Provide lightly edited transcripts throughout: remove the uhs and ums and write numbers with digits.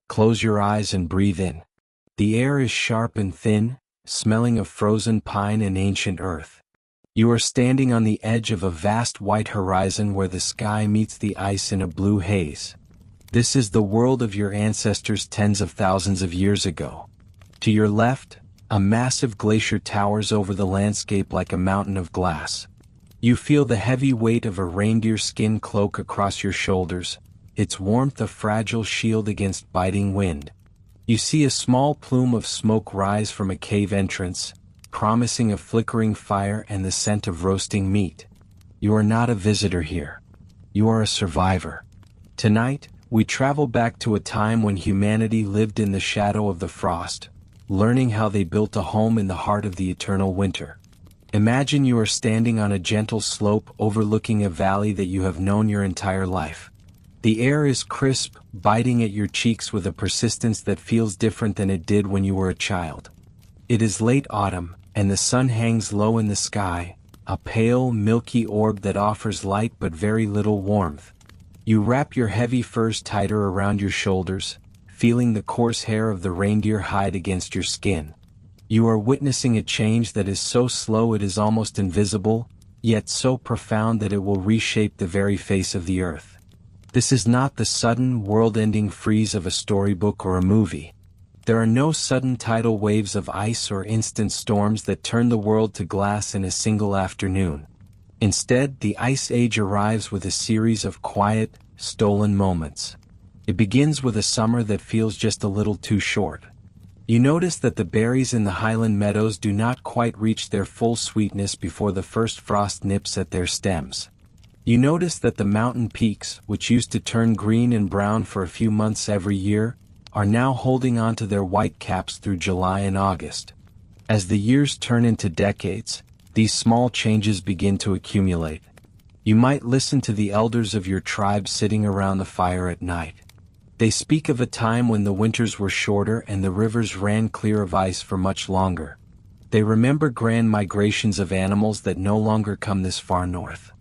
Close your eyes and breathe in. The air is sharp and thin, smelling of frozen pine and ancient earth. You are standing on the edge of a vast white horizon where the sky meets the ice in a blue haze. This is the world of your ancestors tens of thousands of years ago. To your left, a massive glacier towers over the landscape like a mountain of glass. You feel the heavy weight of a reindeer skin cloak across your shoulders, its warmth a fragile shield against biting wind. You see a small plume of smoke rise from a cave entrance, promising a flickering fire and the scent of roasting meat. You are not a visitor here. You are a survivor. Tonight, we travel back to a time when humanity lived in the shadow of the frost, learning how they built a home in the heart of the eternal winter. Imagine you are standing on a gentle slope overlooking a valley that you have known your entire life. The air is crisp, biting at your cheeks with a persistence that feels different than it did when you were a child. It is late autumn, and the sun hangs low in the sky, a pale, milky orb that offers light but very little warmth. You wrap your heavy furs tighter around your shoulders, feeling the coarse hair of the reindeer hide against your skin. You are witnessing a change that is so slow it is almost invisible, yet so profound that it will reshape the very face of the earth. This is not the sudden, world-ending freeze of a storybook or a movie. There are no sudden tidal waves of ice or instant storms that turn the world to glass in a single afternoon. Instead, the Ice Age arrives with a series of quiet, stolen moments. It begins with a summer that feels just a little too short. You notice that the berries in the highland meadows do not quite reach their full sweetness before the first frost nips at their stems. You notice that the mountain peaks, which used to turn green and brown for a few months every year, are now holding on to their white caps through July and August. As the years turn into decades, these small changes begin to accumulate. You might listen to the elders of your tribe sitting around the fire at night. They speak of a time when the winters were shorter and the rivers ran clear of ice for much longer. They remember grand migrations of animals that no longer come this far north.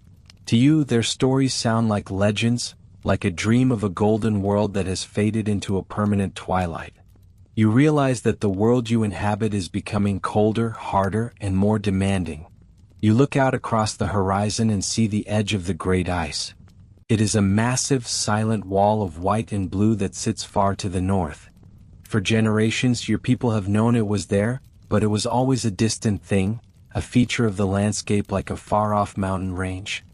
To you, their stories sound like legends, like a dream of a golden world that has faded into a permanent twilight. You realize that the world you inhabit is becoming colder, harder, and more demanding. You look out across the horizon and see the edge of the great ice. It is a massive, silent wall of white and blue that sits far to the north. For generations, your people have known it was there, but it was always a distant thing, a feature of the landscape like a far-off mountain range.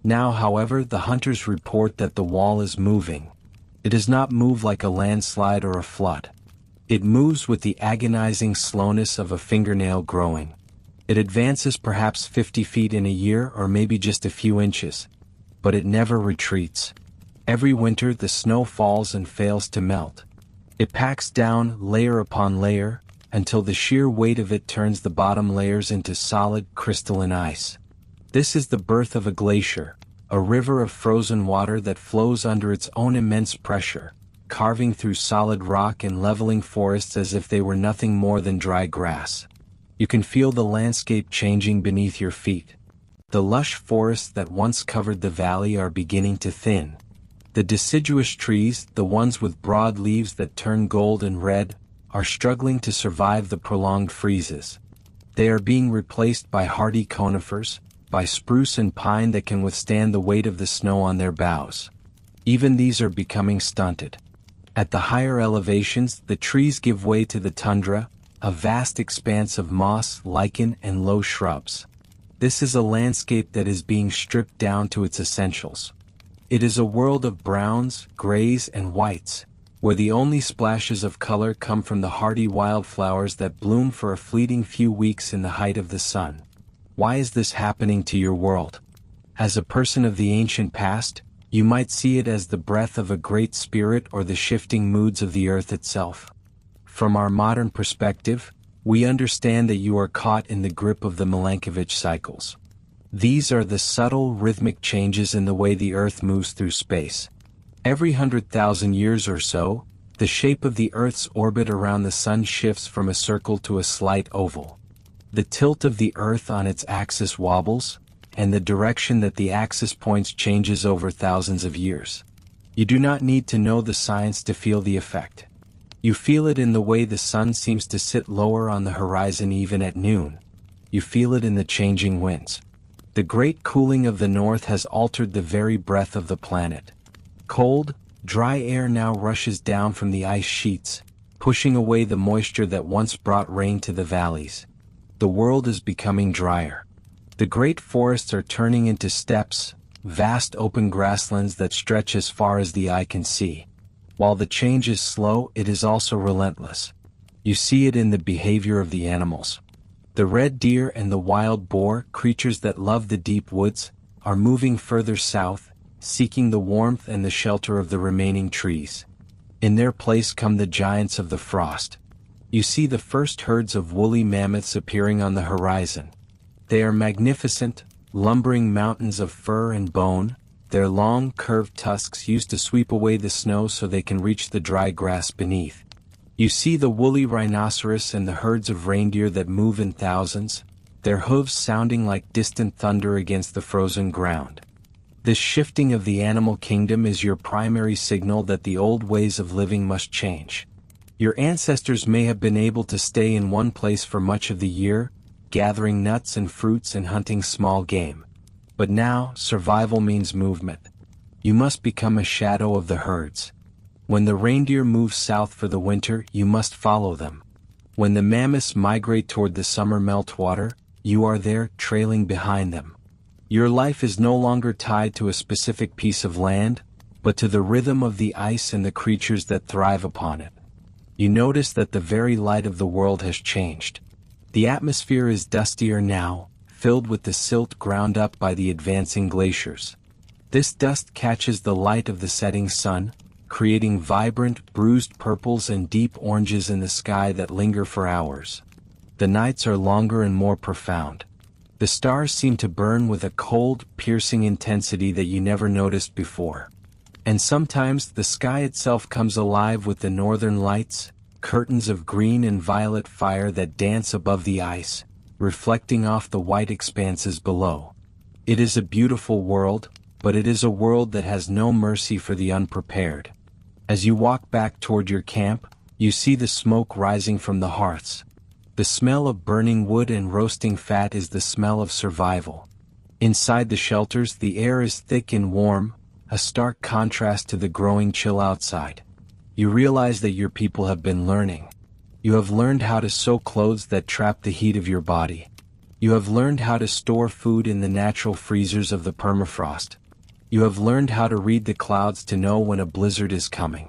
Now, however, the hunters report that the wall is moving. It does not move like a landslide or a flood. It moves with the agonizing slowness of a fingernail growing. It advances perhaps 50 feet in a year or maybe just a few inches. But it never retreats. Every winter the snow falls and fails to melt. It packs down layer upon layer, until the sheer weight of it turns the bottom layers into solid, crystalline ice. This is the birth of a glacier, a river of frozen water that flows under its own immense pressure, carving through solid rock and leveling forests as if they were nothing more than dry grass. You can feel the landscape changing beneath your feet. The lush forests that once covered the valley are beginning to thin. The deciduous trees, the ones with broad leaves that turn gold and red, are struggling to survive the prolonged freezes. They are being replaced by hardy conifers, by spruce and pine that can withstand the weight of the snow on their boughs. Even these are becoming stunted. At the higher elevations, the trees give way to the tundra, a vast expanse of moss, lichen, and low shrubs. This is a landscape that is being stripped down to its essentials. It is a world of browns, grays, and whites, where the only splashes of color come from the hardy wildflowers that bloom for a fleeting few weeks in the height of the sun. Why is this happening to your world? As a person of the ancient past, you might see it as the breath of a great spirit or the shifting moods of the earth itself. From our modern perspective, we understand that you are caught in the grip of the Milankovitch cycles. These are the subtle, rhythmic changes in the way the Earth moves through space. Every 100,000 years or so, the shape of the Earth's orbit around the Sun shifts from a circle to a slight oval. The tilt of the Earth on its axis wobbles, and the direction that the axis points changes over thousands of years. You do not need to know the science to feel the effect. You feel it in the way the sun seems to sit lower on the horizon even at noon. You feel it in the changing winds. The great cooling of the north has altered the very breath of the planet. Cold, dry air now rushes down from the ice sheets, pushing away the moisture that once brought rain to the valleys. The world is becoming drier. The great forests are turning into steppes, vast open grasslands that stretch as far as the eye can see. While the change is slow, it is also relentless. You see it in the behavior of the animals. The red deer and the wild boar, creatures that love the deep woods, are moving further south, seeking the warmth and the shelter of the remaining trees. In their place come the giants of the frost. You see the first herds of woolly mammoths appearing on the horizon. They are magnificent, lumbering mountains of fur and bone, their long, curved tusks used to sweep away the snow so they can reach the dry grass beneath. You see the woolly rhinoceros and the herds of reindeer that move in thousands, their hooves sounding like distant thunder against the frozen ground. This shifting of the animal kingdom is your primary signal that the old ways of living must change. Your ancestors may have been able to stay in one place for much of the year, gathering nuts and fruits and hunting small game. But now, survival means movement. You must become a shadow of the herds. When the reindeer move south for the winter, you must follow them. When the mammoths migrate toward the summer meltwater, you are there, trailing behind them. Your life is no longer tied to a specific piece of land, but to the rhythm of the ice and the creatures that thrive upon it. You notice that the very light of the world has changed. The atmosphere is dustier now, filled with the silt ground up by the advancing glaciers. This dust catches the light of the setting sun, creating vibrant, bruised purples and deep oranges in the sky that linger for hours. The nights are longer and more profound. The stars seem to burn with a cold, piercing intensity that you never noticed before. And sometimes the sky itself comes alive with the northern lights, curtains of green and violet fire that dance above the ice, reflecting off the white expanses below. It is a beautiful world, but it is a world that has no mercy for the unprepared. As you walk back toward your camp, you see the smoke rising from the hearths. The smell of burning wood and roasting fat is the smell of survival. Inside the shelters, the air is thick and warm, a stark contrast to the growing chill outside. You realize that your people have been learning. You have learned how to sew clothes that trap the heat of your body. You have learned how to store food in the natural freezers of the permafrost. You have learned how to read the clouds to know when a blizzard is coming.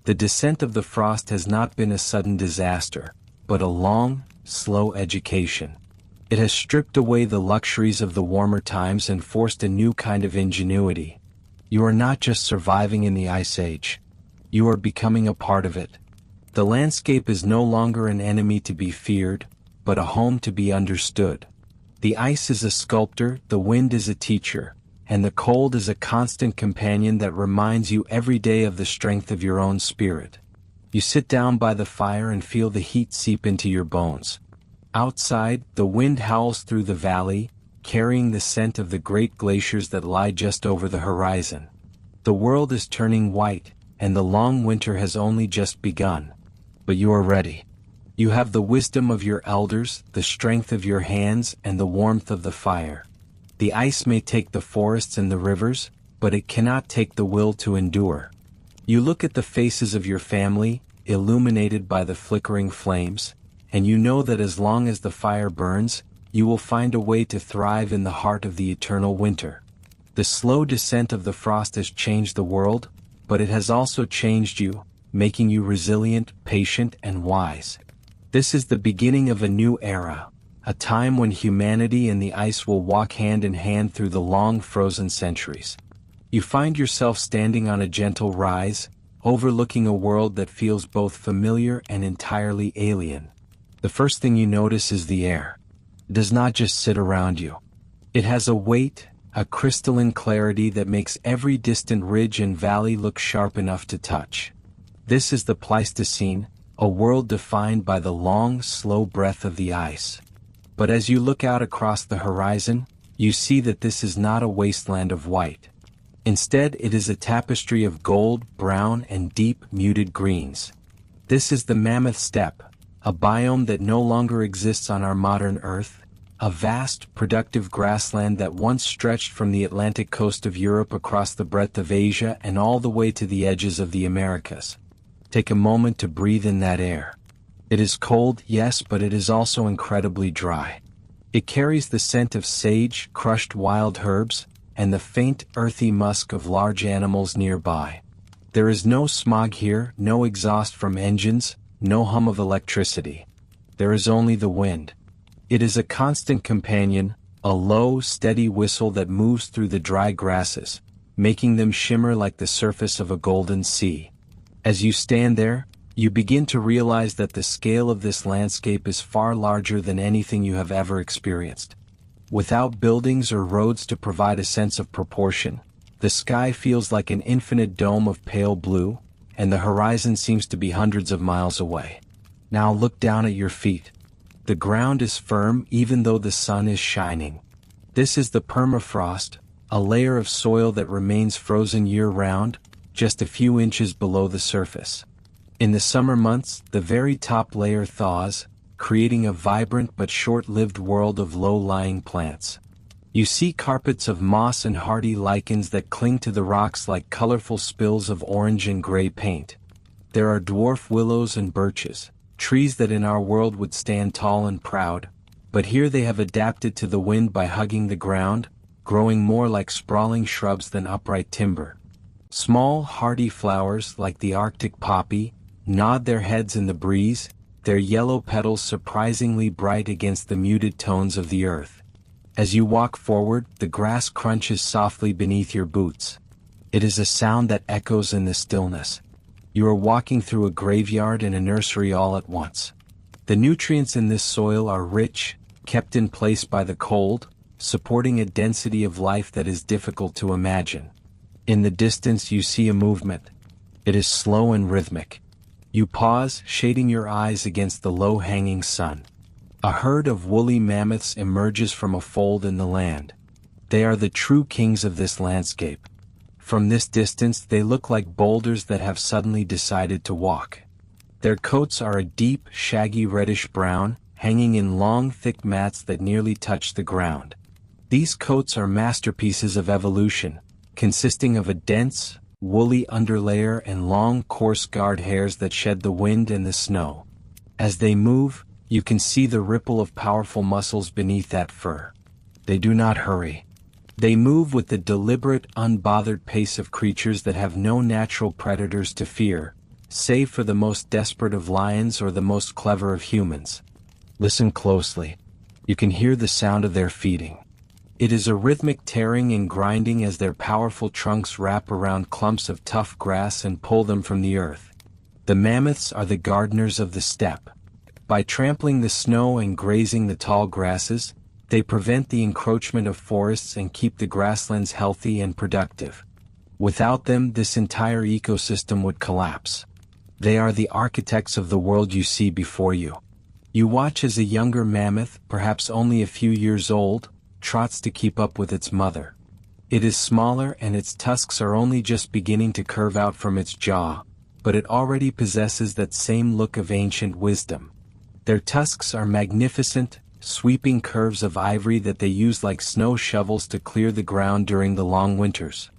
The descent of the frost has not been a sudden disaster, but a long, slow education. It has stripped away the luxuries of the warmer times and forced a new kind of ingenuity. You are not just surviving in the ice age. You are becoming a part of it. The landscape is no longer an enemy to be feared, but a home to be understood. The ice is a sculptor, the wind is a teacher, and the cold is a constant companion that reminds you every day of the strength of your own spirit. You sit down by the fire and feel the heat seep into your bones. Outside, the wind howls through the valley, carrying the scent of the great glaciers that lie just over the horizon. The world is turning white, and the long winter has only just begun. But you are ready. You have the wisdom of your elders, the strength of your hands, and the warmth of the fire. The ice may take the forests and the rivers, but it cannot take the will to endure. You look at the faces of your family, illuminated by the flickering flames, and you know that as long as the fire burns, you will find a way to thrive in the heart of the eternal winter. The slow descent of the frost has changed the world, but it has also changed you, making you resilient, patient, and wise. This is the beginning of a new era, a time when humanity and the ice will walk hand in hand through the long frozen centuries. You find yourself standing on a gentle rise, overlooking a world that feels both familiar and entirely alien. The first thing you notice is the air. It does not just sit around you. It has a weight, a crystalline clarity that makes every distant ridge and valley look sharp enough to touch. This is the Pleistocene, a world defined by the long, slow breath of the ice. But as you look out across the horizon, you see that this is not a wasteland of white. Instead, it is a tapestry of gold, brown, and deep, muted greens. This is the mammoth steppe, a biome that no longer exists on our modern Earth, a vast, productive grassland that once stretched from the Atlantic coast of Europe across the breadth of Asia and all the way to the edges of the Americas. Take a moment to breathe in that air. It is cold, yes, but it is also incredibly dry. It carries the scent of sage, crushed wild herbs, and the faint, earthy musk of large animals nearby. There is no smog here, no exhaust from engines, no hum of electricity. There is only the wind. It is a constant companion, a low, steady whistle that moves through the dry grasses, making them shimmer like the surface of a golden sea. As you stand there, you begin to realize that the scale of this landscape is far larger than anything you have ever experienced. Without buildings or roads to provide a sense of proportion, the sky feels like an infinite dome of pale blue, and the horizon seems to be hundreds of miles away. Now look down at your feet. The ground is firm even though the sun is shining. This is the permafrost, a layer of soil that remains frozen year-round, just a few inches below the surface. In the summer months, the very top layer thaws, creating a vibrant but short-lived world of low-lying plants. You see carpets of moss and hardy lichens that cling to the rocks like colorful spills of orange and gray paint. There are dwarf willows and birches, trees that in our world would stand tall and proud, but here they have adapted to the wind by hugging the ground, growing more like sprawling shrubs than upright timber. Small, hardy flowers, like the Arctic poppy, nod their heads in the breeze, their yellow petals surprisingly bright against the muted tones of the earth. As you walk forward, the grass crunches softly beneath your boots. It is a sound that echoes in the stillness. You are walking through a graveyard and a nursery all at once. The nutrients in this soil are rich, kept in place by the cold, supporting a density of life that is difficult to imagine. In the distance you see a movement. It is slow and rhythmic. You pause, shading your eyes against the low-hanging sun. A herd of woolly mammoths emerges from a fold in the land. They are the true kings of this landscape. From this distance they look like boulders that have suddenly decided to walk. Their coats are a deep, shaggy reddish-brown, hanging in long, thick mats that nearly touch the ground. These coats are masterpieces of evolution, consisting of a dense, woolly underlayer and long, coarse guard hairs that shed the wind and the snow. As they move, you can see the ripple of powerful muscles beneath that fur. They do not hurry. They move with the deliberate, unbothered pace of creatures that have no natural predators to fear, save for the most desperate of lions or the most clever of humans. Listen closely. You can hear the sound of their feeding. It is a rhythmic tearing and grinding as their powerful trunks wrap around clumps of tough grass and pull them from the earth. The mammoths are the gardeners of the steppe. By trampling the snow and grazing the tall grasses, they prevent the encroachment of forests and keep the grasslands healthy and productive. Without them, this entire ecosystem would collapse. They are the architects of the world you see before you. You watch as a younger mammoth, perhaps only a few years old, trots to keep up with its mother. It is smaller and its tusks are only just beginning to curve out from its jaw, but it already possesses that same look of ancient wisdom. Their tusks are magnificent, sweeping curves of ivory that they use like snow shovels to clear the ground during the long winters.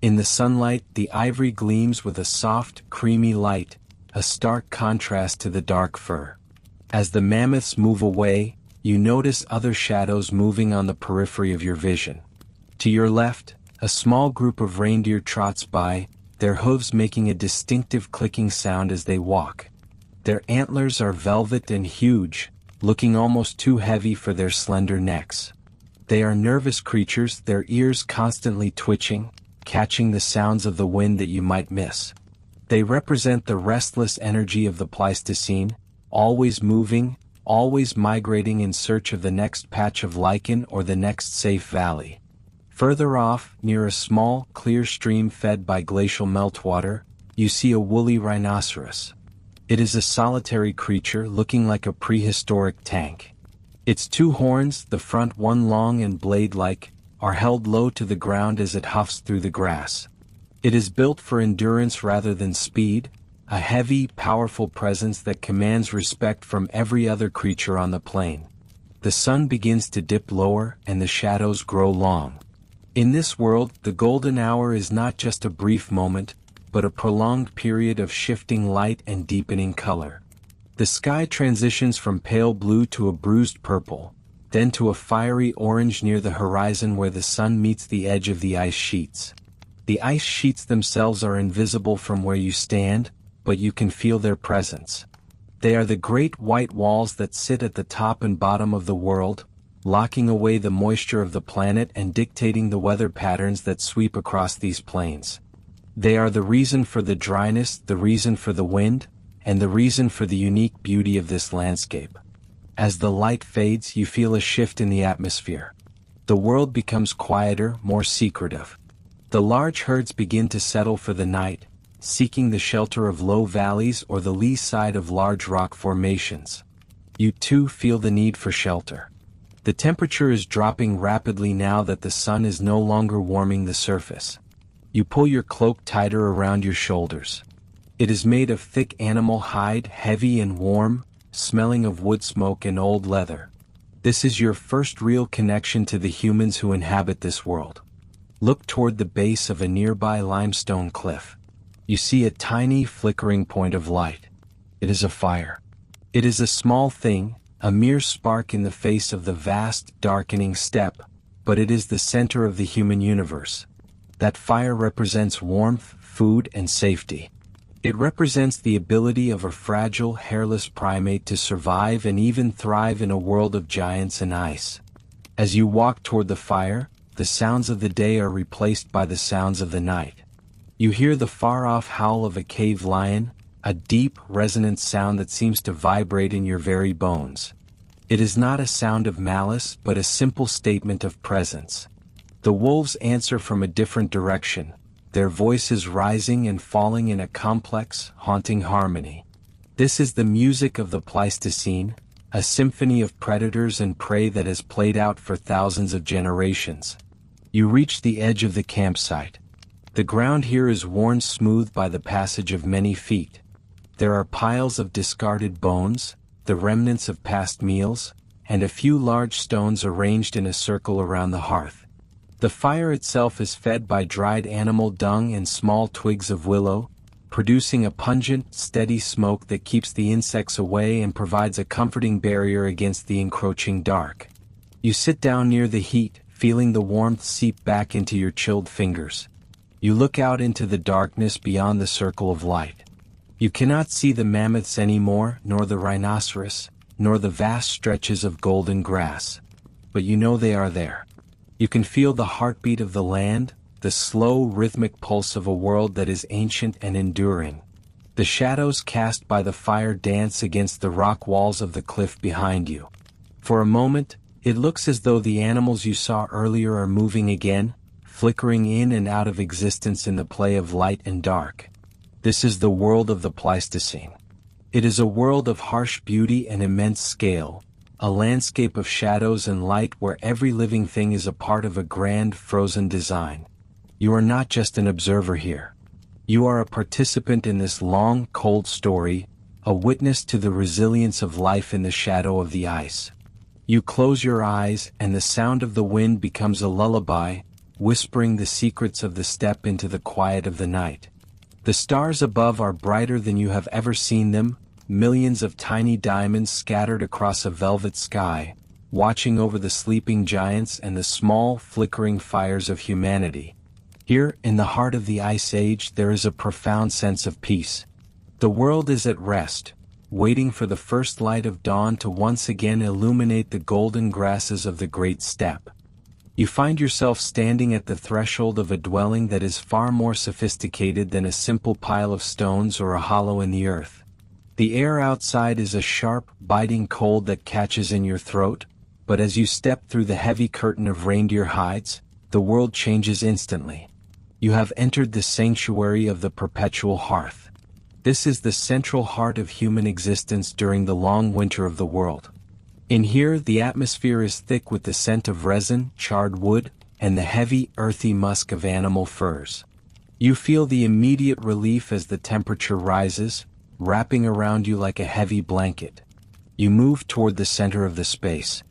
In the sunlight, the ivory gleams with a soft, creamy light, a stark contrast to the dark fur. As the mammoths move away, you notice other shadows moving on the periphery of your vision. To your left, a small group of reindeer trots by, their hooves making a distinctive clicking sound as they walk. Their antlers are velvet and huge, looking almost too heavy for their slender necks. They are nervous creatures, their ears constantly twitching, catching the sounds of the wind that you might miss. They represent the restless energy of the Pleistocene, always moving, always migrating in search of the next patch of lichen or the next safe valley. Further off, near a small, clear stream fed by glacial meltwater, you see a woolly rhinoceros. It is a solitary creature looking like a prehistoric tank. Its two horns, the front one long and blade-like, are held low to the ground as it huffs through the grass. It is built for endurance rather than speed, a heavy, powerful presence that commands respect from every other creature on the plane. The sun begins to dip lower and the shadows grow long. In this world, the golden hour is not just a brief moment, but a prolonged period of shifting light and deepening color. The sky transitions from pale blue to a bruised purple, then to a fiery orange near the horizon where the sun meets the edge of the ice sheets. The ice sheets themselves are invisible from where you stand, but you can feel their presence. They are the great white walls that sit at the top and bottom of the world, locking away the moisture of the planet and dictating the weather patterns that sweep across these plains. They are the reason for the dryness, the reason for the wind, and the reason for the unique beauty of this landscape. As the light fades, you feel a shift in the atmosphere. The world becomes quieter, more secretive. The large herds begin to settle for the night, seeking the shelter of low valleys or the lee side of large rock formations. You too feel the need for shelter. The temperature is dropping rapidly now that the sun is no longer warming the surface. You pull your cloak tighter around your shoulders. It is made of thick animal hide, heavy and warm, smelling of wood smoke and old leather. This is your first real connection to the humans who inhabit this world. Look toward the base of a nearby limestone cliff. You see a tiny flickering point of light. It is a fire. It is a small thing, a mere spark in the face of the vast, darkening steppe, but it is the center of the human universe. That fire represents warmth, food, and safety. It represents the ability of a fragile, hairless primate to survive and even thrive in a world of giants and ice. As you walk toward the fire, the sounds of the day are replaced by the sounds of the night. You hear the far-off howl of a cave lion, a deep, resonant sound that seems to vibrate in your very bones. It is not a sound of malice, but a simple statement of presence. The wolves answer from a different direction, their voices rising and falling in a complex, haunting harmony. This is the music of the Pleistocene, a symphony of predators and prey that has played out for thousands of generations. You reach the edge of the campsite. The ground here is worn smooth by the passage of many feet. There are piles of discarded bones, the remnants of past meals, and a few large stones arranged in a circle around the hearth. The fire itself is fed by dried animal dung and small twigs of willow, producing a pungent, steady smoke that keeps the insects away and provides a comforting barrier against the encroaching dark. You sit down near the heat, feeling the warmth seep back into your chilled fingers. You look out into the darkness beyond the circle of light. You cannot see the mammoths anymore, nor the rhinoceros, nor the vast stretches of golden grass. But you know they are there. You can feel the heartbeat of the land, the slow, rhythmic pulse of a world that is ancient and enduring. The shadows cast by the fire dance against the rock walls of the cliff behind you. For a moment, it looks as though the animals you saw earlier are moving again, flickering in and out of existence in the play of light and dark. This is the world of the Pleistocene. It is a world of harsh beauty and immense scale, a landscape of shadows and light where every living thing is a part of a grand, frozen design. You are not just an observer here. You are a participant in this long, cold story, a witness to the resilience of life in the shadow of the ice. You close your eyes and the sound of the wind becomes a lullaby, whispering the secrets of the steppe into the quiet of the night. The stars above are brighter than you have ever seen them, millions of tiny diamonds scattered across a velvet sky, watching over the sleeping giants and the small, flickering fires of humanity. Here, in the heart of the Ice Age, there is a profound sense of peace. The world is at rest, waiting for the first light of dawn to once again illuminate the golden grasses of the great steppe. You find yourself standing at the threshold of a dwelling that is far more sophisticated than a simple pile of stones or a hollow in the earth. The air outside is a sharp, biting cold that catches in your throat, but as you step through the heavy curtain of reindeer hides, the world changes instantly. You have entered the sanctuary of the perpetual hearth. This is the central heart of human existence during the long winter of the world. In here, the atmosphere is thick with the scent of resin, charred wood, and the heavy, earthy musk of animal furs. You feel the immediate relief as the temperature rises, wrapping around you like a heavy blanket. You move toward the center of the space.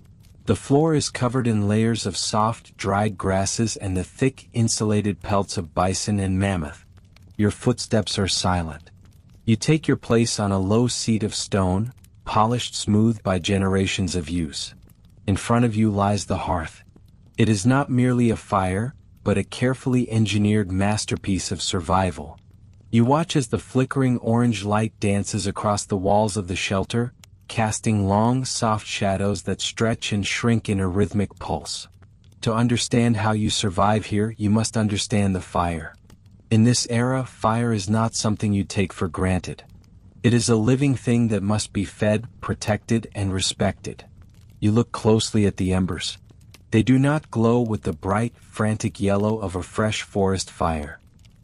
The floor is covered in layers of soft, dried grasses and the thick, insulated pelts of bison and mammoth. Your footsteps are silent. You take your place on a low seat of stone, polished smooth by generations of use. In front of you lies the hearth. It is not merely a fire, but a carefully engineered masterpiece of survival. You watch as the flickering orange light dances across the walls of the shelter, casting long, soft shadows that stretch and shrink in a rhythmic pulse. To understand how you survive here, you must understand the fire. In this era, fire is not something you take for granted. It is a living thing that must be fed, protected, and respected. You look closely at the embers. They do not glow with the bright, frantic yellow of a fresh forest fire.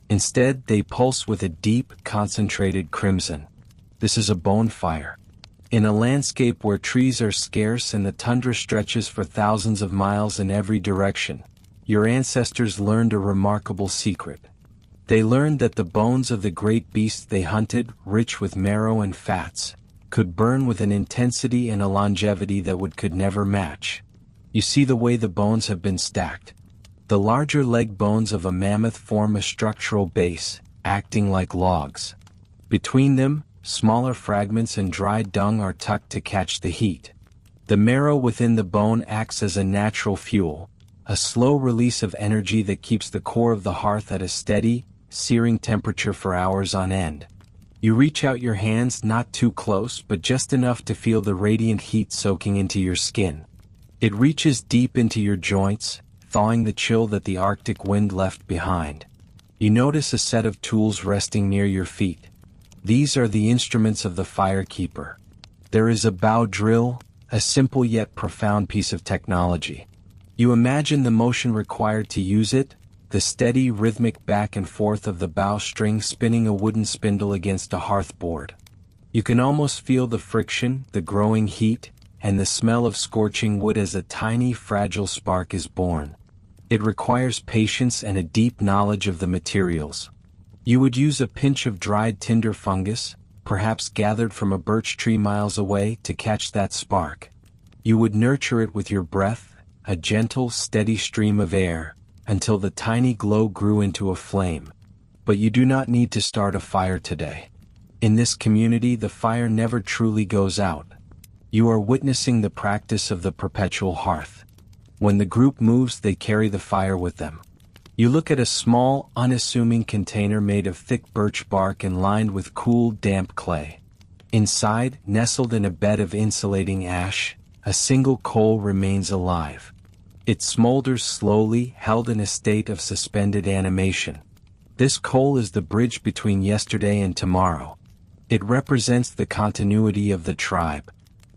Instead, they pulse with a deep, concentrated crimson. This is a bonfire. In a landscape where trees are scarce and the tundra stretches for thousands of miles in every direction, your ancestors learned a remarkable secret. They learned that the bones of the great beasts they hunted, rich with marrow and fats, could burn with an intensity and a longevity that could never match. You see the way the bones have been stacked. The larger leg bones of a mammoth form a structural base, acting like logs. Between them, smaller fragments and dried dung are tucked to catch the heat. The marrow within the bone acts as a natural fuel, a slow release of energy that keeps the core of the hearth at a steady, searing temperature for hours on end. You reach out your hands, not too close but just enough to feel the radiant heat soaking into your skin. It reaches deep into your joints, thawing the chill that the Arctic wind left behind. You notice a set of tools resting near your feet. These are the instruments of the firekeeper. There is a bow drill, a simple yet profound piece of technology. You imagine the motion required to use it, the steady rhythmic back and forth of the bow string spinning a wooden spindle against a hearth board. You can almost feel the friction, the growing heat, and the smell of scorching wood as a tiny fragile spark is born. It requires patience and a deep knowledge of the materials. You would use a pinch of dried tinder fungus, perhaps gathered from a birch tree miles away, to catch that spark. You would nurture it with your breath, a gentle, steady stream of air, until the tiny glow grew into a flame. But you do not need to start a fire today. In this community, the fire never truly goes out. You are witnessing the practice of the perpetual hearth. When the group moves, they carry the fire with them. You look at a small, unassuming container made of thick birch bark and lined with cool, damp clay. Inside, nestled in a bed of insulating ash, a single coal remains alive. It smolders slowly, held in a state of suspended animation. This coal is the bridge between yesterday and tomorrow. It represents the continuity of the tribe.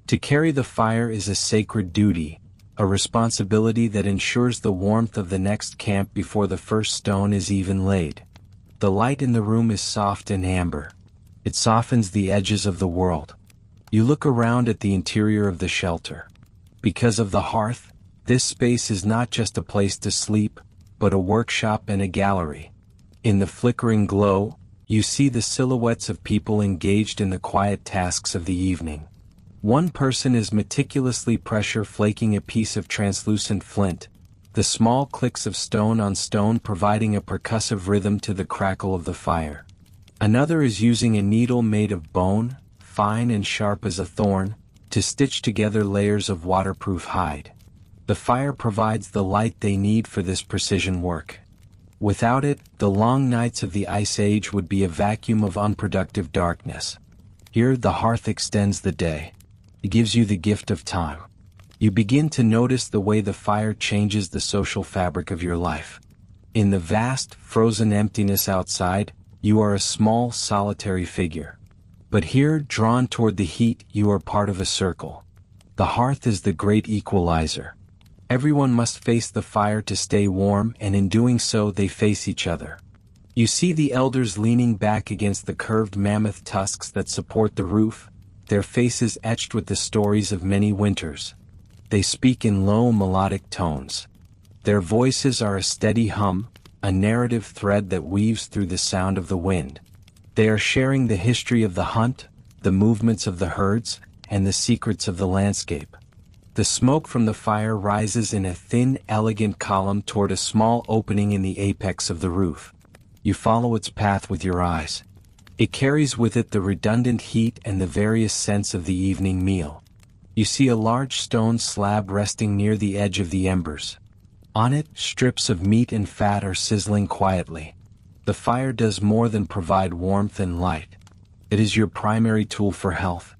To carry the fire is a sacred duty, a responsibility that ensures the warmth of the next camp before the first stone is even laid. The light in the room is soft and amber. It softens the edges of the world. You look around at the interior of the shelter. Because of the hearth, this space is not just a place to sleep, but a workshop and a gallery. In the flickering glow, you see the silhouettes of people engaged in the quiet tasks of the evening. One person is meticulously pressure flaking a piece of translucent flint, the small clicks of stone on stone providing a percussive rhythm to the crackle of the fire. Another is using a needle made of bone, fine and sharp as a thorn, to stitch together layers of waterproof hide. The fire provides the light they need for this precision work. Without it, the long nights of the Ice Age would be a vacuum of unproductive darkness. Here, the hearth extends the day. It gives you the gift of time. You begin to notice the way the fire changes the social fabric of your life. In the vast, frozen emptiness outside, you are a small, solitary figure. But here, drawn toward the heat, you are part of a circle. The hearth is the great equalizer. Everyone must face the fire to stay warm, and in doing so they face each other. You see the elders leaning back against the curved mammoth tusks that support the roof, their faces etched with the stories of many winters. They speak in low melodic tones. Their voices are a steady hum, a narrative thread that weaves through the sound of the wind. They are sharing the history of the hunt, the movements of the herds, and the secrets of the landscape. The smoke from the fire rises in a thin, elegant column toward a small opening in the apex of the roof. You follow its path with your eyes. It carries with it the redundant heat and the various scents of the evening meal. You see a large stone slab resting near the edge of the embers. On it, strips of meat and fat are sizzling quietly. The fire does more than provide warmth and light. It is your primary tool for health.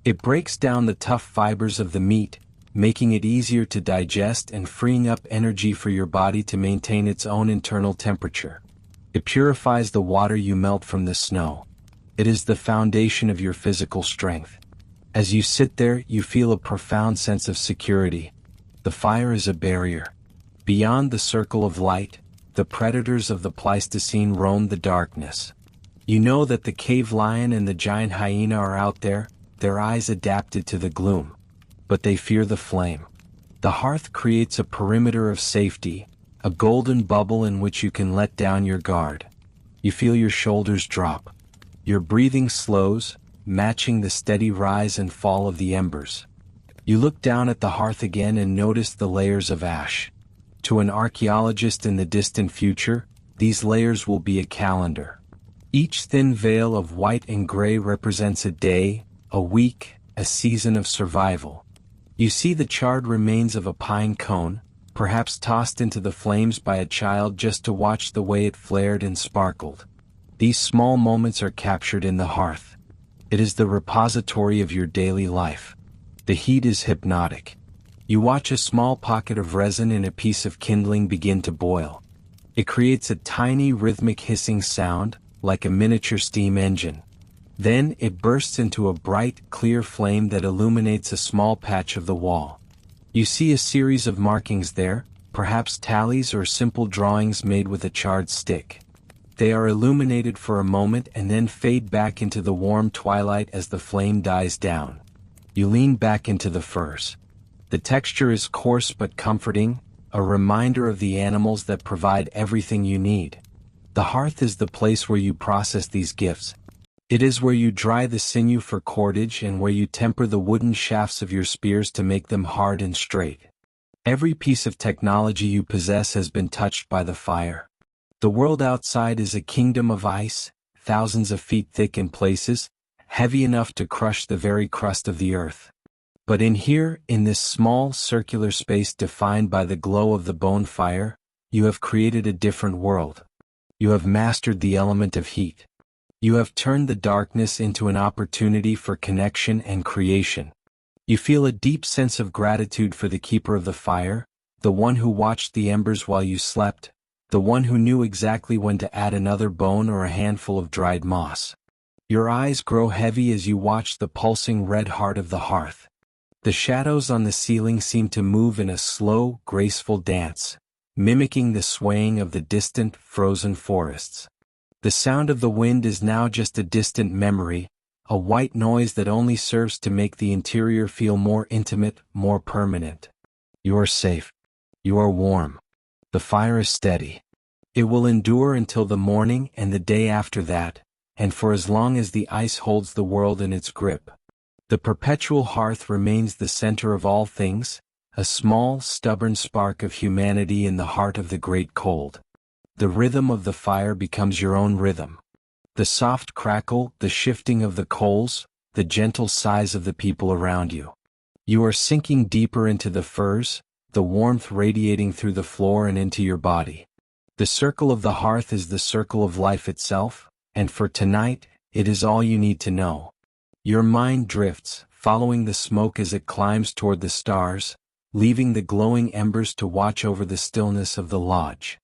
It breaks down the tough fibers of the meat, making it easier to digest and freeing up energy for your body to maintain its own internal temperature. It purifies the water you melt from the snow. It is the foundation of your physical strength. As you sit there, you feel a profound sense of security. The fire is a barrier. Beyond the circle of light, the predators of the Pleistocene roam the darkness. You know that the cave lion and the giant hyena are out there, their eyes adapted to the gloom. But they fear the flame. The hearth creates a perimeter of safety, a golden bubble in which you can let down your guard. You feel your shoulders drop. Your breathing slows, matching the steady rise and fall of the embers. You look down at the hearth again and notice the layers of ash. To an archaeologist in the distant future, these layers will be a calendar. Each thin veil of white and gray represents a day, a week, a season of survival. You see the charred remains of a pine cone, perhaps tossed into the flames by a child just to watch the way it flared and sparkled. These small moments are captured in the hearth. It is the repository of your daily life. The heat is hypnotic. You watch a small pocket of resin in a piece of kindling begin to boil. It creates a tiny rhythmic hissing sound, like a miniature steam engine. Then it bursts into a bright, clear flame that illuminates a small patch of the wall. You see a series of markings there, perhaps tallies or simple drawings made with a charred stick. They are illuminated for a moment and then fade back into the warm twilight as the flame dies down. You lean back into the furs. The texture is coarse but comforting, a reminder of the animals that provide everything you need. The hearth is the place where you process these gifts. It is where you dry the sinew for cordage and where you temper the wooden shafts of your spears to make them hard and straight. Every piece of technology you possess has been touched by the fire. The world outside is a kingdom of ice, thousands of feet thick in places, heavy enough to crush the very crust of the earth. But in here, in this small circular space defined by the glow of the bone fire, you have created a different world. You have mastered the element of heat. You have turned the darkness into an opportunity for connection and creation. You feel a deep sense of gratitude for the keeper of the fire, the one who watched the embers while you slept, the one who knew exactly when to add another bone or a handful of dried moss. Your eyes grow heavy as you watch the pulsing red heart of the hearth. The shadows on the ceiling seem to move in a slow, graceful dance, mimicking the swaying of the distant, frozen forests. The sound of the wind is now just a distant memory, a white noise that only serves to make the interior feel more intimate, more permanent. You are safe. You are warm. The fire is steady. It will endure until the morning and the day after that, and for as long as the ice holds the world in its grip. The perpetual hearth remains the center of all things, a small, stubborn spark of humanity in the heart of the great cold. The rhythm of the fire becomes your own rhythm. The soft crackle, the shifting of the coals, the gentle sighs of the people around you. You are sinking deeper into the furs, the warmth radiating through the floor and into your body. The circle of the hearth is the circle of life itself, and for tonight, it is all you need to know. Your mind drifts, following the smoke as it climbs toward the stars, leaving the glowing embers to watch over the stillness of the lodge.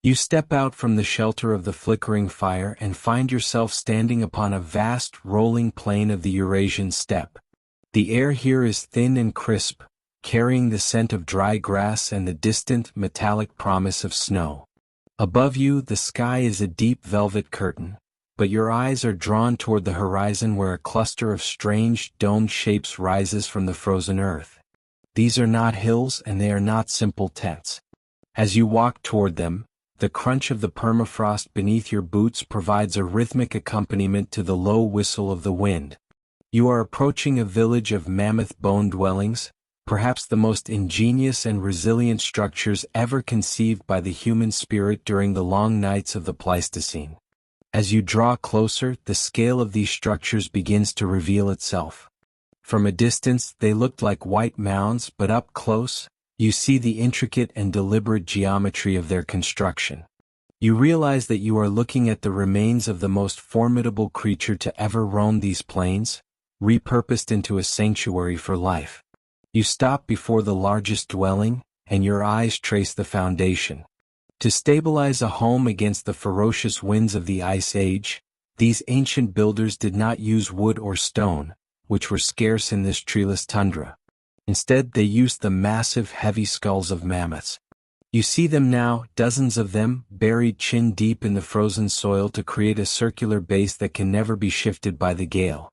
You step out from the shelter of the flickering fire and find yourself standing upon a vast rolling plain of the Eurasian steppe. The air here is thin and crisp, carrying the scent of dry grass and the distant, metallic promise of snow. Above you, the sky is a deep velvet curtain, but your eyes are drawn toward the horizon where a cluster of strange, domed shapes rises from the frozen earth. These are not hills and they are not simple tents. As you walk toward them, The crunch of the permafrost beneath your boots provides a rhythmic accompaniment to the low whistle of the wind. You are approaching a village of mammoth bone dwellings, perhaps the most ingenious and resilient structures ever conceived by the human spirit during the long nights of the Pleistocene. As you draw closer, the scale of these structures begins to reveal itself. From a distance, they looked like white mounds, but up close, you see the intricate and deliberate geometry of their construction. You realize that you are looking at the remains of the most formidable creature to ever roam these plains, repurposed into a sanctuary for life. You stop before the largest dwelling, and your eyes trace the foundation. To stabilize a home against the ferocious winds of the Ice Age, these ancient builders did not use wood or stone, which were scarce in this treeless tundra. Instead, they used the massive, heavy skulls of mammoths. You see them now, dozens of them, buried chin-deep in the frozen soil to create a circular base that can never be shifted by the gale.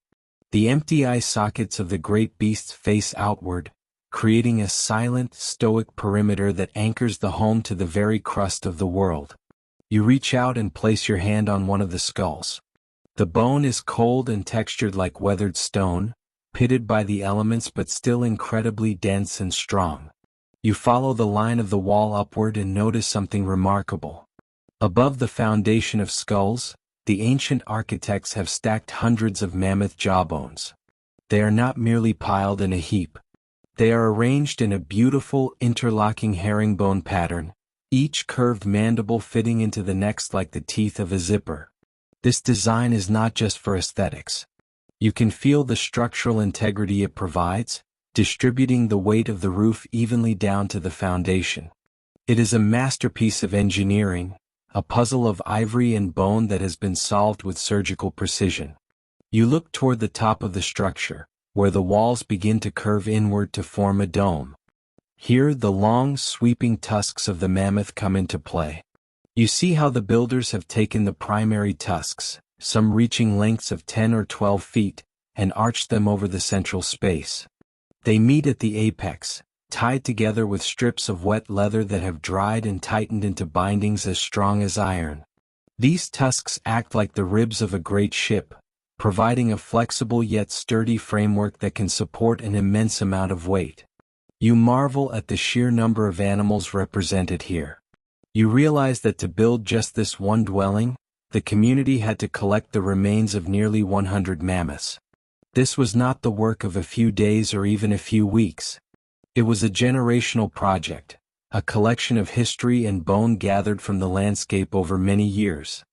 The empty eye sockets of the great beasts face outward, creating a silent, stoic perimeter that anchors the home to the very crust of the world. You reach out and place your hand on one of the skulls. The bone is cold and textured like weathered stone, pitted by the elements but still incredibly dense and strong. You follow the line of the wall upward and notice something remarkable. Above the foundation of skulls, the ancient architects have stacked hundreds of mammoth jawbones. They are not merely piled in a heap. They are arranged in a beautiful, interlocking herringbone pattern, each curved mandible fitting into the next like the teeth of a zipper. This design is not just for aesthetics. You can feel the structural integrity it provides, distributing the weight of the roof evenly down to the foundation. It is a masterpiece of engineering, a puzzle of ivory and bone that has been solved with surgical precision. You look toward the top of the structure, where the walls begin to curve inward to form a dome. Here, the long, sweeping tusks of the mammoth come into play. You see how the builders have taken the primary tusks, some reaching lengths of 10 or 12 feet, and arched them over the central space. They meet at the apex, tied together with strips of wet leather that have dried and tightened into bindings as strong as iron. These tusks act like the ribs of a great ship, providing a flexible yet sturdy framework that can support an immense amount of weight. You marvel at the sheer number of animals represented here. You realize that to build just this one dwelling, the community had to collect the remains of nearly 100 mammoths. This was not the work of a few days or even a few weeks. It was a generational project, a collection of history and bone gathered from the landscape over many years.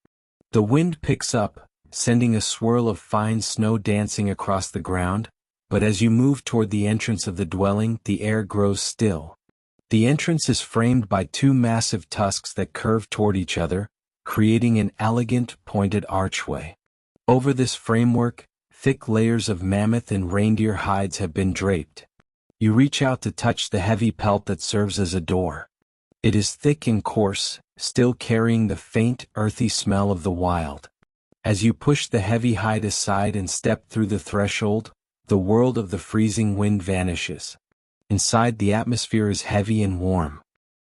The wind picks up, sending a swirl of fine snow dancing across the ground, but as you move toward the entrance of the dwelling, the air grows still. The entrance is framed by two massive tusks that curve toward each other, creating an elegant, pointed archway. Over this framework, thick layers of mammoth and reindeer hides have been draped. You reach out to touch the heavy pelt that serves as a door. It is thick and coarse, still carrying the faint, earthy smell of the wild. As you push the heavy hide aside and step through the threshold, the world of the freezing wind vanishes. Inside, the atmosphere is heavy and warm.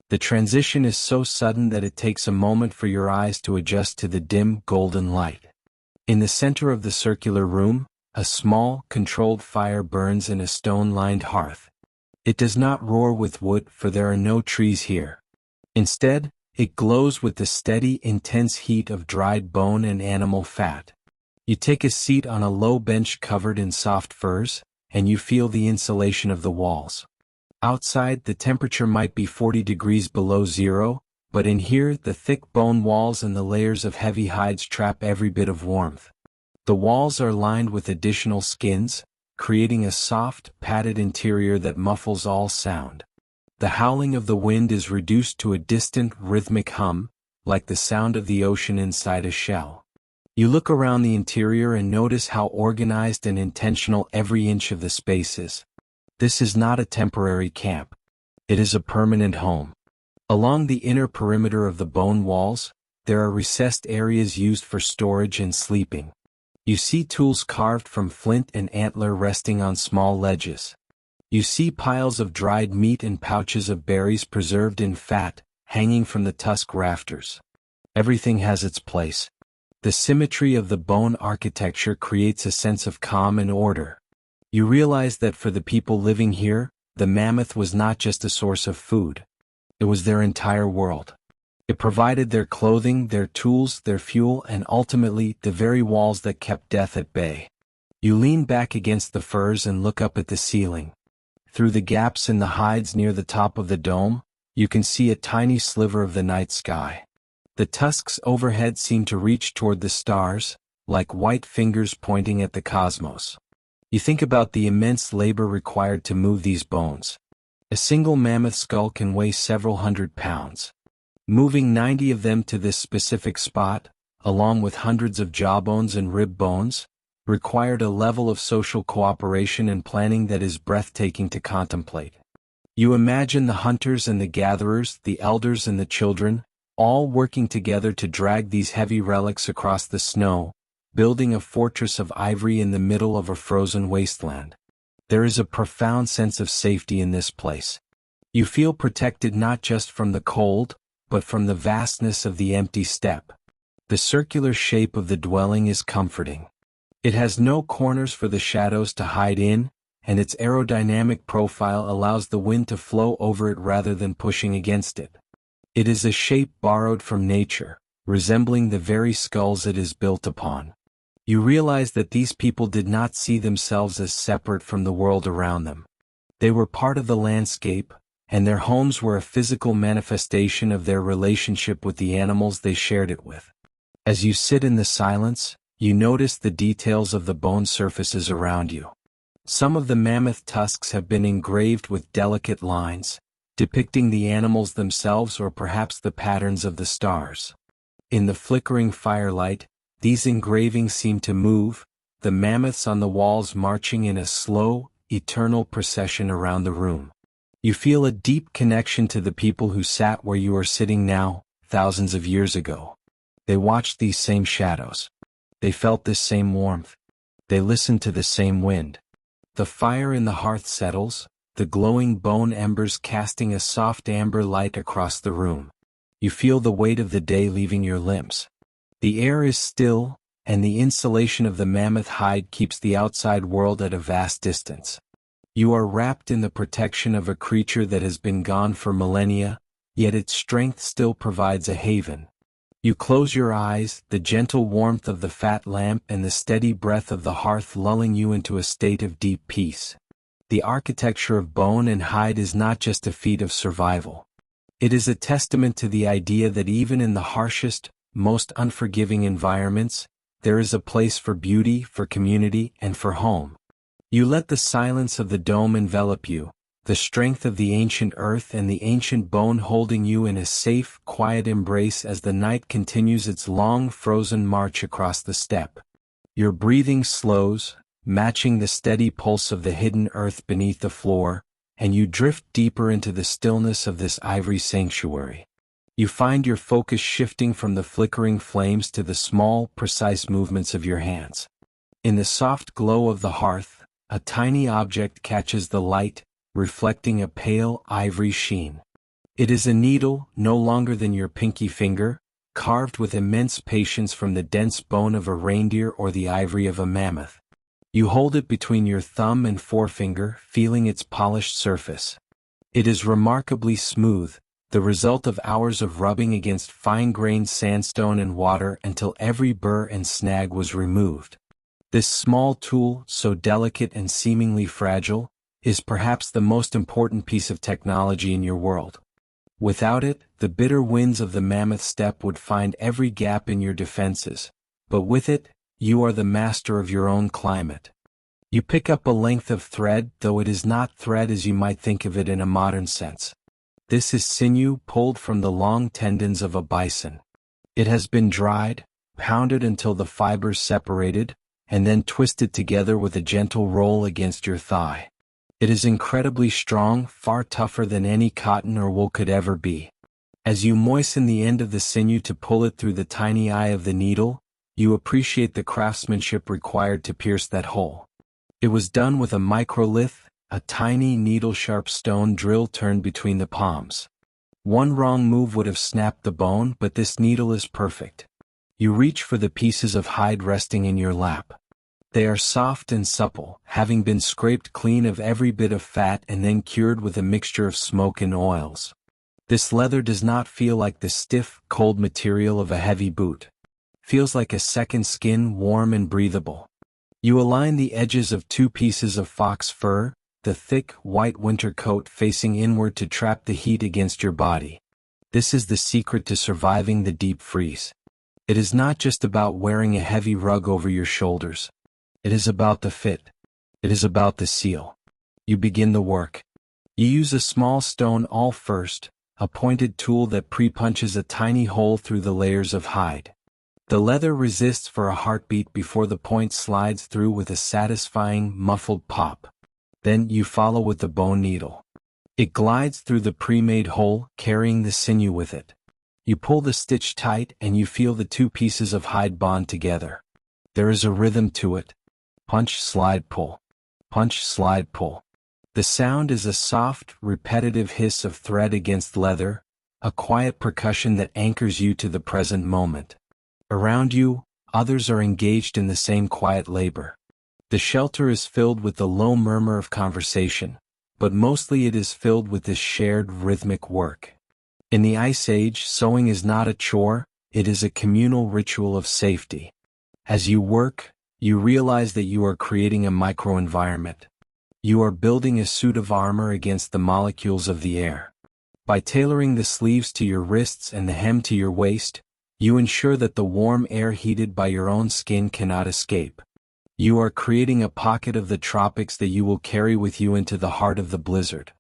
The transition is so sudden that it takes a moment for your eyes to adjust to the dim, golden light. In the center of the circular room, a small, controlled fire burns in a stone-lined hearth. It does not roar with wood, for there are no trees here. Instead, it glows with the steady, intense heat of dried bone and animal fat. You take a seat on a low bench covered in soft furs, and you feel the insulation of the walls. Outside, the temperature might be 40 degrees below zero, but in here, the thick bone walls and the layers of heavy hides trap every bit of warmth. The walls are lined with additional skins, creating a soft, padded interior that muffles all sound. The howling of the wind is reduced to a distant, rhythmic hum, like the sound of the ocean inside a shell. You look around the interior and notice how organized and intentional every inch of the space is. This is not a temporary camp. It is a permanent home. Along the inner perimeter of the bone walls, there are recessed areas used for storage and sleeping. You see tools carved from flint and antler resting on small ledges. You see piles of dried meat and pouches of berries preserved in fat, hanging from the tusk rafters. Everything has its place. The symmetry of the bone architecture creates a sense of calm and order. You realize that for the people living here, the mammoth was not just a source of food. It was their entire world. It provided their clothing, their tools, their fuel, and ultimately, the very walls that kept death at bay. You lean back against the furs and look up at the ceiling. Through the gaps in the hides near the top of the dome, you can see a tiny sliver of the night sky. The tusks overhead seem to reach toward the stars, like white fingers pointing at the cosmos. You think about the immense labor required to move these bones. A single mammoth skull can weigh several hundred pounds. Moving 90 of them to this specific spot, along with hundreds of jawbones and rib bones, required a level of social cooperation and planning that is breathtaking to contemplate. You imagine the hunters and the gatherers, the elders and the children, all working together to drag these heavy relics across the snow, building a fortress of ivory in the middle of a frozen wasteland. There is a profound sense of safety in this place. You feel protected not just from the cold, but from the vastness of the empty steppe. The circular shape of the dwelling is comforting. It has no corners for the shadows to hide in, and its aerodynamic profile allows the wind to flow over it rather than pushing against it. It is a shape borrowed from nature, resembling the very skulls it is built upon. You realize that these people did not see themselves as separate from the world around them. They were part of the landscape, and their homes were a physical manifestation of their relationship with the animals they shared it with. As you sit in the silence, you notice the details of the bone surfaces around you. Some of the mammoth tusks have been engraved with delicate lines, depicting the animals themselves or perhaps the patterns of the stars. In the flickering firelight, these engravings seem to move, the mammoths on the walls marching in a slow, eternal procession around the room. You feel a deep connection to the people who sat where you are sitting now, thousands of years ago. They watched these same shadows. They felt this same warmth. They listened to the same wind. The fire in the hearth settles, the glowing bone embers casting a soft amber light across the room. You feel the weight of the day leaving your limbs. The air is still, and the insulation of the mammoth hide keeps the outside world at a vast distance. You are wrapped in the protection of a creature that has been gone for millennia, yet its strength still provides a haven. You close your eyes, the gentle warmth of the fat lamp and the steady breath of the hearth lulling you into a state of deep peace. The architecture of bone and hide is not just a feat of survival. It is a testament to the idea that even in the harshest, most unforgiving environments, there is a place for beauty, for community, and for home. You let the silence of the dome envelop you, the strength of the ancient earth and the ancient bone holding you in a safe, quiet embrace as the night continues its long frozen march across the steppe. Your breathing slows, matching the steady pulse of the hidden earth beneath the floor, and you drift deeper into the stillness of this ivory sanctuary. You find your focus shifting from the flickering flames to the small, precise movements of your hands. In the soft glow of the hearth, a tiny object catches the light, reflecting a pale ivory sheen. It is a needle, no longer than your pinky finger, carved with immense patience from the dense bone of a reindeer or the ivory of a mammoth. You hold it between your thumb and forefinger, feeling its polished surface. It is remarkably smooth, the result of hours of rubbing against fine-grained sandstone and water until every burr and snag was removed. This small tool, so delicate and seemingly fragile, is perhaps the most important piece of technology in your world. Without it, the bitter winds of the mammoth steppe would find every gap in your defenses, but with it, you are the master of your own climate. You pick up a length of thread, though it is not thread as you might think of it in a modern sense. This is sinew pulled from the long tendons of a bison. It has been dried, pounded until the fibers separated, and then twisted together with a gentle roll against your thigh. It is incredibly strong, far tougher than any cotton or wool could ever be. As you moisten the end of the sinew to pull it through the tiny eye of the needle, you appreciate the craftsmanship required to pierce that hole. It was done with a microlith, a tiny needle-sharp stone drill turned between the palms. One wrong move would have snapped the bone, but this needle is perfect. You reach for the pieces of hide resting in your lap. They are soft and supple, having been scraped clean of every bit of fat and then cured with a mixture of smoke and oils. This leather does not feel like the stiff, cold material of a heavy boot. Feels like a second skin, warm and breathable. You align the edges of two pieces of fox fur, the thick, white winter coat facing inward to trap the heat against your body. This is the secret to surviving the deep freeze. It is not just about wearing a heavy rug over your shoulders. It is about the fit. It is about the seal. You begin the work. You use a small stone awl first, a pointed tool that pre-punches a tiny hole through the layers of hide. The leather resists for a heartbeat before the point slides through with a satisfying, muffled pop. Then you follow with the bone needle. It glides through the pre-made hole, carrying the sinew with it. You pull the stitch tight and you feel the two pieces of hide bond together. There is a rhythm to it. Punch, slide, pull. Punch, slide, pull. The sound is a soft, repetitive hiss of thread against leather, a quiet percussion that anchors you to the present moment. Around you, others are engaged in the same quiet labor. The shelter is filled with the low murmur of conversation, but mostly it is filled with this shared rhythmic work. In the Ice Age, sewing is not a chore, it is a communal ritual of safety. As you work, you realize that you are creating a microenvironment. You are building a suit of armor against the molecules of the air. By tailoring the sleeves to your wrists and the hem to your waist, you ensure that the warm air heated by your own skin cannot escape. You are creating a pocket of the tropics that you will carry with you into the heart of the blizzard.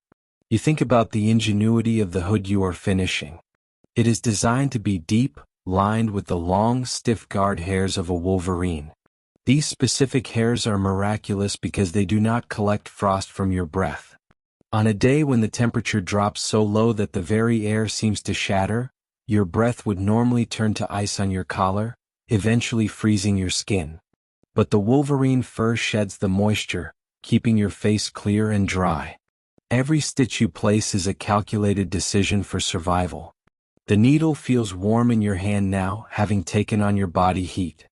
You think about the ingenuity of the hood you are finishing. It is designed to be deep, lined with the long, stiff guard hairs of a wolverine. These specific hairs are miraculous because they do not collect frost from your breath. On a day when the temperature drops so low that the very air seems to shatter, your breath would normally turn to ice on your collar, eventually freezing your skin. But the wolverine fur sheds the moisture, keeping your face clear and dry. Every stitch you place is a calculated decision for survival. The needle feels warm in your hand now, having taken on your body heat.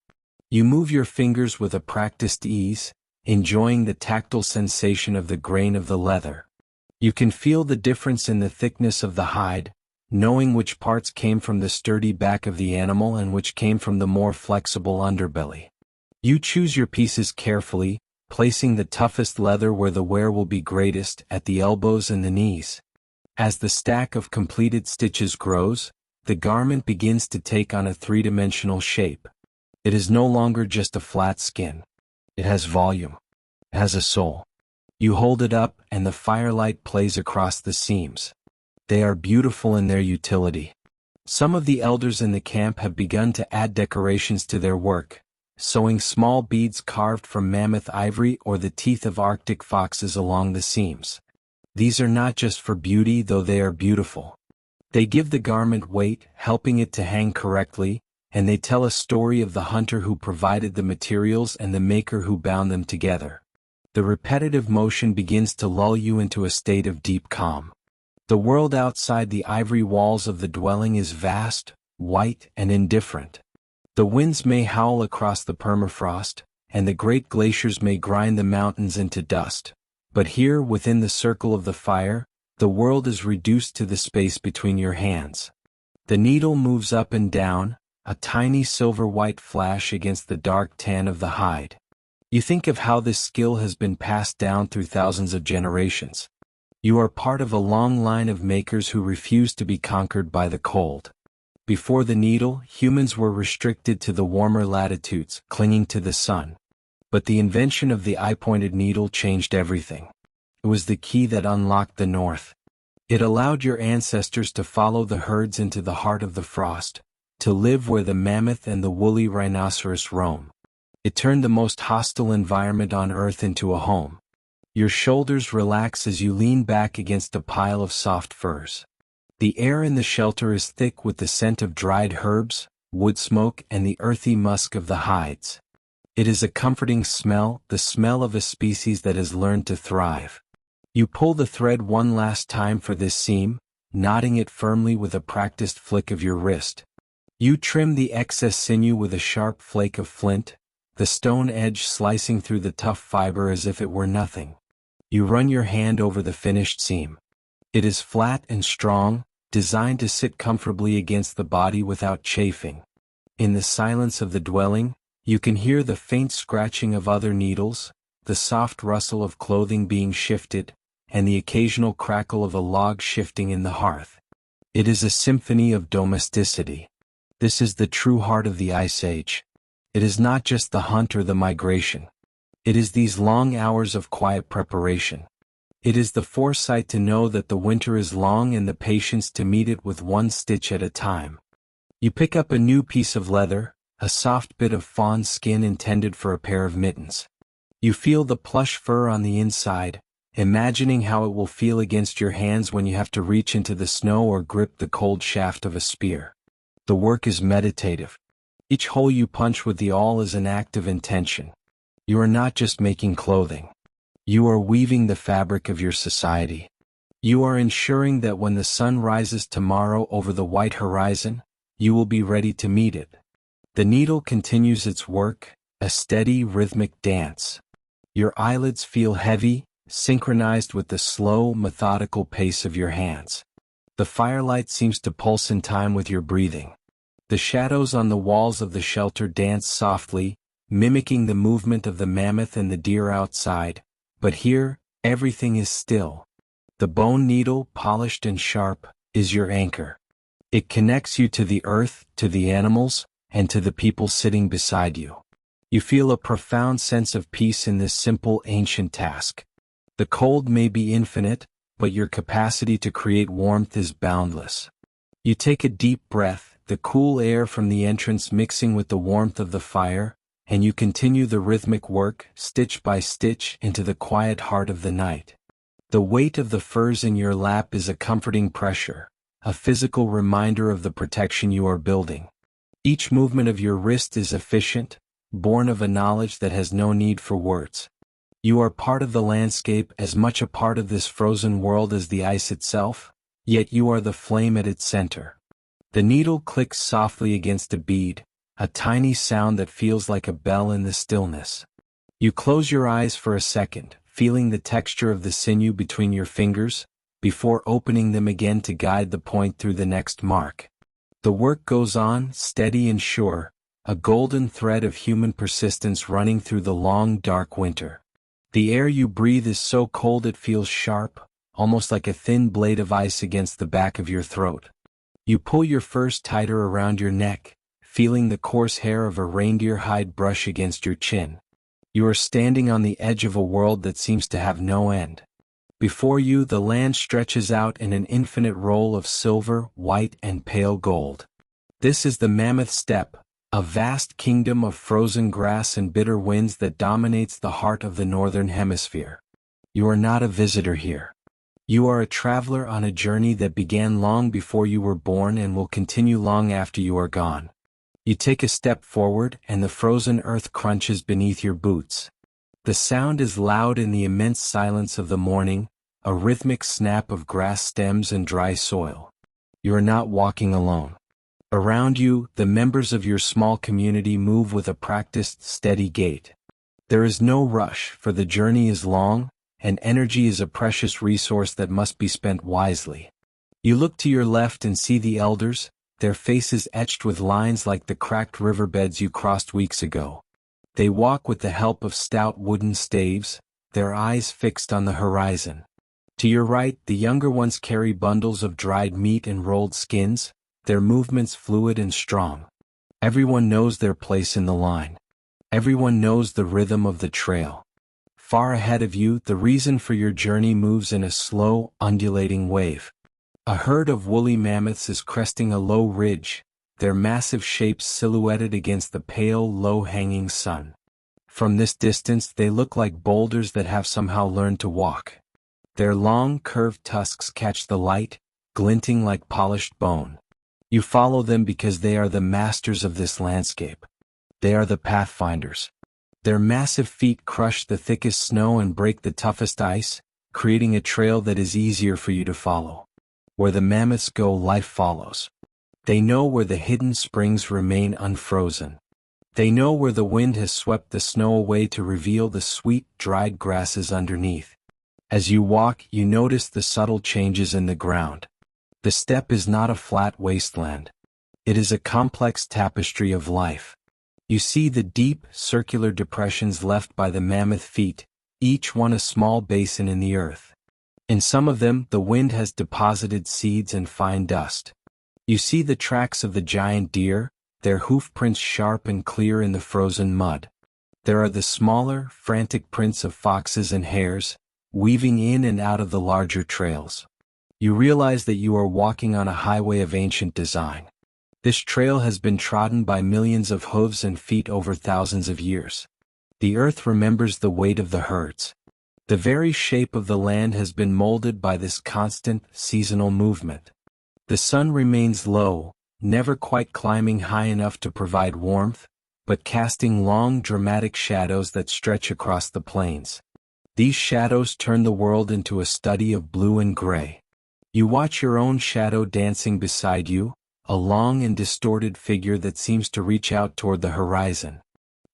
You move your fingers with a practiced ease, enjoying the tactile sensation of the grain of the leather. You can feel the difference in the thickness of the hide, knowing which parts came from the sturdy back of the animal and which came from the more flexible underbelly. You choose your pieces carefully, placing the toughest leather where the wear will be greatest, at the elbows and the knees. As the stack of completed stitches grows, the garment begins to take on a three-dimensional shape. It is no longer just a flat skin. It has volume. It has a soul. You hold it up and the firelight plays across the seams. They are beautiful in their utility. Some of the elders in the camp have begun to add decorations to their work, sewing small beads carved from mammoth ivory or the teeth of Arctic foxes along the seams. These are not just for beauty, though they are beautiful. They give the garment weight, helping it to hang correctly, and they tell a story of the hunter who provided the materials and the maker who bound them together. The repetitive motion begins to lull you into a state of deep calm. The world outside the ivory walls of the dwelling is vast, white, and indifferent. The winds may howl across the permafrost, and the great glaciers may grind the mountains into dust. But here, within the circle of the fire, the world is reduced to the space between your hands. The needle moves up and down, a tiny silver-white flash against the dark tan of the hide. You think of how this skill has been passed down through thousands of generations. You are part of a long line of makers who refuse to be conquered by the cold. Before the needle, humans were restricted to the warmer latitudes, clinging to the sun. But the invention of the eye-pointed needle changed everything. It was the key that unlocked the north. It allowed your ancestors to follow the herds into the heart of the frost, to live where the mammoth and the woolly rhinoceros roam. It turned the most hostile environment on Earth into a home. Your shoulders relax as you lean back against a pile of soft furs. The air in the shelter is thick with the scent of dried herbs, wood smoke, and the earthy musk of the hides. It is a comforting smell, the smell of a species that has learned to thrive. You pull the thread one last time for this seam, knotting it firmly with a practiced flick of your wrist. You trim the excess sinew with a sharp flake of flint, the stone edge slicing through the tough fiber as if it were nothing. You run your hand over the finished seam. It is flat and strong, designed to sit comfortably against the body without chafing. In the silence of the dwelling, you can hear the faint scratching of other needles, the soft rustle of clothing being shifted, and the occasional crackle of a log shifting in the hearth. It is a symphony of domesticity. This is the true heart of the Ice Age. It is not just the hunt or the migration. It is these long hours of quiet preparation. It is the foresight to know that the winter is long and the patience to meet it with one stitch at a time. You pick up a new piece of leather, a soft bit of fawn skin intended for a pair of mittens. You feel the plush fur on the inside, imagining how it will feel against your hands when you have to reach into the snow or grip the cold shaft of a spear. The work is meditative. Each hole you punch with the awl is an act of intention. You are not just making clothing. You are weaving the fabric of your society. You are ensuring that when the sun rises tomorrow over the white horizon, you will be ready to meet it. The needle continues its work, a steady rhythmic dance. Your eyelids feel heavy, synchronized with the slow, methodical pace of your hands. The firelight seems to pulse in time with your breathing. The shadows on the walls of the shelter dance softly, mimicking the movement of the mammoth and the deer outside, but here, everything is still. The bone needle, polished and sharp, is your anchor. It connects you to the earth, to the animals, and to the people sitting beside you. You feel a profound sense of peace in this simple ancient task. The cold may be infinite, but your capacity to create warmth is boundless. You take a deep breath, the cool air from the entrance mixing with the warmth of the fire, and you continue the rhythmic work, stitch by stitch, into the quiet heart of the night. The weight of the furs in your lap is a comforting pressure, a physical reminder of the protection you are building. Each movement of your wrist is efficient, born of a knowledge that has no need for words. You are part of the landscape, as much a part of this frozen world as the ice itself, yet you are the flame at its center. The needle clicks softly against a bead, a tiny sound that feels like a bell in the stillness. You close your eyes for a second, feeling the texture of the sinew between your fingers, before opening them again to guide the point through the next mark. The work goes on, steady and sure, a golden thread of human persistence running through the long, dark winter. The air you breathe is so cold it feels sharp, almost like a thin blade of ice against the back of your throat. You pull your furs tighter around your neck, feeling the coarse hair of a reindeer hide brush against your chin. You are standing on the edge of a world that seems to have no end. Before you, the land stretches out in an infinite roll of silver, white, and pale gold. This is the Mammoth Steppe, a vast kingdom of frozen grass and bitter winds that dominates the heart of the northern hemisphere. You are not a visitor here. You are a traveler on a journey that began long before you were born and will continue long after you are gone. You take a step forward and the frozen earth crunches beneath your boots. The sound is loud in the immense silence of the morning, a rhythmic snap of grass stems and dry soil. You are not walking alone. Around you, the members of your small community move with a practiced, steady gait. There is no rush, for the journey is long, and energy is a precious resource that must be spent wisely. You look to your left and see the elders, their faces etched with lines like the cracked riverbeds you crossed weeks ago. They walk with the help of stout wooden staves, their eyes fixed on the horizon. To your right, the younger ones carry bundles of dried meat and rolled skins, their movements fluid and strong. Everyone knows their place in the line. Everyone knows the rhythm of the trail. Far ahead of you, the reason for your journey moves in a slow, undulating wave. A herd of woolly mammoths is cresting a low ridge, their massive shapes silhouetted against the pale, low-hanging sun. From this distance they look like boulders that have somehow learned to walk. Their long, curved tusks catch the light, glinting like polished bone. You follow them because they are the masters of this landscape. They are the pathfinders. Their massive feet crush the thickest snow and break the toughest ice, creating a trail that is easier for you to follow. Where the mammoths go, life follows. They know where the hidden springs remain unfrozen. They know where the wind has swept the snow away to reveal the sweet, dried grasses underneath. As you walk, you notice the subtle changes in the ground. The steppe is not a flat wasteland. It is a complex tapestry of life. You see the deep, circular depressions left by the mammoth feet, each one a small basin in the earth. In some of them, the wind has deposited seeds and fine dust. You see the tracks of the giant deer, their hoof prints sharp and clear in the frozen mud. There are the smaller, frantic prints of foxes and hares, weaving in and out of the larger trails. You realize that you are walking on a highway of ancient design. This trail has been trodden by millions of hooves and feet over thousands of years. The earth remembers the weight of the herds. The very shape of the land has been molded by this constant, seasonal movement. The sun remains low, never quite climbing high enough to provide warmth, but casting long, dramatic shadows that stretch across the plains. These shadows turn the world into a study of blue and gray. You watch your own shadow dancing beside you, a long and distorted figure that seems to reach out toward the horizon.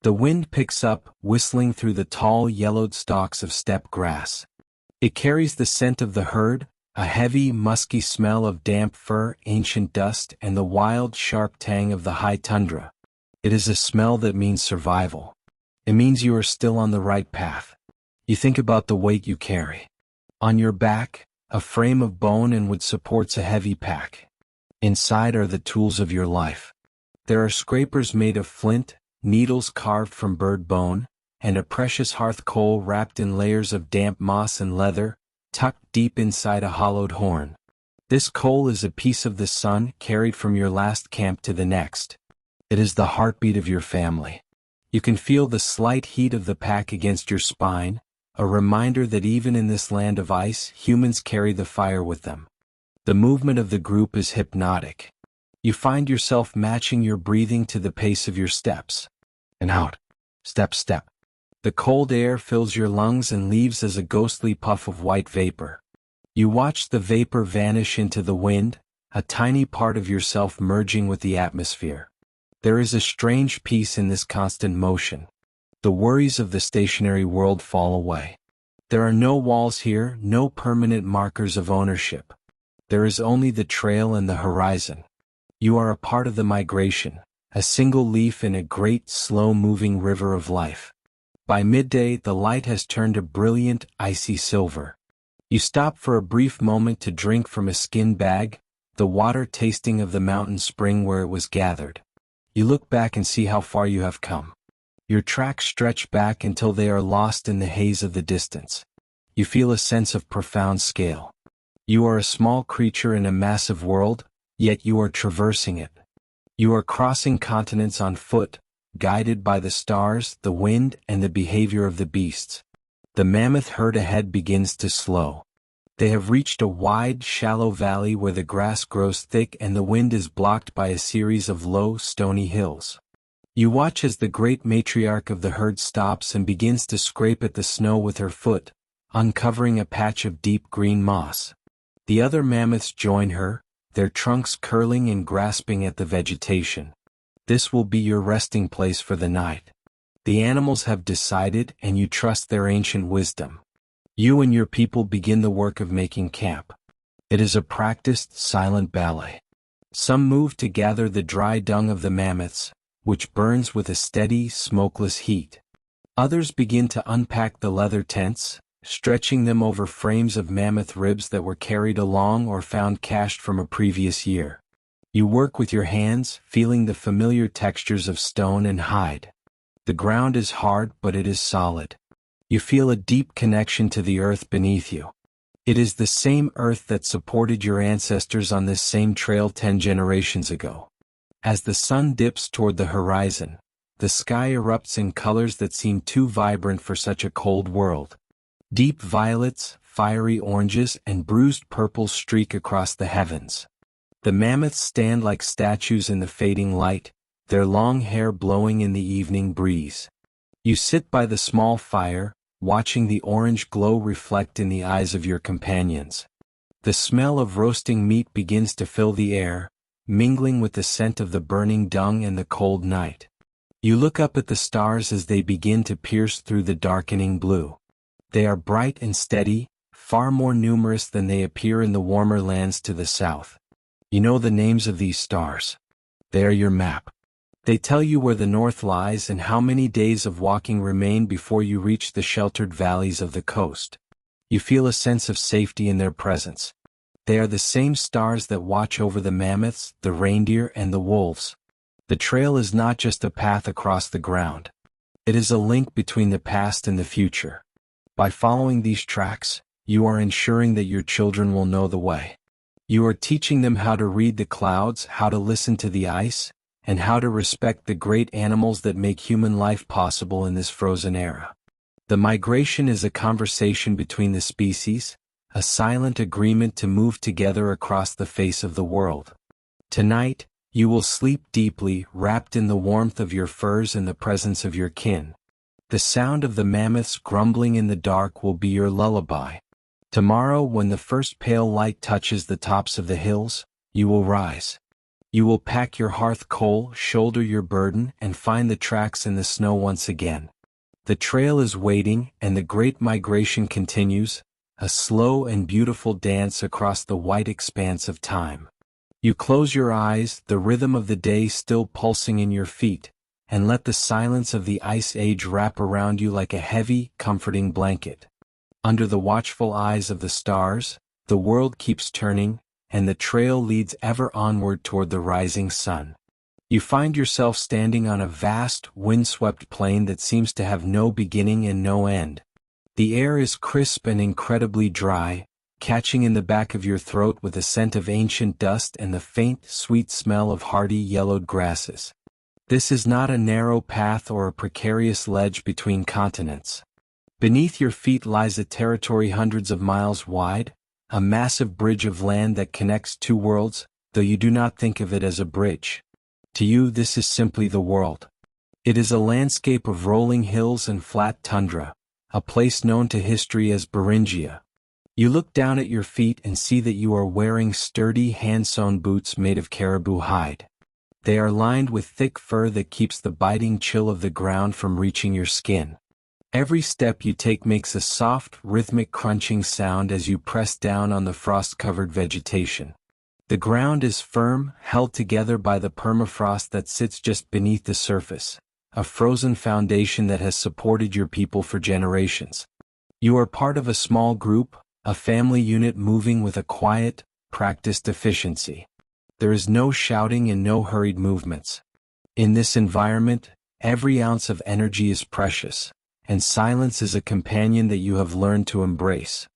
The wind picks up, whistling through the tall, yellowed stalks of steppe grass. It carries the scent of the herd, a heavy, musky smell of damp fur, ancient dust, and the wild, sharp tang of the high tundra. It is a smell that means survival. It means you are still on the right path. You think about the weight you carry. On your back, a frame of bone and wood supports a heavy pack. Inside are the tools of your life. There are scrapers made of flint, needles carved from bird bone, and a precious hearth coal wrapped in layers of damp moss and leather, tucked deep inside a hollowed horn. This coal is a piece of the sun carried from your last camp to the next. It is the heartbeat of your family. You can feel the slight heat of the pack against your spine, a reminder that even in this land of ice, humans carry the fire with them. The movement of the group is hypnotic. You find yourself matching your breathing to the pace of your steps. And out. Step, step. The cold air fills your lungs and leaves as a ghostly puff of white vapor. You watch the vapor vanish into the wind, a tiny part of yourself merging with the atmosphere. There is a strange peace in this constant motion. The worries of the stationary world fall away. There are no walls here, no permanent markers of ownership. There is only the trail and the horizon. You are a part of the migration, a single leaf in a great, slow-moving river of life. By midday, the light has turned a brilliant, icy silver. You stop for a brief moment to drink from a skin bag, the water tasting of the mountain spring where it was gathered. You look back and see how far you have come. Your tracks stretch back until they are lost in the haze of the distance. You feel a sense of profound scale. You are a small creature in a massive world, yet you are traversing it. You are crossing continents on foot, guided by the stars, the wind, and the behavior of the beasts. The mammoth herd ahead begins to slow. They have reached a wide, shallow valley where the grass grows thick and the wind is blocked by a series of low, stony hills. You watch as the great matriarch of the herd stops and begins to scrape at the snow with her foot, uncovering a patch of deep green moss. The other mammoths join her, their trunks curling and grasping at the vegetation. This will be your resting place for the night. The animals have decided, and you trust their ancient wisdom. You and your people begin the work of making camp. It is a practiced, silent ballet. Some move to gather the dry dung of the mammoths, which burns with a steady, smokeless heat. Others begin to unpack the leather tents, stretching them over frames of mammoth ribs that were carried along or found cached from a previous year. You work with your hands, feeling the familiar textures of stone and hide. The ground is hard, but it is solid. You feel a deep connection to the earth beneath you. It is the same earth that supported your ancestors on this same trail 10 generations ago. As the sun dips toward the horizon, the sky erupts in colors that seem too vibrant for such a cold world. Deep violets, fiery oranges, and bruised purples streak across the heavens. The mammoths stand like statues in the fading light, their long hair blowing in the evening breeze. You sit by the small fire, watching the orange glow reflect in the eyes of your companions. The smell of roasting meat begins to fill the air, mingling with the scent of the burning dung and the cold night. You look up at the stars as they begin to pierce through the darkening blue. They are bright and steady, far more numerous than they appear in the warmer lands to the south. You know the names of these stars. They are your map. They tell you where the north lies and how many days of walking remain before you reach the sheltered valleys of the coast. You feel a sense of safety in their presence. They are the same stars that watch over the mammoths, the reindeer, and the wolves. The trail is not just a path across the ground. It is a link between the past and the future. By following these tracks, you are ensuring that your children will know the way. You are teaching them how to read the clouds, how to listen to the ice, and how to respect the great animals that make human life possible in this frozen era. The migration is a conversation between the species, a silent agreement to move together across the face of the world. Tonight, you will sleep deeply, wrapped in the warmth of your furs and the presence of your kin. The sound of the mammoths grumbling in the dark will be your lullaby. Tomorrow, when the first pale light touches the tops of the hills, you will rise. You will pack your hearth coal, shoulder your burden, and find the tracks in the snow once again. The trail is waiting, and the great migration continues, a slow and beautiful dance across the white expanse of time. You close your eyes, the rhythm of the day still pulsing in your feet, and let the silence of the ice age wrap around you like a heavy, comforting blanket. Under the watchful eyes of the stars, the world keeps turning, and the trail leads ever onward toward the rising sun. You find yourself standing on a vast, windswept plain that seems to have no beginning and no end. The air is crisp and incredibly dry, catching in the back of your throat with a scent of ancient dust and the faint, sweet smell of hardy yellowed grasses. This is not a narrow path or a precarious ledge between continents. Beneath your feet lies a territory hundreds of miles wide, a massive bridge of land that connects two worlds, though you do not think of it as a bridge. To you, this is simply the world. It is a landscape of rolling hills and flat tundra, a place known to history as Beringia. You look down at your feet and see that you are wearing sturdy hand-sewn boots made of caribou hide. They are lined with thick fur that keeps the biting chill of the ground from reaching your skin. Every step you take makes a soft, rhythmic crunching sound as you press down on the frost-covered vegetation. The ground is firm, held together by the permafrost that sits just beneath the surface, a frozen foundation that has supported your people for generations. You are part of a small group, a family unit moving with a quiet, practiced efficiency. There is no shouting and no hurried movements. In this environment, every ounce of energy is precious, and silence is a companion that you have learned to embrace.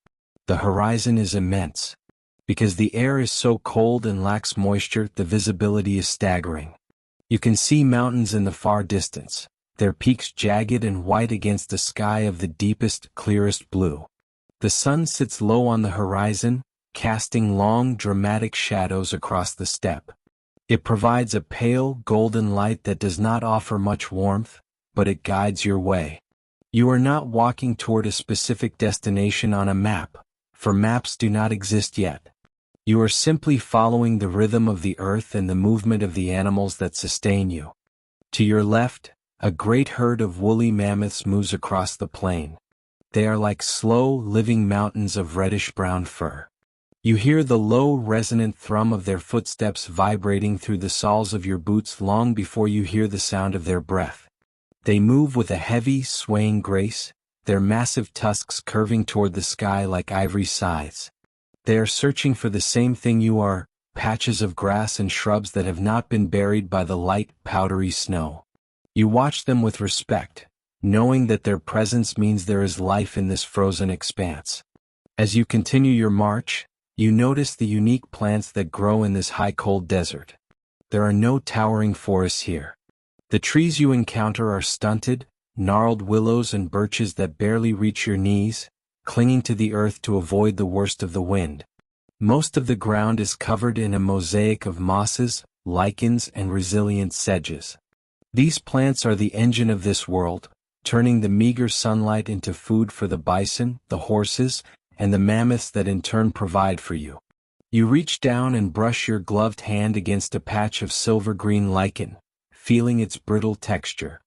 The horizon is immense. Because the air is so cold and lacks moisture, the visibility is staggering. You can see mountains in the far distance, their peaks jagged and white against the sky of the deepest, clearest blue. The sun sits low on the horizon, casting long, dramatic shadows across the steppe. It provides a pale, golden light that does not offer much warmth, but it guides your way. You are not walking toward a specific destination on a map, for maps do not exist yet. You are simply following the rhythm of the earth and the movement of the animals that sustain you. To your left, a great herd of woolly mammoths moves across the plain. They are like slow, living mountains of reddish-brown fur. You hear the low, resonant thrum of their footsteps vibrating through the soles of your boots long before you hear the sound of their breath. They move with a heavy, swaying grace, their massive tusks curving toward the sky like ivory scythes. They are searching for the same thing you are, patches of grass and shrubs that have not been buried by the light, powdery snow. You watch them with respect, knowing that their presence means there is life in this frozen expanse. As you continue your march, you notice the unique plants that grow in this high cold desert. There are no towering forests here. The trees you encounter are stunted, gnarled willows and birches that barely reach your knees, clinging to the earth to avoid the worst of the wind. Most of the ground is covered in a mosaic of mosses, lichens, and resilient sedges. These plants are the engine of this world, turning the meager sunlight into food for the bison, the horses, and the mammoths that in turn provide for you. You reach down and brush your gloved hand against a patch of silver-green lichen, feeling its brittle texture.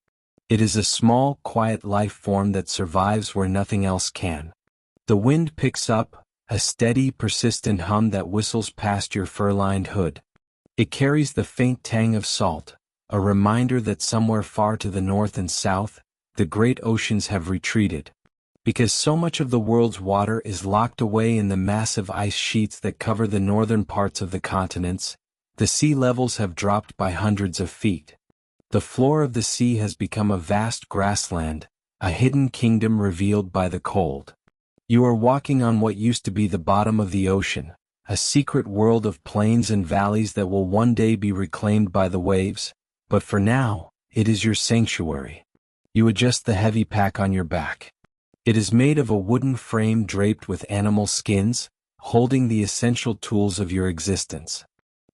It is a small, quiet life form that survives where nothing else can. The wind picks up, a steady, persistent hum that whistles past your fur-lined hood. It carries the faint tang of salt, a reminder that somewhere far to the north and south, the great oceans have retreated. Because so much of the world's water is locked away in the massive ice sheets that cover the northern parts of the continents, the sea levels have dropped by hundreds of feet. The floor of the sea has become a vast grassland, a hidden kingdom revealed by the cold. You are walking on what used to be the bottom of the ocean, a secret world of plains and valleys that will one day be reclaimed by the waves, but for now, it is your sanctuary. You adjust the heavy pack on your back. It is made of a wooden frame draped with animal skins, holding the essential tools of your existence.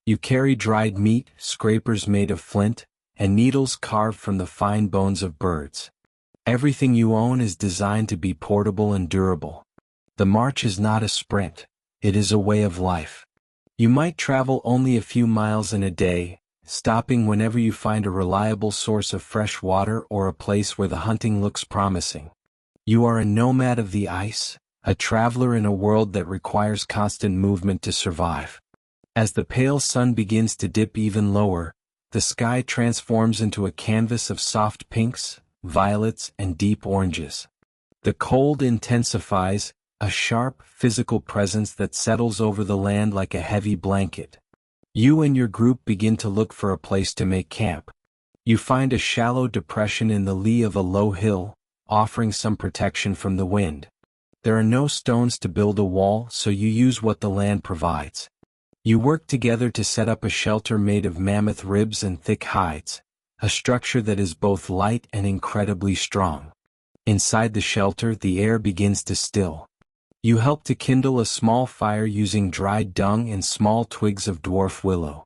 You carry dried meat, scrapers made of flint, and needles carved from the fine bones of birds. Everything you own is designed to be portable and durable. The march is not a sprint, it is a way of life. You might travel only a few miles in a day, stopping whenever you find a reliable source of fresh water or a place where the hunting looks promising. You are a nomad of the ice, a traveler in a world that requires constant movement to survive. As the pale sun begins to dip even lower, the sky transforms into a canvas of soft pinks, violets, and deep oranges. The cold intensifies, a sharp, physical presence that settles over the land like a heavy blanket. You and your group begin to look for a place to make camp. You find a shallow depression in the lee of a low hill, offering some protection from the wind. There are no stones to build a wall, so you use what the land provides. You work together to set up a shelter made of mammoth ribs and thick hides, a structure that is both light and incredibly strong. Inside the shelter, the air begins to still. You help to kindle a small fire using dried dung and small twigs of dwarf willow.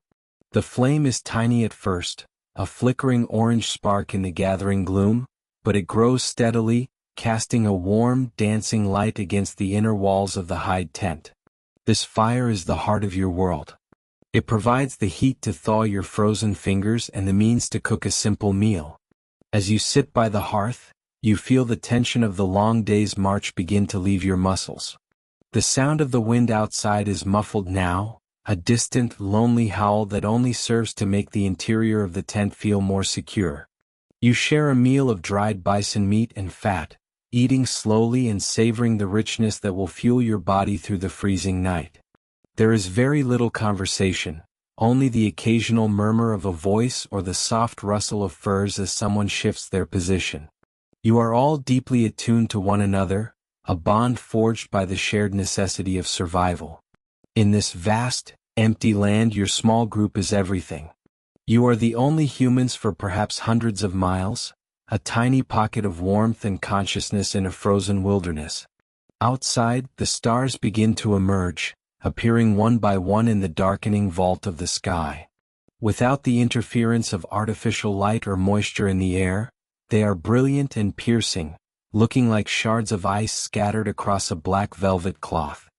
The flame is tiny at first, a flickering orange spark in the gathering gloom, but it grows steadily, casting a warm, dancing light against the inner walls of the hide tent. This fire is the heart of your world. It provides the heat to thaw your frozen fingers and the means to cook a simple meal. As you sit by the hearth, you feel the tension of the long day's march begin to leave your muscles. The sound of the wind outside is muffled now, a distant, lonely howl that only serves to make the interior of the tent feel more secure. You share a meal of dried bison meat and fat, eating slowly and savoring the richness that will fuel your body through the freezing night. There is very little conversation, only the occasional murmur of a voice or the soft rustle of furs as someone shifts their position. You are all deeply attuned to one another, a bond forged by the shared necessity of survival. In this vast, empty land, your small group is everything. You are the only humans for perhaps hundreds of miles, a tiny pocket of warmth and consciousness in a frozen wilderness. Outside, the stars begin to emerge, appearing one by one in the darkening vault of the sky. Without the interference of artificial light or moisture in the air, they are brilliant and piercing, looking like shards of ice scattered across a black velvet cloth.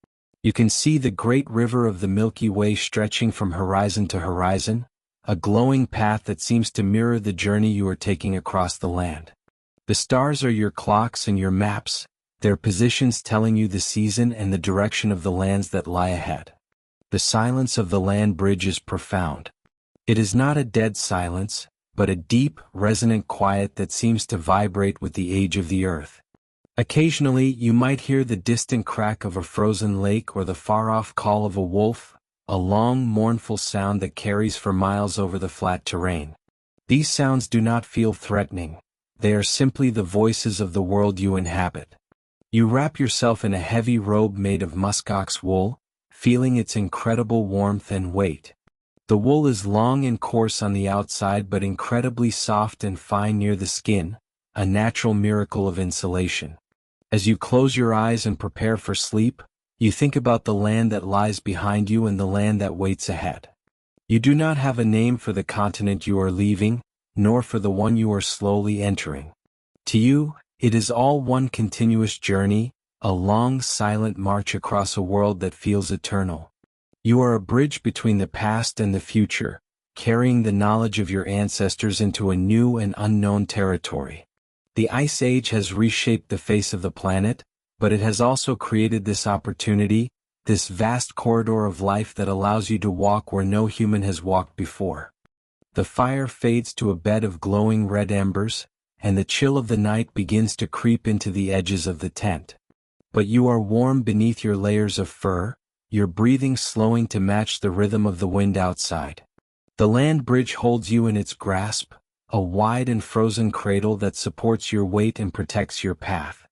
You can see the great river of the Milky Way stretching from horizon to horizon, a glowing path that seems to mirror the journey you are taking across the land. The stars are your clocks and your maps, their positions telling you the season and the direction of the lands that lie ahead. The silence of the land bridge is profound. It is not a dead silence, but a deep, resonant quiet that seems to vibrate with the age of the earth. Occasionally, you might hear the distant crack of a frozen lake or the far-off call of a wolf, a long, mournful sound that carries for miles over the flat terrain. These sounds do not feel threatening. They are simply the voices of the world you inhabit. You wrap yourself in a heavy robe made of muskox wool, feeling its incredible warmth and weight. The wool is long and coarse on the outside but incredibly soft and fine near the skin, a natural miracle of insulation. As you close your eyes and prepare for sleep, you think about the land that lies behind you and the land that waits ahead. You do not have a name for the continent you are leaving, nor for the one you are slowly entering. To you, it is all one continuous journey, a long silent march across a world that feels eternal. You are a bridge between the past and the future, carrying the knowledge of your ancestors into a new and unknown territory. The Ice Age has reshaped the face of the planet, but it has also created this opportunity, this vast corridor of life that allows you to walk where no human has walked before. The fire fades to a bed of glowing red embers, and the chill of the night begins to creep into the edges of the tent. But you are warm beneath your layers of fur, your breathing slowing to match the rhythm of the wind outside. The land bridge holds you in its grasp, a wide and frozen cradle that supports your weight and protects your path.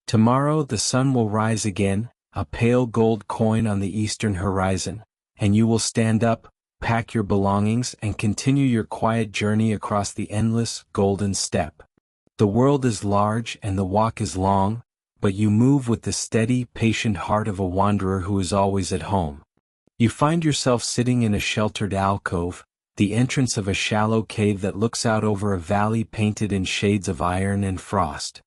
Tomorrow the sun will rise again, a pale gold coin on the eastern horizon, and you will stand up, pack your belongings and continue your quiet journey across the endless, golden steppe. The world is large and the walk is long, but you move with the steady, patient heart of a wanderer who is always at home. You find yourself sitting in a sheltered alcove, the entrance of a shallow cave that looks out over a valley painted in shades of iron and frost.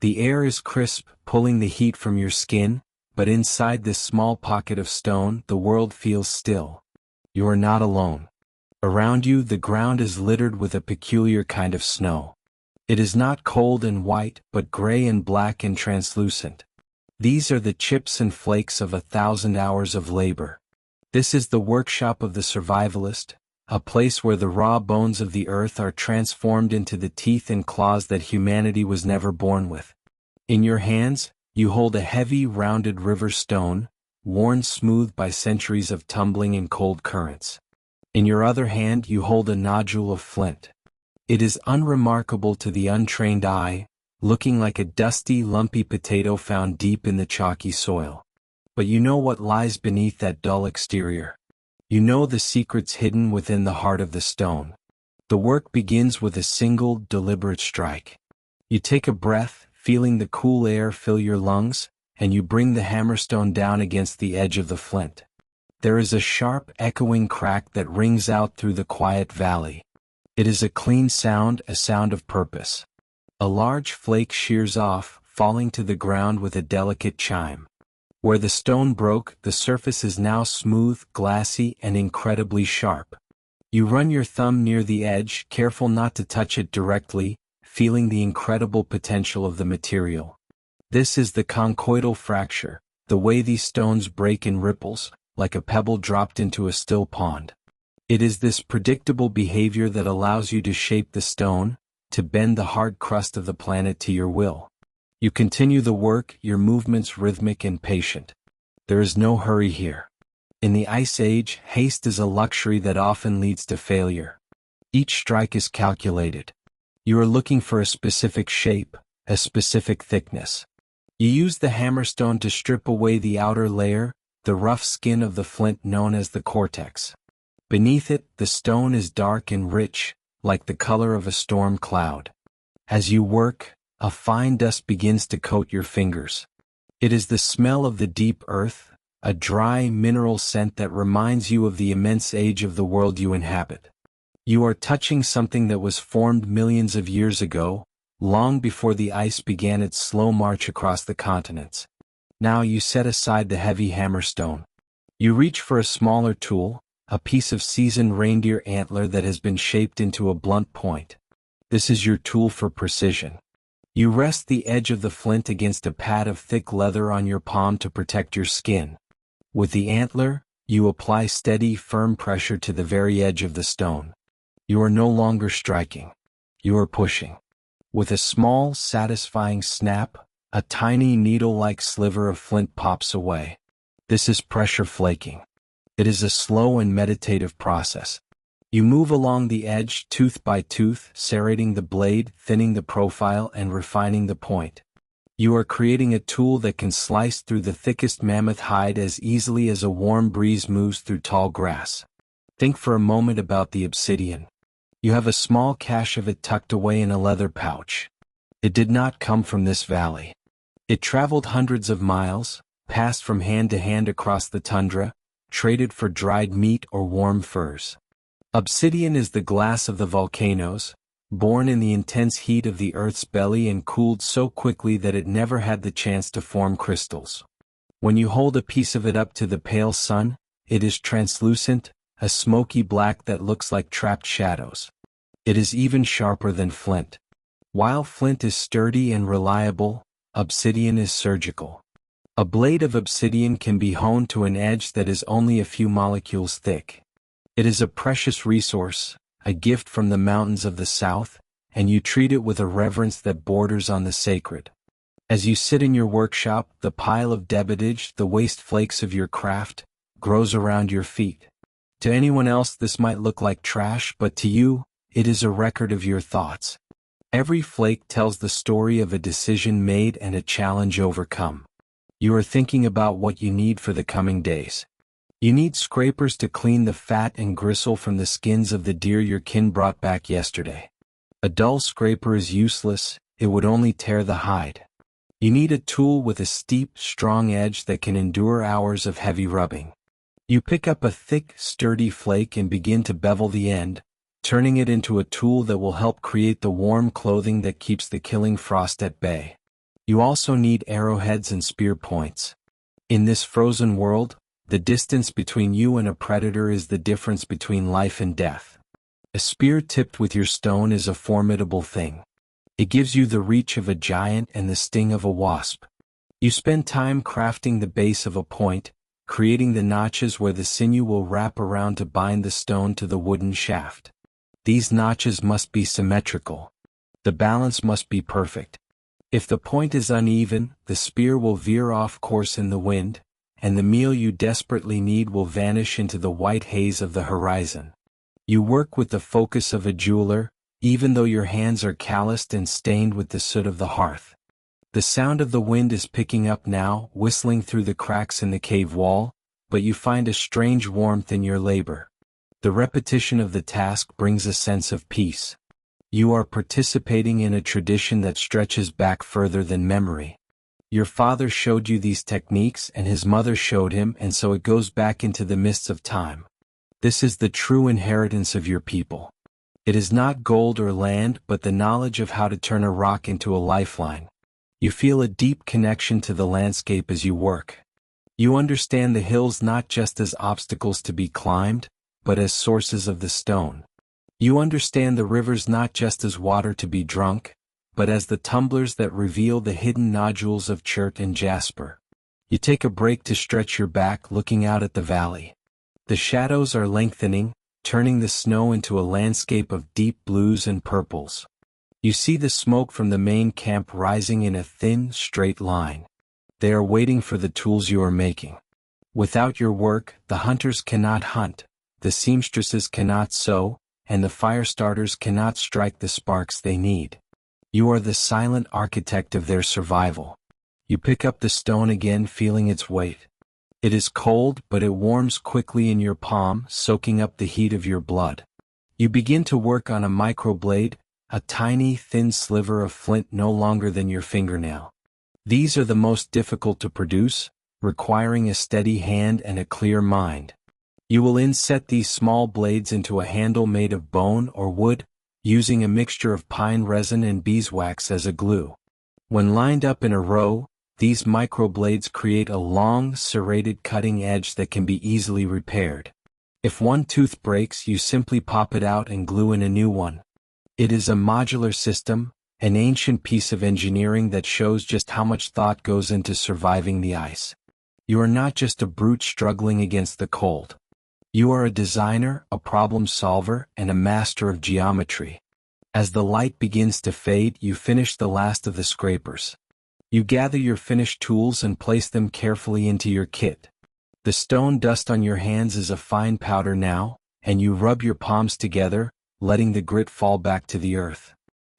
The air is crisp, pulling the heat from your skin, but inside this small pocket of stone, the world feels still. You are not alone. Around you, the ground is littered with a peculiar kind of snow. It is not cold and white, but gray and black and translucent. These are the chips and flakes of 1,000 hours of labor. This is the workshop of the survivalist, a place where the raw bones of the earth are transformed into the teeth and claws that humanity was never born with. In your hands, you hold a heavy, rounded river stone, worn smooth by centuries of tumbling and cold currents. In your other hand you hold a nodule of flint. It is unremarkable to the untrained eye, looking like a dusty, lumpy potato found deep in the chalky soil. But you know what lies beneath that dull exterior. You know the secrets hidden within the heart of the stone. The work begins with a single, deliberate strike. You take a breath, feeling the cool air fill your lungs, and you bring the hammerstone down against the edge of the flint. There is a sharp, echoing crack that rings out through the quiet valley. It is a clean sound, a sound of purpose. A large flake shears off, falling to the ground with a delicate chime. Where the stone broke, the surface is now smooth, glassy, and incredibly sharp. You run your thumb near the edge, careful not to touch it directly, feeling the incredible potential of the material. This is the conchoidal fracture, the way these stones break in ripples, like a pebble dropped into a still pond. It is this predictable behavior that allows you to shape the stone, to bend the hard crust of the planet to your will. You continue the work, your movements rhythmic and patient. There is no hurry here. In the Ice Age, haste is a luxury that often leads to failure. Each strike is calculated. You are looking for a specific shape, a specific thickness. You use the hammerstone to strip away the outer layer, the rough skin of the flint known as the cortex. Beneath it, the stone is dark and rich, like the color of a storm cloud. As you work, a fine dust begins to coat your fingers. It is the smell of the deep earth, a dry mineral scent that reminds you of the immense age of the world you inhabit. You are touching something that was formed millions of years ago, long before the ice began its slow march across the continents. Now you set aside the heavy hammerstone. You reach for a smaller tool, a piece of seasoned reindeer antler that has been shaped into a blunt point. This is your tool for precision. You rest the edge of the flint against a pad of thick leather on your palm to protect your skin. With the antler, you apply steady, firm pressure to the very edge of the stone. You are no longer striking. You are pushing. With a small, satisfying snap, a tiny needle-like sliver of flint pops away. This is pressure flaking. It is a slow and meditative process. You move along the edge, tooth by tooth, serrating the blade, thinning the profile, and refining the point. You are creating a tool that can slice through the thickest mammoth hide as easily as a warm breeze moves through tall grass. Think for a moment about the obsidian. You have a small cache of it tucked away in a leather pouch. It did not come from this valley. It traveled hundreds of miles, passed from hand to hand across the tundra, traded for dried meat or warm furs. Obsidian is the glass of the volcanoes, born in the intense heat of the Earth's belly and cooled so quickly that it never had the chance to form crystals. When you hold a piece of it up to the pale sun, it is translucent, a smoky black that looks like trapped shadows. It is even sharper than flint. While flint is sturdy and reliable, obsidian is surgical. A blade of obsidian can be honed to an edge that is only a few molecules thick. It is a precious resource, a gift from the mountains of the south, and you treat it with a reverence that borders on the sacred. As you sit in your workshop, the pile of debitage, the waste flakes of your craft, grows around your feet. To anyone else this might look like trash, but to you, it is a record of your thoughts. Every flake tells the story of a decision made and a challenge overcome. You are thinking about what you need for the coming days. You need scrapers to clean the fat and gristle from the skins of the deer your kin brought back yesterday. A dull scraper is useless, it would only tear the hide. You need a tool with a steep, strong edge that can endure hours of heavy rubbing. You pick up a thick, sturdy flake and begin to bevel the end, turning it into a tool that will help create the warm clothing that keeps the killing frost at bay. You also need arrowheads and spear points. In this frozen world, the distance between you and a predator is the difference between life and death. A spear tipped with your stone is a formidable thing. It gives you the reach of a giant and the sting of a wasp. You spend time crafting the base of a point, creating the notches where the sinew will wrap around to bind the stone to the wooden shaft. These notches must be symmetrical. The balance must be perfect. If the point is uneven, the spear will veer off course in the wind, and the meal you desperately need will vanish into the white haze of the horizon. You work with the focus of a jeweler, even though your hands are calloused and stained with the soot of the hearth. The sound of the wind is picking up now, whistling through the cracks in the cave wall, but you find a strange warmth in your labor. The repetition of the task brings a sense of peace. You are participating in a tradition that stretches back further than memory. Your father showed you these techniques and his mother showed him, and so it goes back into the mists of time. This is the true inheritance of your people. It is not gold or land, but the knowledge of how to turn a rock into a lifeline. You feel a deep connection to the landscape as you work. You understand the hills not just as obstacles to be climbed, but as sources of the stone. You understand the rivers not just as water to be drunk, but as the tumblers that reveal the hidden nodules of chert and jasper. You take a break to stretch your back, looking out at the valley. The shadows are lengthening, turning the snow into a landscape of deep blues and purples. You see the smoke from the main camp rising in a thin, straight line. They are waiting for the tools you are making. Without your work, the hunters cannot hunt, the seamstresses cannot sew, and the fire starters cannot strike the sparks they need. You are the silent architect of their survival. You pick up the stone again, feeling its weight. It is cold, but it warms quickly in your palm, soaking up the heat of your blood. You begin to work on a microblade, a tiny, thin sliver of flint no longer than your fingernail. These are the most difficult to produce, requiring a steady hand and a clear mind. You will inset these small blades into a handle made of bone or wood, using a mixture of pine resin and beeswax as a glue. When lined up in a row, these microblades create a long, serrated cutting edge that can be easily repaired. If one tooth breaks, you simply pop it out and glue in a new one. It is a modular system, an ancient piece of engineering that shows just how much thought goes into surviving the ice. You are not just a brute struggling against the cold. You are a designer, a problem solver, and a master of geometry. As the light begins to fade, you finish the last of the scrapers. You gather your finished tools and place them carefully into your kit. The stone dust on your hands is a fine powder now, and you rub your palms together, letting the grit fall back to the earth.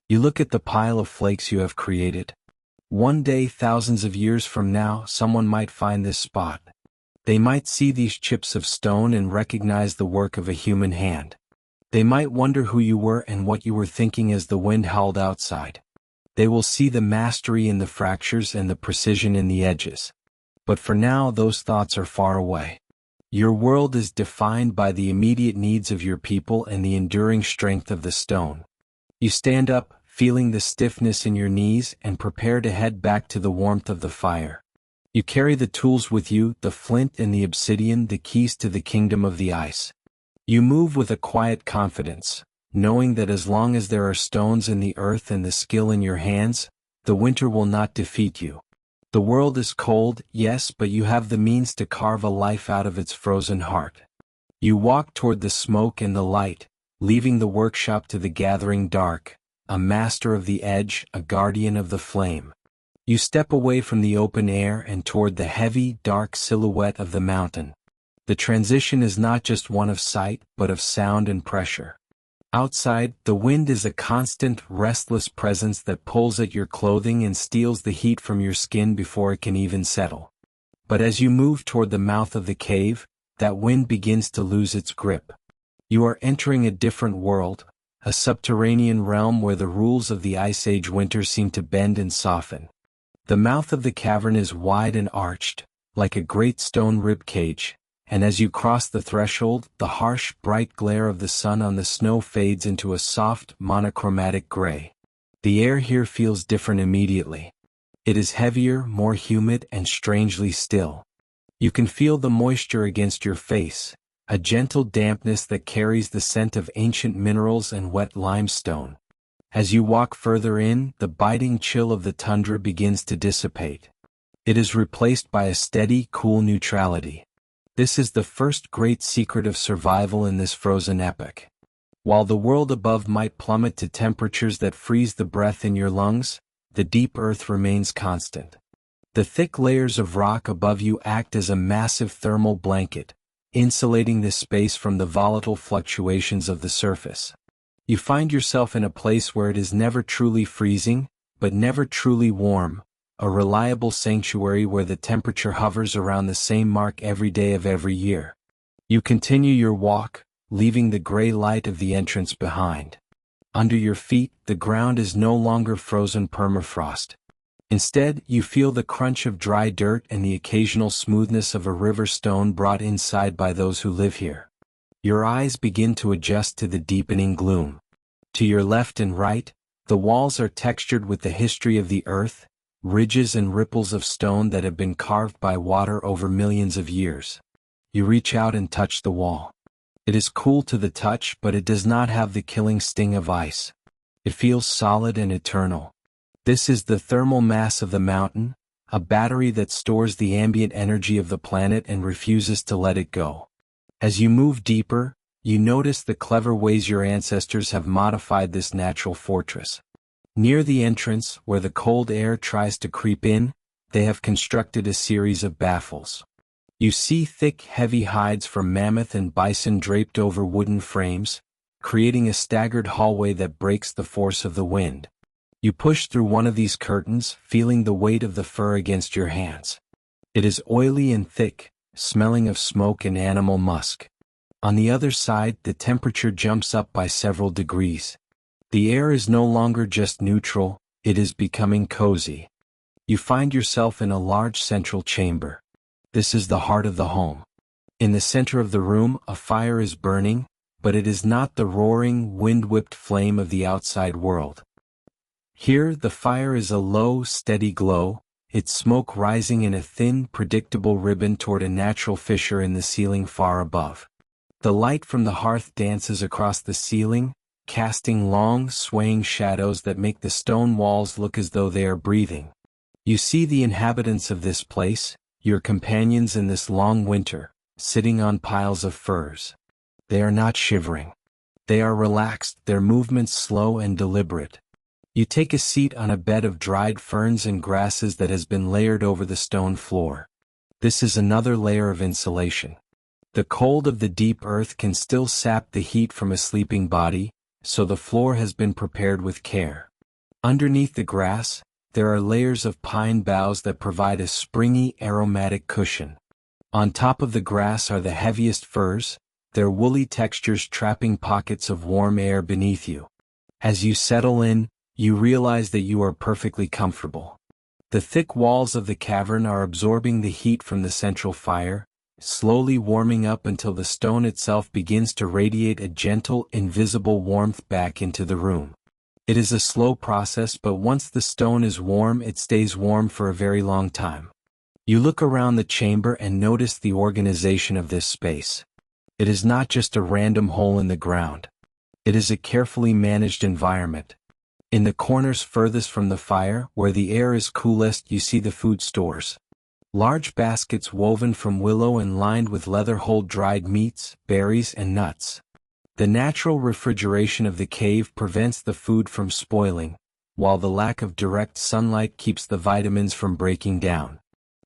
You look at the pile of flakes you have created. One day, thousands of years from now, someone might find this spot. They might see these chips of stone and recognize the work of a human hand. They might wonder who you were and what you were thinking as the wind howled outside. They will see the mastery in the fractures and the precision in the edges. But for now, those thoughts are far away. Your world is defined by the immediate needs of your people and the enduring strength of the stone. You stand up, feeling the stiffness in your knees, and prepare to head back to the warmth of the fire. You carry the tools with you, the flint and the obsidian, the keys to the kingdom of the ice. You move with a quiet confidence, knowing that as long as there are stones in the earth and the skill in your hands, the winter will not defeat you. The world is cold, yes, but you have the means to carve a life out of its frozen heart. You walk toward the smoke and the light, leaving the workshop to the gathering dark, a master of the edge, a guardian of the flame. You step away from the open air and toward the heavy, dark silhouette of the mountain. The transition is not just one of sight, but of sound and pressure. Outside, the wind is a constant, restless presence that pulls at your clothing and steals the heat from your skin before it can even settle. But as you move toward the mouth of the cave, that wind begins to lose its grip. You are entering a different world, a subterranean realm where the rules of the Ice Age winter seem to bend and soften. The mouth of the cavern is wide and arched, like a great stone rib cage, and as you cross the threshold, the harsh, bright glare of the sun on the snow fades into a soft, monochromatic gray. The air here feels different immediately. It is heavier, more humid, and strangely still. You can feel the moisture against your face, a gentle dampness that carries the scent of ancient minerals and wet limestone. As you walk further in, the biting chill of the tundra begins to dissipate. It is replaced by a steady, cool neutrality. This is the first great secret of survival in this frozen epoch. While the world above might plummet to temperatures that freeze the breath in your lungs, the deep earth remains constant. The thick layers of rock above you act as a massive thermal blanket, insulating this space from the volatile fluctuations of the surface. You find yourself in a place where it is never truly freezing, but never truly warm, a reliable sanctuary where the temperature hovers around the same mark every day of every year. You continue your walk, leaving the gray light of the entrance behind. Under your feet, the ground is no longer frozen permafrost. Instead, you feel the crunch of dry dirt and the occasional smoothness of a river stone brought inside by those who live here. Your eyes begin to adjust to the deepening gloom. To your left and right, the walls are textured with the history of the earth, ridges and ripples of stone that have been carved by water over millions of years. You reach out and touch the wall. It is cool to the touch, but it does not have the killing sting of ice. It feels solid and eternal. This is the thermal mass of the mountain, a battery that stores the ambient energy of the planet and refuses to let it go. As you move deeper, you notice the clever ways your ancestors have modified this natural fortress. Near the entrance, where the cold air tries to creep in, they have constructed a series of baffles. You see thick, heavy hides from mammoth and bison draped over wooden frames, creating a staggered hallway that breaks the force of the wind. You push through one of these curtains, feeling the weight of the fur against your hands. It is oily and thick, smelling of smoke and animal musk. On the other side, the temperature jumps up by several degrees. The air is no longer just neutral, it is becoming cozy. You find yourself in a large central chamber. This is the heart of the home. In the center of the room, a fire is burning, but it is not the roaring, wind-whipped flame of the outside world. Here, the fire is a low, steady glow, its smoke rising in a thin, predictable ribbon toward a natural fissure in the ceiling far above. The light from the hearth dances across the ceiling, casting long, swaying shadows that make the stone walls look as though they are breathing. You see the inhabitants of this place, your companions in this long winter, sitting on piles of furs. They are not shivering. They are relaxed, their movements slow and deliberate. You take a seat on a bed of dried ferns and grasses that has been layered over the stone floor. This is another layer of insulation. The cold of the deep earth can still sap the heat from a sleeping body, so the floor has been prepared with care. Underneath the grass, there are layers of pine boughs that provide a springy, aromatic cushion. On top of the grass are the heaviest furs, their woolly textures trapping pockets of warm air beneath you. As you settle in, you realize that you are perfectly comfortable. The thick walls of the cavern are absorbing the heat from the central fire, slowly warming up until the stone itself begins to radiate a gentle, invisible warmth back into the room. It is a slow process, but once the stone is warm, it stays warm for a very long time. You look around the chamber and notice the organization of this space. It is not just a random hole in the ground. It is a carefully managed environment. In the corners furthest from the fire, where the air is coolest, you see the food stores. Large baskets woven from willow and lined with leather hold dried meats, berries, and nuts. The natural refrigeration of the cave prevents the food from spoiling, while the lack of direct sunlight keeps the vitamins from breaking down.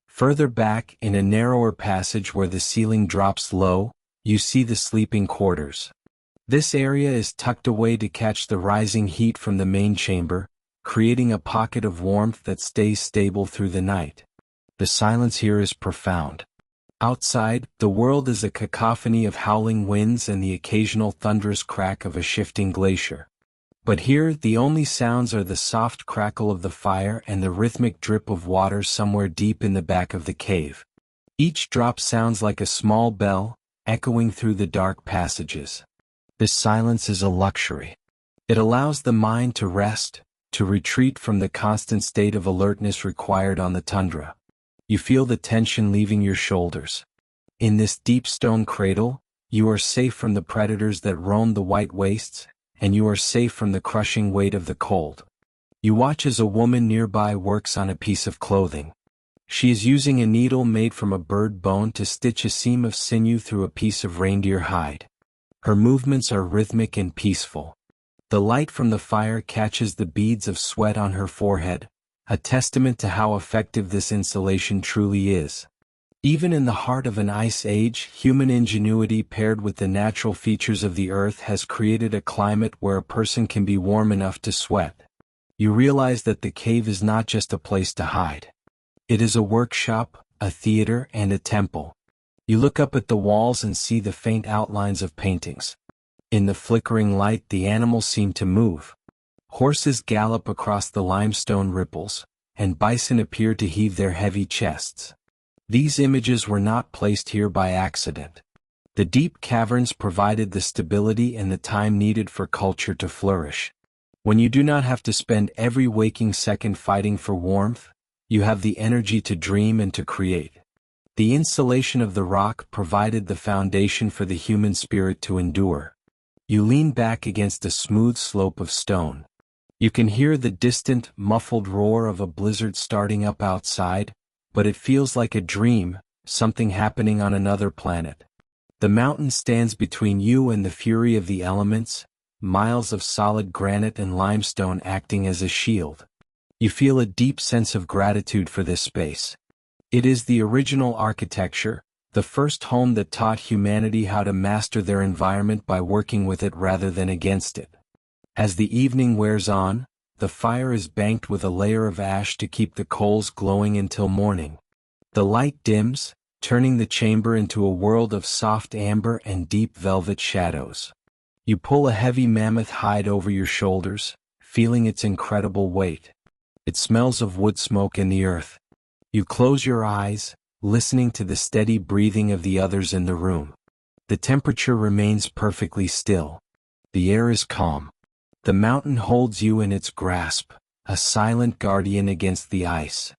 Further back, in a narrower passage where the ceiling drops low, you see the sleeping quarters. This area is tucked away to catch the rising heat from the main chamber, creating a pocket of warmth that stays stable through the night. The silence here is profound. Outside, the world is a cacophony of howling winds and the occasional thunderous crack of a shifting glacier. But here, the only sounds are the soft crackle of the fire and the rhythmic drip of water somewhere deep in the back of the cave. Each drop sounds like a small bell, echoing through the dark passages. This silence is a luxury. It allows the mind to rest, to retreat from the constant state of alertness required on the tundra. You feel the tension leaving your shoulders. In this deep stone cradle, you are safe from the predators that roam the white wastes, and you are safe from the crushing weight of the cold. You watch as a woman nearby works on a piece of clothing. She is using a needle made from a bird bone to stitch a seam of sinew through a piece of reindeer hide. Her movements are rhythmic and peaceful. The light from the fire catches the beads of sweat on her forehead, a testament to how effective this insulation truly is. Even in the heart of an ice age, human ingenuity paired with the natural features of the earth has created a climate where a person can be warm enough to sweat. You realize that the cave is not just a place to hide. It is a workshop, a theater, and a temple. You look up at the walls and see the faint outlines of paintings. In the flickering light, the animals seem to move. Horses gallop across the limestone ripples, and bison appear to heave their heavy chests. These images were not placed here by accident. The deep caverns provided the stability and the time needed for culture to flourish. When you do not have to spend every waking second fighting for warmth, you have the energy to dream and to create. The insulation of the rock provided the foundation for the human spirit to endure. You lean back against a smooth slope of stone. You can hear the distant, muffled roar of a blizzard starting up outside, but it feels like a dream, something happening on another planet. The mountain stands between you and the fury of the elements, miles of solid granite and limestone acting as a shield. You feel a deep sense of gratitude for this space. It is the original architecture, the first home that taught humanity how to master their environment by working with it rather than against it. As the evening wears on, the fire is banked with a layer of ash to keep the coals glowing until morning. The light dims, turning the chamber into a world of soft amber and deep velvet shadows. You pull a heavy mammoth hide over your shoulders, feeling its incredible weight. It smells of wood smoke in the earth. You close your eyes, listening to the steady breathing of the others in the room. The temperature remains perfectly still. The air is calm. The mountain holds you in its grasp, a silent guardian against the ice.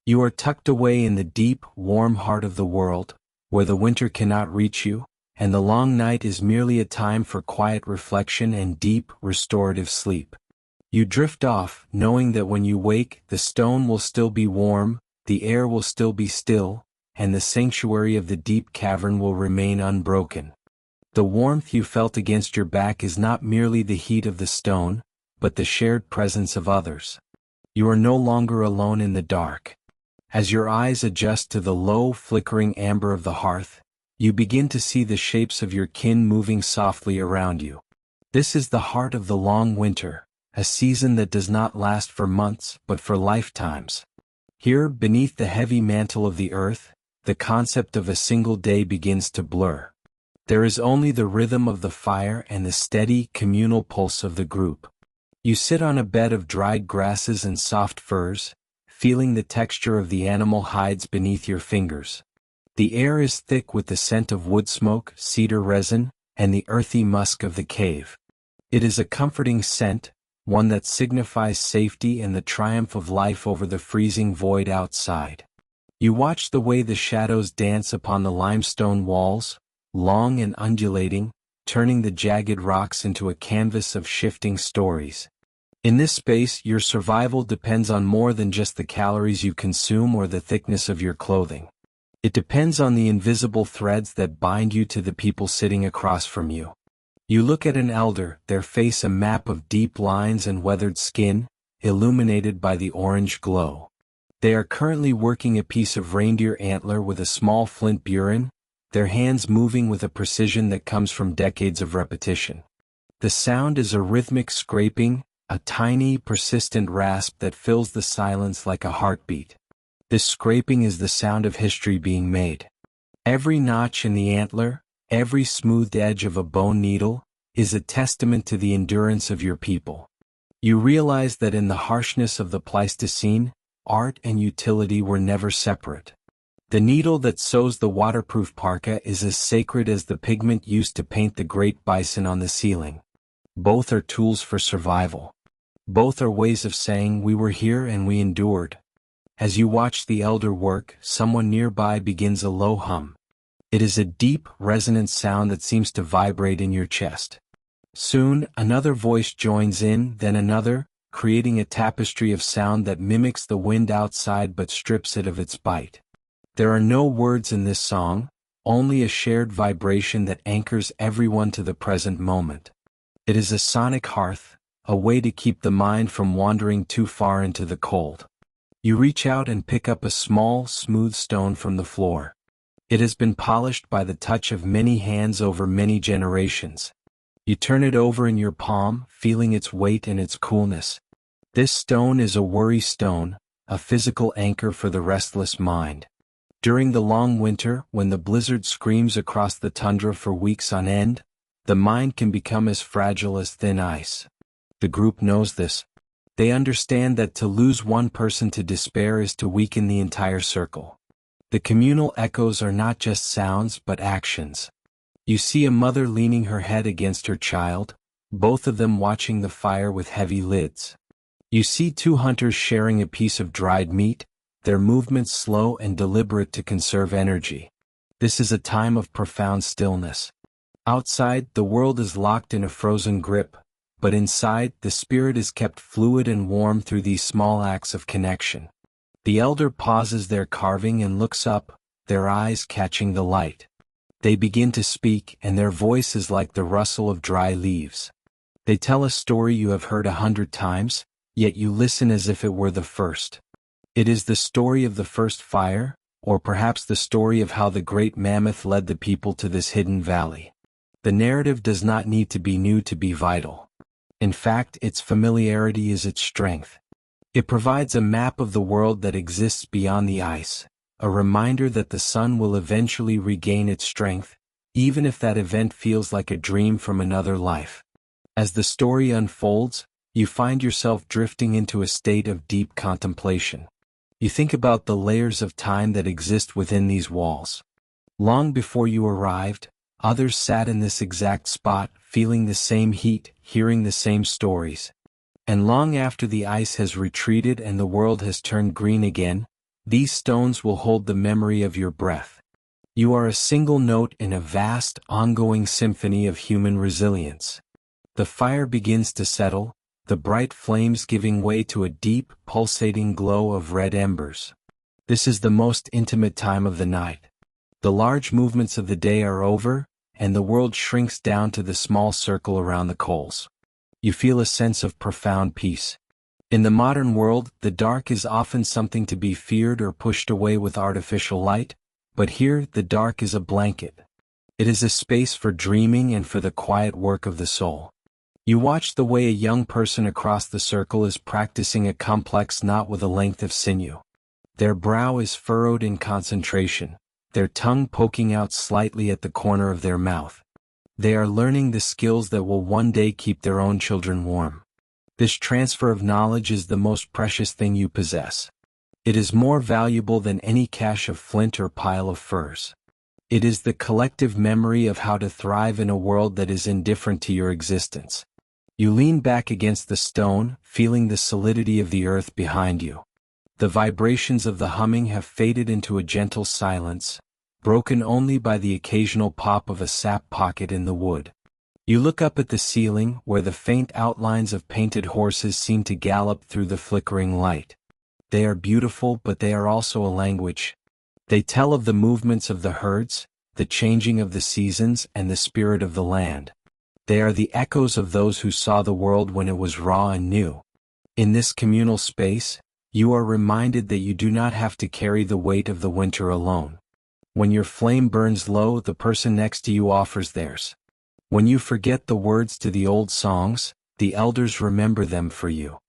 You are tucked away in the deep, warm heart of the world, where the winter cannot reach you, and the long night is merely a time for quiet reflection and deep, restorative sleep. You drift off, knowing that when you wake, the stone will still be warm, the air will still be still, and the sanctuary of the deep cavern will remain unbroken. The warmth you felt against your back is not merely the heat of the stone, but the shared presence of others. You are no longer alone in the dark. As your eyes adjust to the low, flickering amber of the hearth, you begin to see the shapes of your kin moving softly around you. This is the heart of the long winter, a season that does not last for months but for lifetimes. Here, beneath the heavy mantle of the earth, the concept of a single day begins to blur. There is only the rhythm of the fire and the steady, communal pulse of the group. You sit on a bed of dried grasses and soft furs, feeling the texture of the animal hides beneath your fingers. The air is thick with the scent of wood smoke, cedar resin, and the earthy musk of the cave. It is a comforting scent, one that signifies safety and the triumph of life over the freezing void outside. You watch the way the shadows dance upon the limestone walls, long and undulating, turning the jagged rocks into a canvas of shifting stories. In this space, your survival depends on more than just the calories you consume or the thickness of your clothing. It depends on the invisible threads that bind you to the people sitting across from you. You look at an elder, their face a map of deep lines and weathered skin, illuminated by the orange glow. They are currently working a piece of reindeer antler with a small flint burin, their hands moving with a precision that comes from decades of repetition. The sound is a rhythmic scraping, a tiny, persistent rasp that fills the silence like a heartbeat. This scraping is the sound of history being made. Every notch in the antler, every smoothed edge of a bone needle, is a testament to the endurance of your people. You realize that in the harshness of the Pleistocene, art and utility were never separate. The needle that sews the waterproof parka is as sacred as the pigment used to paint the great bison on the ceiling. Both are tools for survival. Both are ways of saying we were here and we endured. As you watch the elder work, someone nearby begins a low hum. It is a deep, resonant sound that seems to vibrate in your chest. Soon, another voice joins in, then another, creating a tapestry of sound that mimics the wind outside but strips it of its bite. There are no words in this song, only a shared vibration that anchors everyone to the present moment. It is a sonic hearth, a way to keep the mind from wandering too far into the cold. You reach out and pick up a small, smooth stone from the floor. It has been polished by the touch of many hands over many generations. You turn it over in your palm, feeling its weight and its coolness. This stone is a worry stone, a physical anchor for the restless mind. During the long winter, when the blizzard screams across the tundra for weeks on end, the mind can become as fragile as thin ice. The group knows this. They understand that to lose one person to despair is to weaken the entire circle. The communal echoes are not just sounds but actions. You see a mother leaning her head against her child, both of them watching the fire with heavy lids. You see two hunters sharing a piece of dried meat, their movements slow and deliberate to conserve energy. This is a time of profound stillness. Outside, the world is locked in a frozen grip, but inside, the spirit is kept fluid and warm through these small acts of connection. The elder pauses their carving and looks up, their eyes catching the light. They begin to speak, and their voice is like the rustle of dry leaves. They tell a story you have heard 100 times, yet you listen as if it were the first. It is the story of the first fire, or perhaps the story of how the great mammoth led the people to this hidden valley. The narrative does not need to be new to be vital. In fact, its familiarity is its strength. It provides a map of the world that exists beyond the ice, a reminder that the sun will eventually regain its strength, even if that event feels like a dream from another life. As the story unfolds, you find yourself drifting into a state of deep contemplation. You think about the layers of time that exist within these walls. Long before you arrived, others sat in this exact spot, feeling the same heat, hearing the same stories. And long after the ice has retreated and the world has turned green again, these stones will hold the memory of your breath. You are a single note in a vast, ongoing symphony of human resilience. The fire begins to settle, the bright flames giving way to a deep, pulsating glow of red embers. This is the most intimate time of the night. The large movements of the day are over, and the world shrinks down to the small circle around the coals. You feel a sense of profound peace. In the modern world, the dark is often something to be feared or pushed away with artificial light, but here the dark is a blanket. It is a space for dreaming and for the quiet work of the soul. You watch the way a young person across the circle is practicing a complex knot with a length of sinew. Their brow is furrowed in concentration, their tongue poking out slightly at the corner of their mouth. They are learning the skills that will one day keep their own children warm. This transfer of knowledge is the most precious thing you possess. It is more valuable than any cache of flint or pile of furs. It is the collective memory of how to thrive in a world that is indifferent to your existence. You lean back against the stone, feeling the solidity of the earth behind you. The vibrations of the humming have faded into a gentle silence, broken only by the occasional pop of a sap pocket in the wood. You look up at the ceiling, where the faint outlines of painted horses seem to gallop through the flickering light. They are beautiful, but they are also a language. They tell of the movements of the herds, the changing of the seasons, and the spirit of the land. They are the echoes of those who saw the world when it was raw and new. In this communal space, you are reminded that you do not have to carry the weight of the winter alone. When your flame burns low, the person next to you offers theirs. When you forget the words to the old songs, the elders remember them for you.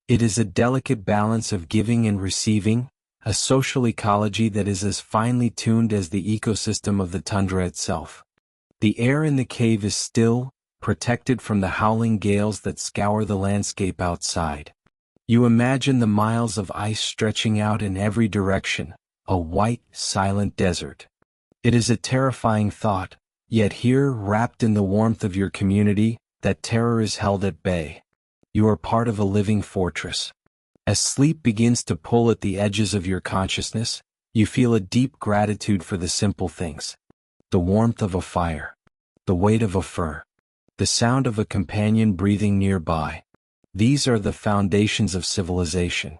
It is a delicate balance of giving and receiving, a social ecology that is as finely tuned as the ecosystem of the tundra itself. The air in the cave is still, protected from the howling gales that scour the landscape outside. You imagine the miles of ice stretching out in every direction, a white, silent desert. It is a terrifying thought, yet here, wrapped in the warmth of your community, that terror is held at bay. You are part of a living fortress. As sleep begins to pull at the edges of your consciousness, you feel a deep gratitude for the simple things. The warmth of a fire. The weight of a fur. The sound of a companion breathing nearby. These are the foundations of civilization.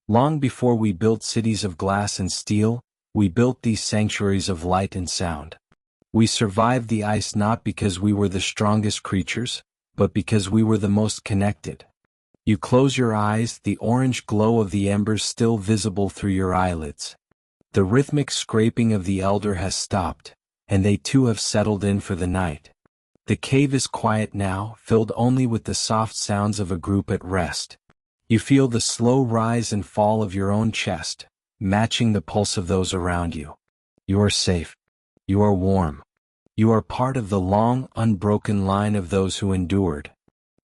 Long before we built cities of glass and steel, we built these sanctuaries of light and sound. We survived the ice not because we were the strongest creatures, but because we were the most connected. You close your eyes, the orange glow of the embers still visible through your eyelids. The rhythmic scraping of the elder has stopped, and they too have settled in for the night. The cave is quiet now, filled only with the soft sounds of a group at rest. You feel the slow rise and fall of your own chest, matching the pulse of those around you. You are safe. You are warm. You are part of the long, unbroken line of those who endured.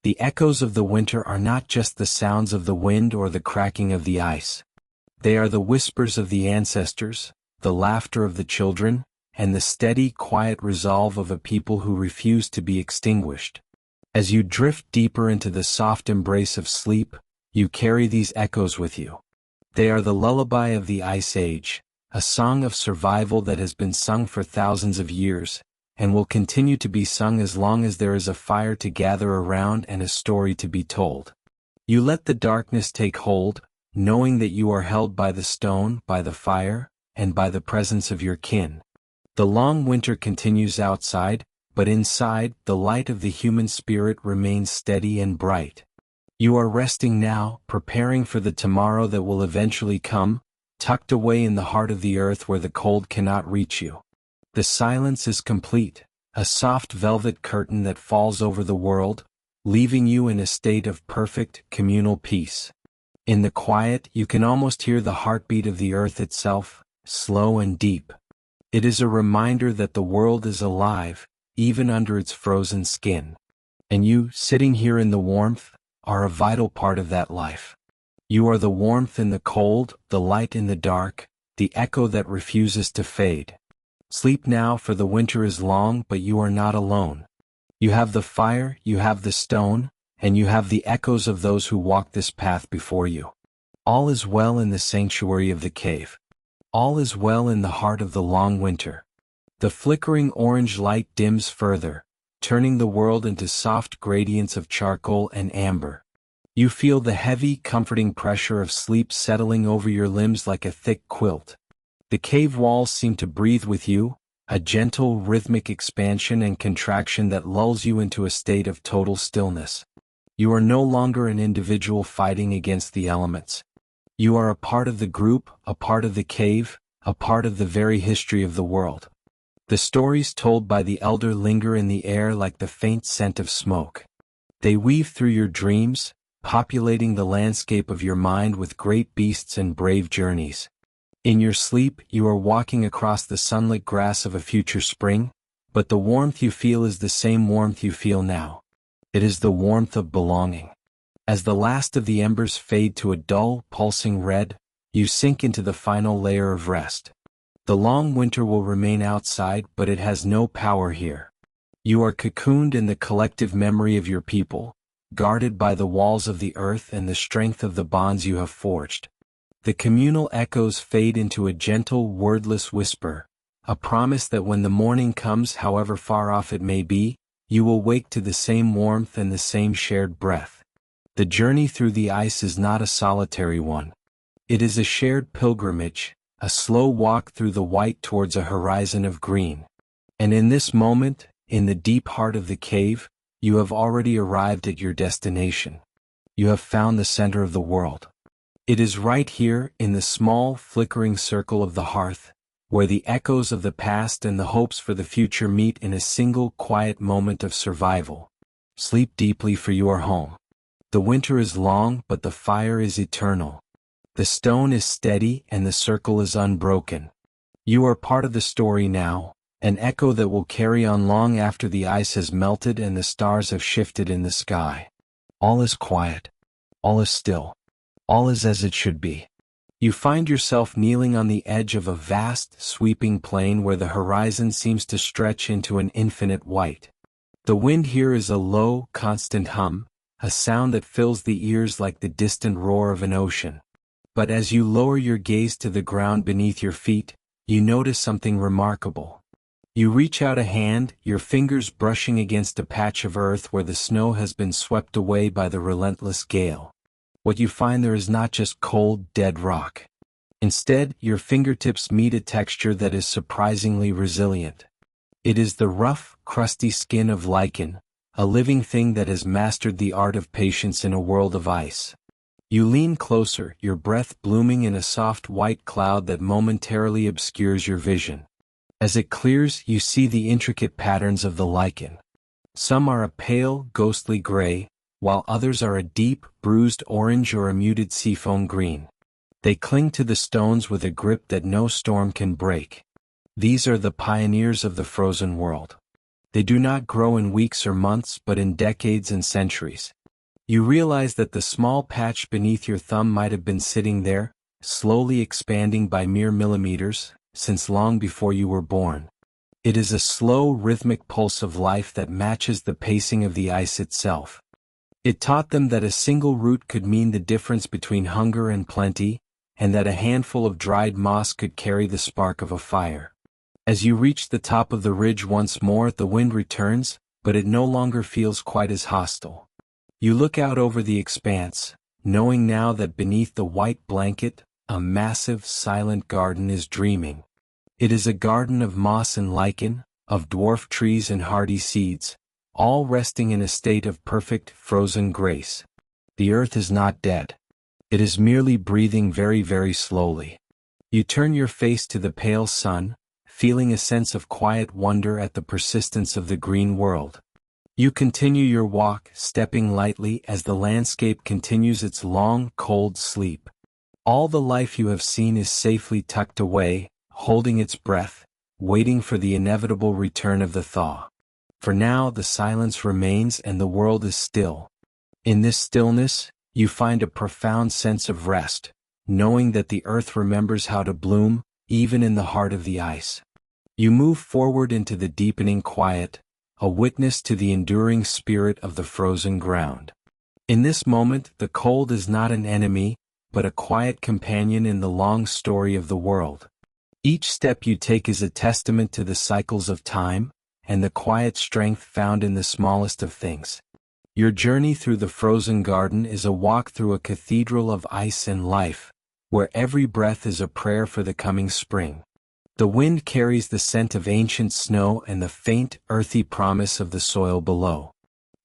The echoes of the winter are not just the sounds of the wind or the cracking of the ice. They are the whispers of the ancestors, the laughter of the children, and the steady, quiet resolve of a people who refuse to be extinguished. As you drift deeper into the soft embrace of sleep, you carry these echoes with you. They are the lullaby of the Ice Age, a song of survival that has been sung for thousands of years, and will continue to be sung as long as there is a fire to gather around and a story to be told. You let the darkness take hold, knowing that you are held by the stone, by the fire, and by the presence of your kin. The long winter continues outside, but inside, the light of the human spirit remains steady and bright. You are resting now, preparing for the tomorrow that will eventually come, tucked away in the heart of the earth where the cold cannot reach you. The silence is complete, a soft velvet curtain that falls over the world, leaving you in a state of perfect, communal peace. In the quiet, you can almost hear the heartbeat of the earth itself, slow and deep. It is a reminder that the world is alive, even under its frozen skin. And you, sitting here in the warmth, are a vital part of that life. You are the warmth in the cold, the light in the dark, the echo that refuses to fade. Sleep now, for the winter is long, but you are not alone. You have the fire, you have the stone, and you have the echoes of those who walk this path before you. All is well in the sanctuary of the cave. All is well in the heart of the long winter. The flickering orange light dims further, turning the world into soft gradients of charcoal and amber. You feel the heavy, comforting pressure of sleep settling over your limbs like a thick quilt. The cave walls seem to breathe with you, a gentle, rhythmic expansion and contraction that lulls you into a state of total stillness. You are no longer an individual fighting against the elements. You are a part of the group, a part of the cave, a part of the very history of the world. The stories told by the elder linger in the air like the faint scent of smoke. They weave through your dreams, populating the landscape of your mind with great beasts and brave journeys. In your sleep, you are walking across the sunlit grass of a future spring, but the warmth you feel is the same warmth you feel now. It is the warmth of belonging. As the last of the embers fade to a dull, pulsing red, you sink into the final layer of rest. The long winter will remain outside, but it has no power here. You are cocooned in the collective memory of your people, guarded by the walls of the earth and the strength of the bonds you have forged. The communal echoes fade into a gentle, wordless whisper, a promise that when the morning comes, however far off it may be, you will wake to the same warmth and the same shared breath. The journey through the ice is not a solitary one. It is a shared pilgrimage, a slow walk through the white towards a horizon of green. And in this moment, in the deep heart of the cave, you have already arrived at your destination. You have found the center of the world. It is right here, in the small, flickering circle of the hearth, where the echoes of the past and the hopes for the future meet in a single quiet moment of survival. Sleep deeply, for you are home. The winter is long, but the fire is eternal. The stone is steady and the circle is unbroken. You are part of the story now, an echo that will carry on long after the ice has melted and the stars have shifted in the sky. All is quiet. All is still. All is as it should be. You find yourself kneeling on the edge of a vast, sweeping plain where the horizon seems to stretch into an infinite white. The wind here is a low, constant hum, a sound that fills the ears like the distant roar of an ocean. But as you lower your gaze to the ground beneath your feet, you notice something remarkable. You reach out a hand, your fingers brushing against a patch of earth where the snow has been swept away by the relentless gale. What you find there is not just cold, dead rock. Instead, your fingertips meet a texture that is surprisingly resilient. It is the rough, crusty skin of lichen, a living thing that has mastered the art of patience in a world of ice. You lean closer, your breath blooming in a soft white cloud that momentarily obscures your vision. As it clears, you see the intricate patterns of the lichen. Some are a pale, ghostly gray, while others are a deep, bruised orange or a muted seafoam green. They cling to the stones with a grip that no storm can break. These are the pioneers of the frozen world. They do not grow in weeks or months but in decades and centuries. You realize that the small patch beneath your thumb might have been sitting there, slowly expanding by mere millimeters, since long before you were born. It is a slow, rhythmic pulse of life that matches the pacing of the ice itself. It taught them that a single root could mean the difference between hunger and plenty, and that a handful of dried moss could carry the spark of a fire. As you reach the top of the ridge once more, the wind returns, but it no longer feels quite as hostile. You look out over the expanse, knowing now that beneath the white blanket, a massive, silent garden is dreaming. It is a garden of moss and lichen, of dwarf trees and hardy seeds, all resting in a state of perfect, frozen grace. The earth is not dead. It is merely breathing very, very slowly. You turn your face to the pale sun, feeling a sense of quiet wonder at the persistence of the green world. You continue your walk, stepping lightly as the landscape continues its long, cold sleep. All the life you have seen is safely tucked away, holding its breath, waiting for the inevitable return of the thaw. For now, the silence remains and the world is still. In this stillness, you find a profound sense of rest, knowing that the earth remembers how to bloom, even in the heart of the ice. You move forward into the deepening quiet, a witness to the enduring spirit of the frozen ground. In this moment, the cold is not an enemy, but a quiet companion in the long story of the world. Each step you take is a testament to the cycles of time, and the quiet strength found in the smallest of things. Your journey through the frozen garden is a walk through a cathedral of ice and life, where every breath is a prayer for the coming spring. The wind carries the scent of ancient snow and the faint, earthy promise of the soil below.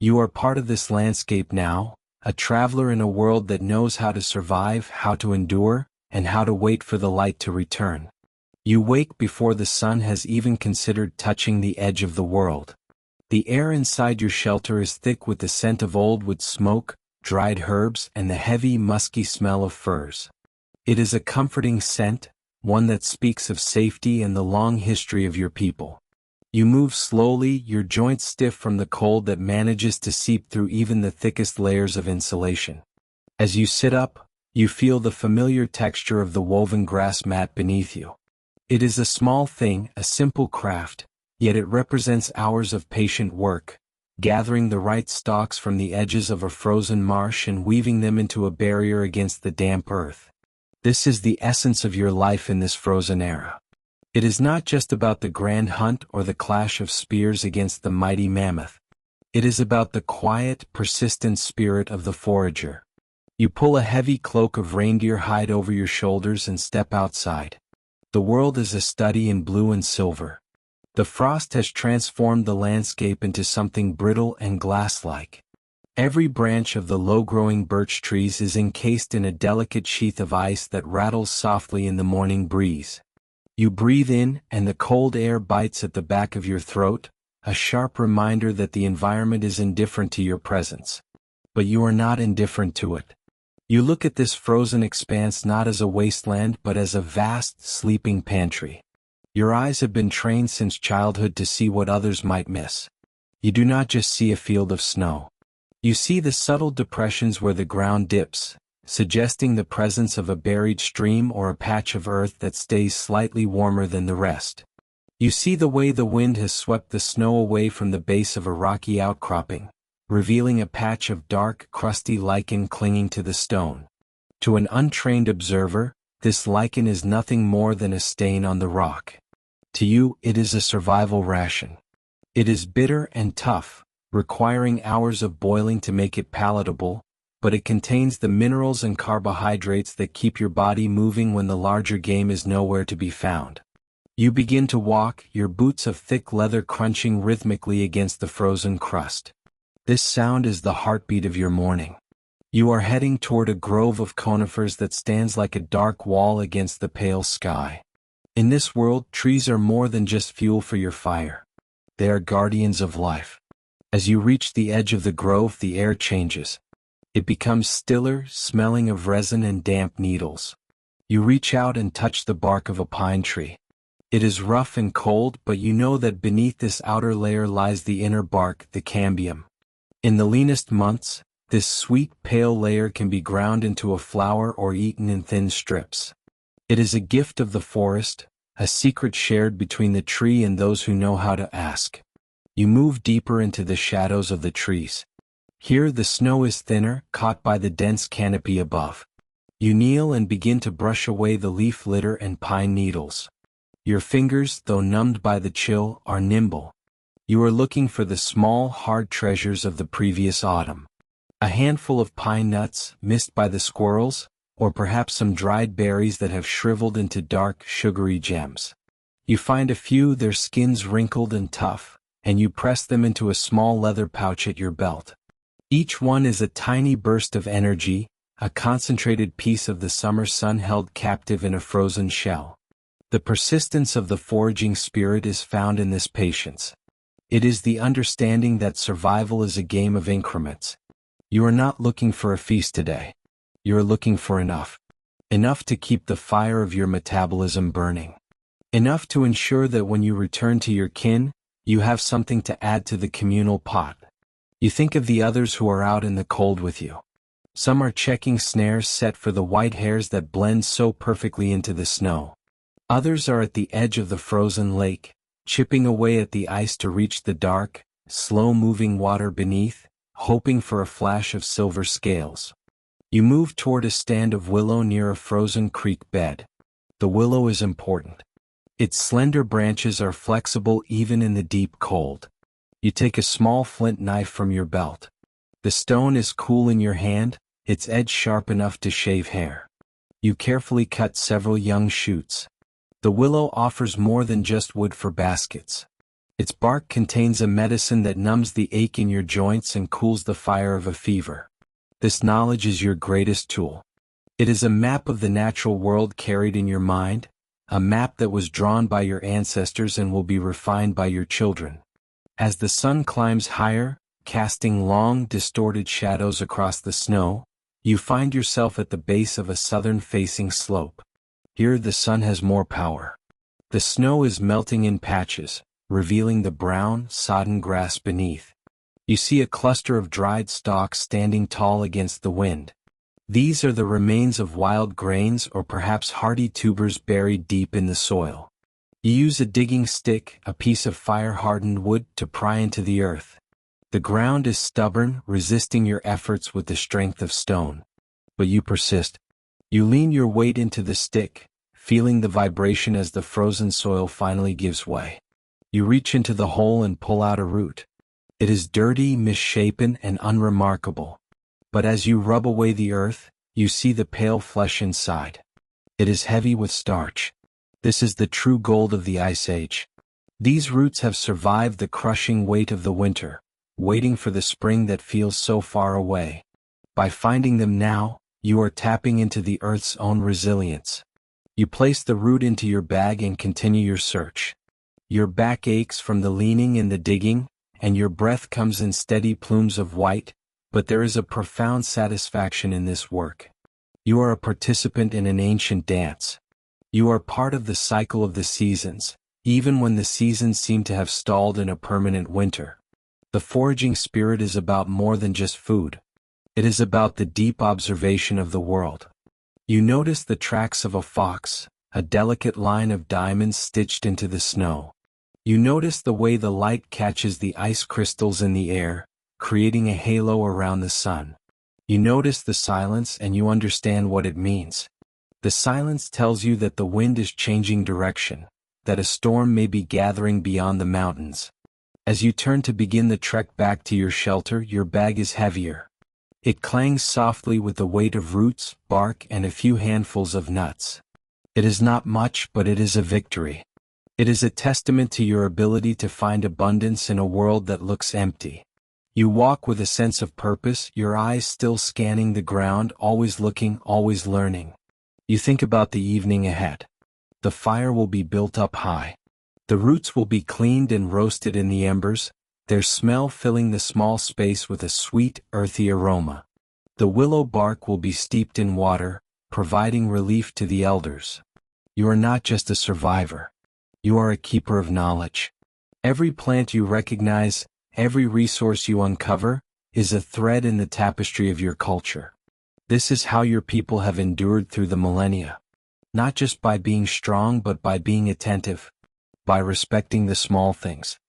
You are part of this landscape now, a traveler in a world that knows how to survive, how to endure, and how to wait for the light to return. You wake before the sun has even considered touching the edge of the world. The air inside your shelter is thick with the scent of old wood smoke, dried herbs, and the heavy, musky smell of furs. It is a comforting scent, one that speaks of safety and the long history of your people. You move slowly, your joints stiff from the cold that manages to seep through even the thickest layers of insulation. As you sit up, you feel the familiar texture of the woven grass mat beneath you. It is a small thing, a simple craft, yet it represents hours of patient work, gathering the right stalks from the edges of a frozen marsh and weaving them into a barrier against the damp earth. This is the essence of your life in this frozen era. It is not just about the grand hunt or the clash of spears against the mighty mammoth. It is about the quiet, persistent spirit of the forager. You pull a heavy cloak of reindeer hide over your shoulders and step outside. The world is a study in blue and silver. The frost has transformed the landscape into something brittle and glass-like. Every branch of the low-growing birch trees is encased in a delicate sheath of ice that rattles softly in the morning breeze. You breathe in, and the cold air bites at the back of your throat, a sharp reminder that the environment is indifferent to your presence. But you are not indifferent to it. You look at this frozen expanse not as a wasteland but as a vast, sleeping pantry. Your eyes have been trained since childhood to see what others might miss. You do not just see a field of snow. You see the subtle depressions where the ground dips, suggesting the presence of a buried stream or a patch of earth that stays slightly warmer than the rest. You see the way the wind has swept the snow away from the base of a rocky outcropping, revealing a patch of dark, crusty lichen clinging to the stone. To an untrained observer, this lichen is nothing more than a stain on the rock. To you, it is a survival ration. It is bitter and tough, requiring hours of boiling to make it palatable, but it contains the minerals and carbohydrates that keep your body moving when the larger game is nowhere to be found. You begin to walk, your boots of thick leather crunching rhythmically against the frozen crust. This sound is the heartbeat of your morning. You are heading toward a grove of conifers that stands like a dark wall against the pale sky. In this world, trees are more than just fuel for your fire. They are guardians of life. As you reach the edge of the grove, the air changes. It becomes stiller, smelling of resin and damp needles. You reach out and touch the bark of a pine tree. It is rough and cold, but you know that beneath this outer layer lies the inner bark, the cambium. In the leanest months, this sweet, pale layer can be ground into a flour or eaten in thin strips. It is a gift of the forest, a secret shared between the tree and those who know how to ask. You move deeper into the shadows of the trees. Here the snow is thinner, caught by the dense canopy above. You kneel and begin to brush away the leaf litter and pine needles. Your fingers, though numbed by the chill, are nimble. You are looking for the small, hard treasures of the previous autumn. A handful of pine nuts, missed by the squirrels, or perhaps some dried berries that have shriveled into dark, sugary gems. You find a few, their skins wrinkled and tough, and you press them into a small leather pouch at your belt. Each one is a tiny burst of energy, a concentrated piece of the summer sun held captive in a frozen shell. The persistence of the foraging spirit is found in this patience. It is the understanding that survival is a game of increments. You are not looking for a feast today. You are looking for enough. Enough to keep the fire of your metabolism burning. Enough to ensure that when you return to your kin, you have something to add to the communal pot. You think of the others who are out in the cold with you. Some are checking snares set for the white hares that blend so perfectly into the snow. Others are at the edge of the frozen lake, chipping away at the ice to reach the dark, slow-moving water beneath, hoping for a flash of silver scales. You move toward a stand of willow near a frozen creek bed. The willow is important. Its slender branches are flexible even in the deep cold. You take a small flint knife from your belt. The stone is cool in your hand, its edge sharp enough to shave hair. You carefully cut several young shoots. The willow offers more than just wood for baskets. Its bark contains a medicine that numbs the ache in your joints and cools the fire of a fever. This knowledge is your greatest tool. It is a map of the natural world carried in your mind, a map that was drawn by your ancestors and will be refined by your children. As the sun climbs higher, casting long, distorted shadows across the snow, you find yourself at the base of a southern-facing slope. Here the sun has more power. The snow is melting in patches, revealing the brown, sodden grass beneath. You see a cluster of dried stalks standing tall against the wind. These are the remains of wild grains or perhaps hardy tubers buried deep in the soil. You use a digging stick, a piece of fire-hardened wood, to pry into the earth. The ground is stubborn, resisting your efforts with the strength of stone. But you persist. You lean your weight into the stick, feeling the vibration as the frozen soil finally gives way. You reach into the hole and pull out a root. It is dirty, misshapen, and unremarkable. But as you rub away the earth, you see the pale flesh inside. It is heavy with starch. This is the true gold of the Ice Age. These roots have survived the crushing weight of the winter, waiting for the spring that feels so far away. By finding them now, you are tapping into the earth's own resilience. You place the root into your bag and continue your search. Your back aches from the leaning and the digging, and your breath comes in steady plumes of white, but there is a profound satisfaction in this work. You are a participant in an ancient dance. You are part of the cycle of the seasons, even when the seasons seem to have stalled in a permanent winter. The foraging spirit is about more than just food. It is about the deep observation of the world. You notice the tracks of a fox, a delicate line of diamonds stitched into the snow. You notice the way the light catches the ice crystals in the air, creating a halo around the sun. You notice the silence and you understand what it means. The silence tells you that the wind is changing direction, that a storm may be gathering beyond the mountains. As you turn to begin the trek back to your shelter, your bag is heavier. It clangs softly with the weight of roots, bark, and a few handfuls of nuts. It is not much, but it is a victory. It is a testament to your ability to find abundance in a world that looks empty. You walk with a sense of purpose, your eyes still scanning the ground, always looking, always learning. You think about the evening ahead. The fire will be built up high. The roots will be cleaned and roasted in the embers, their smell filling the small space with a sweet, earthy aroma. The willow bark will be steeped in water, providing relief to the elders. You are not just a survivor. You are a keeper of knowledge. Every plant you recognize, every resource you uncover, is a thread in the tapestry of your culture. This is how your people have endured through the millennia. Not just by being strong, but by being attentive, by respecting the small things,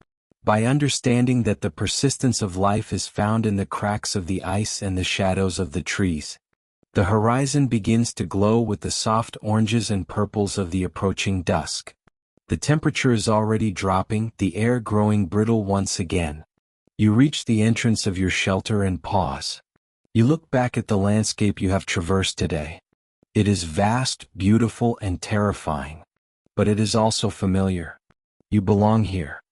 by understanding that the persistence of life is found in the cracks of the ice and the shadows of the trees. The horizon begins to glow with the soft oranges and purples of the approaching dusk. The temperature is already dropping, the air growing brittle once again. You reach the entrance of your shelter and pause. You look back at the landscape you have traversed today. It is vast, beautiful, and terrifying. But it is also familiar. You belong here.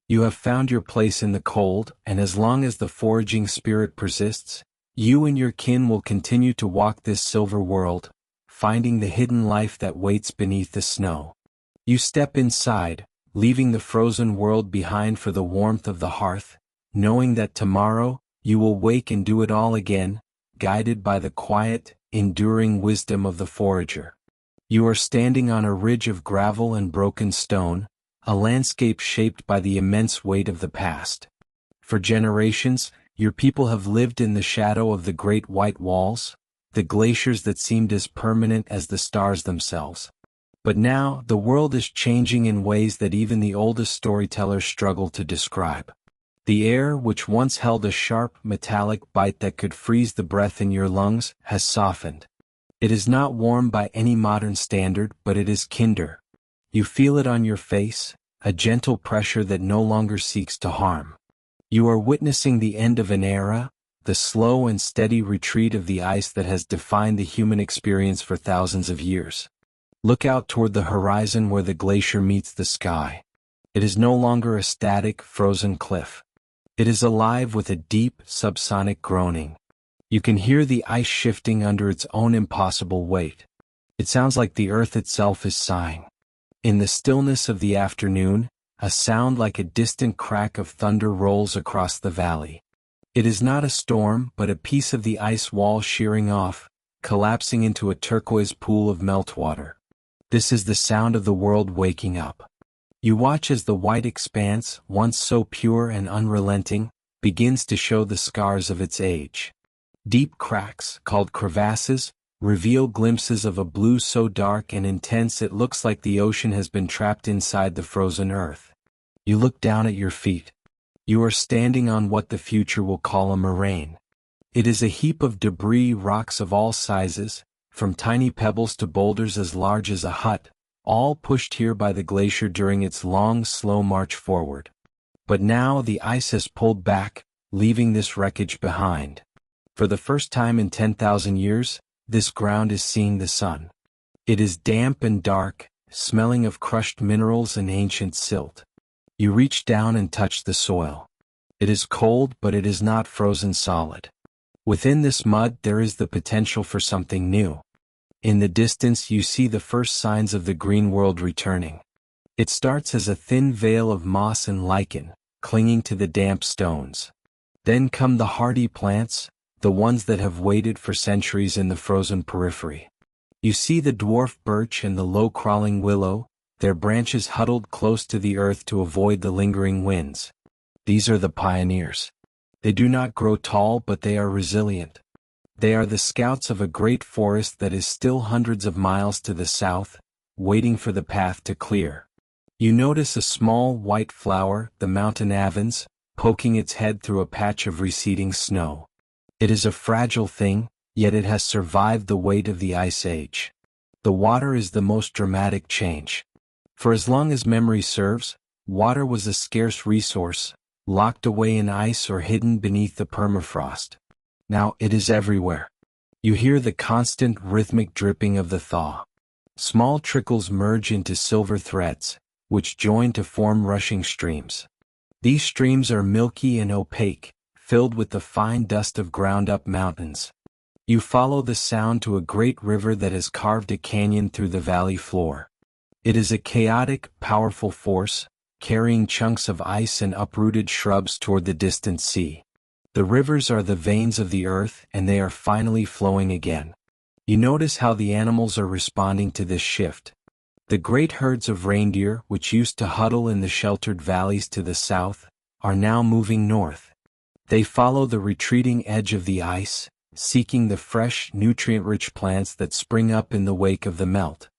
You have found your place in the cold, and as long as the foraging spirit persists, you and your kin will continue to walk this silver world, finding the hidden life that waits beneath the snow. You step inside, leaving the frozen world behind for the warmth of the hearth, knowing that tomorrow, you will wake and do it all again, guided by the quiet, enduring wisdom of the forager. You are standing on a ridge of gravel and broken stone, a landscape shaped by the immense weight of the past. For generations, your people have lived in the shadow of the great white walls, the glaciers that seemed as permanent as the stars themselves. But now, the world is changing in ways that even the oldest storytellers struggle to describe. The air, which once held a sharp, metallic bite that could freeze the breath in your lungs, has softened. It is not warm by any modern standard, but it is kinder. You feel it on your face, a gentle pressure that no longer seeks to harm. You are witnessing the end of an era, the slow and steady retreat of the ice that has defined the human experience for thousands of years. Look out toward the horizon where the glacier meets the sky. It is no longer a static, frozen cliff. It is alive with a deep, subsonic groaning. You can hear the ice shifting under its own impossible weight. It sounds like the earth itself is sighing. In the stillness of the afternoon, a sound like a distant crack of thunder rolls across the valley. It is not a storm, but a piece of the ice wall shearing off, collapsing into a turquoise pool of meltwater. This is the sound of the world waking up. You watch as the white expanse, once so pure and unrelenting, begins to show the scars of its age. Deep cracks, called crevasses, reveal glimpses of a blue so dark and intense it looks like the ocean has been trapped inside the frozen earth. You look down at your feet. You are standing on what the future will call a moraine. It is a heap of debris, rocks of all sizes, from tiny pebbles to boulders as large as a hut, all pushed here by the glacier during its long, slow march forward. But now the ice has pulled back, leaving this wreckage behind. For the first time in 10,000 years, this ground is seeing the sun. It is damp and dark, smelling of crushed minerals and ancient silt. You reach down and touch the soil. It is cold, but it is not frozen solid. Within this mud there is the potential for something new. In the distance you see the first signs of the green world returning. It starts as a thin veil of moss and lichen, clinging to the damp stones. Then come the hardy plants, the ones that have waited for centuries in the frozen periphery. You see the dwarf birch and the low-crawling willow, their branches huddled close to the earth to avoid the lingering winds. These are the pioneers. They do not grow tall, but they are resilient. They are the scouts of a great forest that is still hundreds of miles to the south, waiting for the path to clear. You notice a small white flower, the mountain avens, poking its head through a patch of receding snow. It is a fragile thing, yet it has survived the weight of the ice age. The water is the most dramatic change. For as long as memory serves, water was a scarce resource, locked away in ice or hidden beneath the permafrost. Now it is everywhere. You hear the constant rhythmic dripping of the thaw. Small trickles merge into silver threads, which join to form rushing streams. These streams are milky and opaque, filled with the fine dust of ground-up mountains. You follow the sound to a great river that has carved a canyon through the valley floor. It is a chaotic, powerful force, carrying chunks of ice and uprooted shrubs toward the distant sea. The rivers are the veins of the earth, and they are finally flowing again. You notice how the animals are responding to this shift. The great herds of reindeer, which used to huddle in the sheltered valleys to the south, are now moving north. They follow the retreating edge of the ice, seeking the fresh, nutrient-rich plants that spring up in the wake of the melt.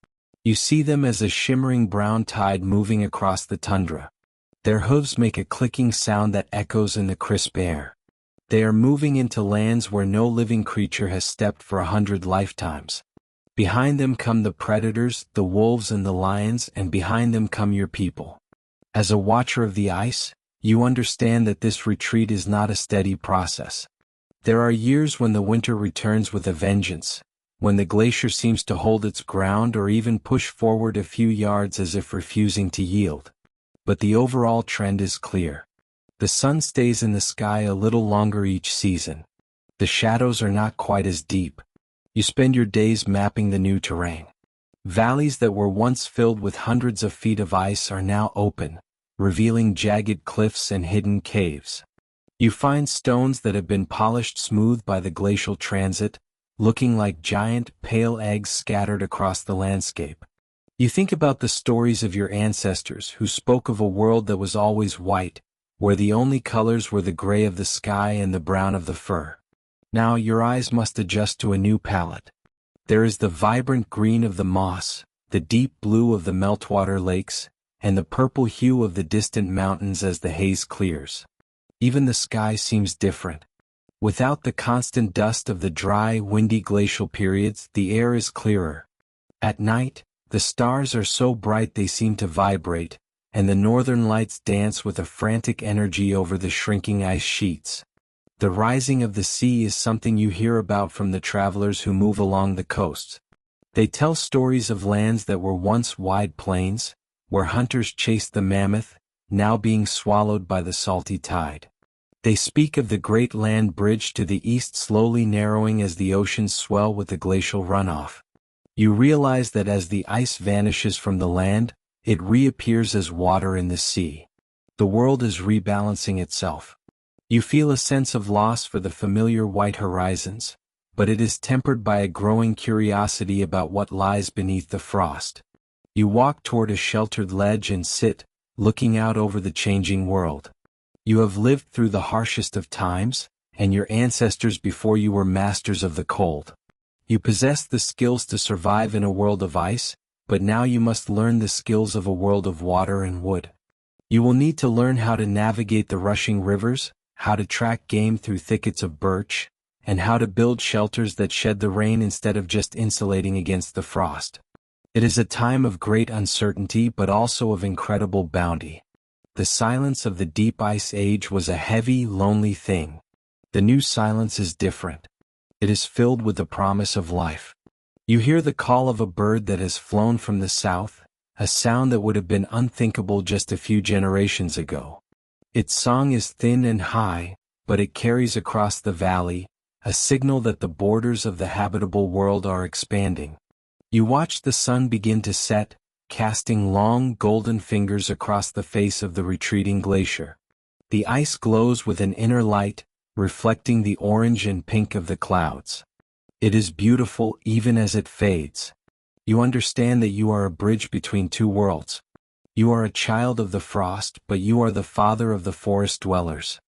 You see them as a shimmering brown tide moving across the tundra. Their hooves make a clicking sound that echoes in the crisp air. They are moving into lands where no living creature has stepped for 100 lifetimes. Behind them come the predators, the wolves and the lions, and behind them come your people. As a watcher of the ice, you understand that this retreat is not a steady process. There are years when the winter returns with a vengeance, when the glacier seems to hold its ground or even push forward a few yards as if refusing to yield. But the overall trend is clear. The sun stays in the sky a little longer each season. The shadows are not quite as deep. You spend your days mapping the new terrain. Valleys that were once filled with hundreds of feet of ice are now open, revealing jagged cliffs and hidden caves. You find stones that have been polished smooth by the glacial transit, looking like giant, pale eggs scattered across the landscape. You think about the stories of your ancestors who spoke of a world that was always white, where the only colors were the gray of the sky and the brown of the fur. Now your eyes must adjust to a new palette. There is the vibrant green of the moss, the deep blue of the meltwater lakes, and the purple hue of the distant mountains as the haze clears. Even the sky seems different. Without the constant dust of the dry, windy glacial periods, the air is clearer. At night, the stars are so bright they seem to vibrate, and the northern lights dance with a frantic energy over the shrinking ice sheets. The rising of the sea is something you hear about from the travelers who move along the coasts. They tell stories of lands that were once wide plains, where hunters chased the mammoth, now being swallowed by the salty tide. They speak of the great land bridge to the east slowly narrowing as the oceans swell with the glacial runoff. You realize that as the ice vanishes from the land, it reappears as water in the sea. The world is rebalancing itself. You feel a sense of loss for the familiar white horizons, but it is tempered by a growing curiosity about what lies beneath the frost. You walk toward a sheltered ledge and sit, looking out over the changing world. You have lived through the harshest of times, and your ancestors before you were masters of the cold. You possess the skills to survive in a world of ice, but now you must learn the skills of a world of water and wood. You will need to learn how to navigate the rushing rivers, how to track game through thickets of birch, and how to build shelters that shed the rain instead of just insulating against the frost. It is a time of great uncertainty but also of incredible bounty. The silence of the deep ice age was a heavy, lonely thing. The new silence is different. It is filled with the promise of life. You hear the call of a bird that has flown from the south, a sound that would have been unthinkable just a few generations ago. Its song is thin and high, but it carries across the valley, a signal that the borders of the habitable world are expanding. You watch the sun begin to set, casting long golden fingers across the face of the retreating glacier. The ice glows with an inner light, reflecting the orange and pink of the clouds. It is beautiful even as it fades. You understand that you are a bridge between two worlds. You are a child of the frost, but you are the father of the forest dwellers.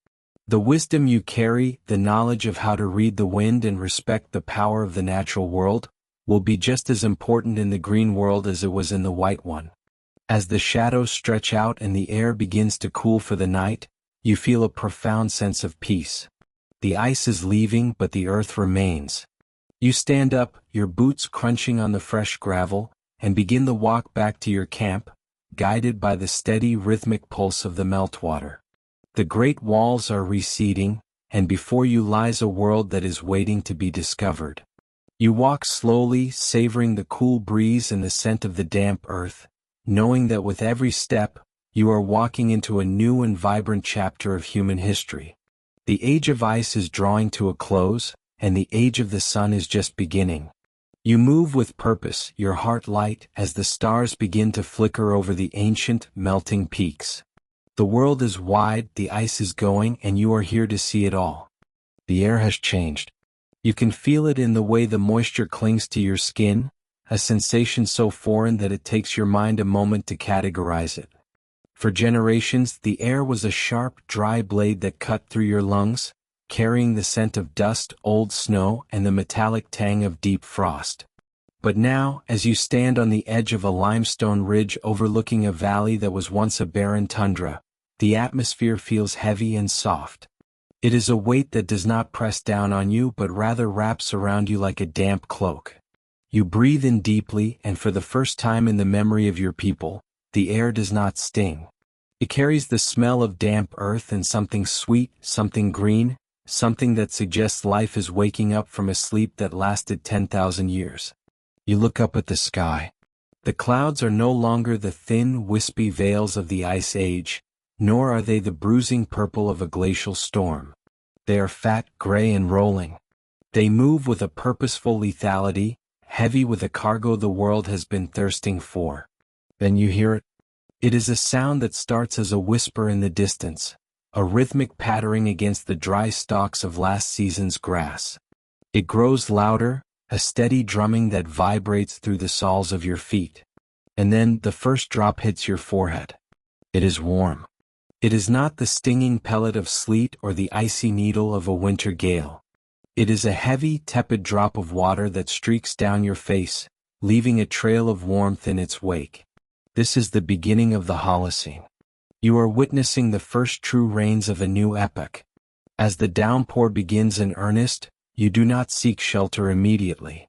The wisdom you carry, the knowledge of how to read the wind and respect the power of the natural world, will be just as important in the green world as it was in the white one. As the shadows stretch out and the air begins to cool for the night, you feel a profound sense of peace. The ice is leaving, but the earth remains. You stand up, your boots crunching on the fresh gravel, and begin the walk back to your camp, guided by the steady rhythmic pulse of the meltwater. The great walls are receding, and before you lies a world that is waiting to be discovered. You walk slowly, savoring the cool breeze and the scent of the damp earth, knowing that with every step, you are walking into a new and vibrant chapter of human history. The age of ice is drawing to a close, and the age of the sun is just beginning. You move with purpose, your heart light, as the stars begin to flicker over the ancient, melting peaks. The world is wide, the ice is going, and you are here to see it all. The air has changed. You can feel it in the way the moisture clings to your skin, a sensation so foreign that it takes your mind a moment to categorize it. For generations, the air was a sharp, dry blade that cut through your lungs, carrying the scent of dust, old snow, and the metallic tang of deep frost. But now, as you stand on the edge of a limestone ridge overlooking a valley that was once a barren tundra, the atmosphere feels heavy and soft. It is a weight that does not press down on you but rather wraps around you like a damp cloak. You breathe in deeply, and for the first time in the memory of your people, the air does not sting. It carries the smell of damp earth and something sweet, something green, something that suggests life is waking up from a sleep that lasted 10,000 years. You look up at the sky. The clouds are no longer the thin, wispy veils of the ice age, nor are they the bruising purple of a glacial storm. They are fat, gray, and rolling. They move with a purposeful lethality, heavy with a cargo the world has been thirsting for. Then you hear it. It is a sound that starts as a whisper in the distance, a rhythmic pattering against the dry stalks of last season's grass. It grows louder, a steady drumming that vibrates through the soles of your feet. And then the first drop hits your forehead. It is warm. It is not the stinging pellet of sleet or the icy needle of a winter gale. It is a heavy, tepid drop of water that streaks down your face, leaving a trail of warmth in its wake. This is the beginning of the Holocene. You are witnessing the first true rains of a new epoch. As the downpour begins in earnest, you do not seek shelter immediately.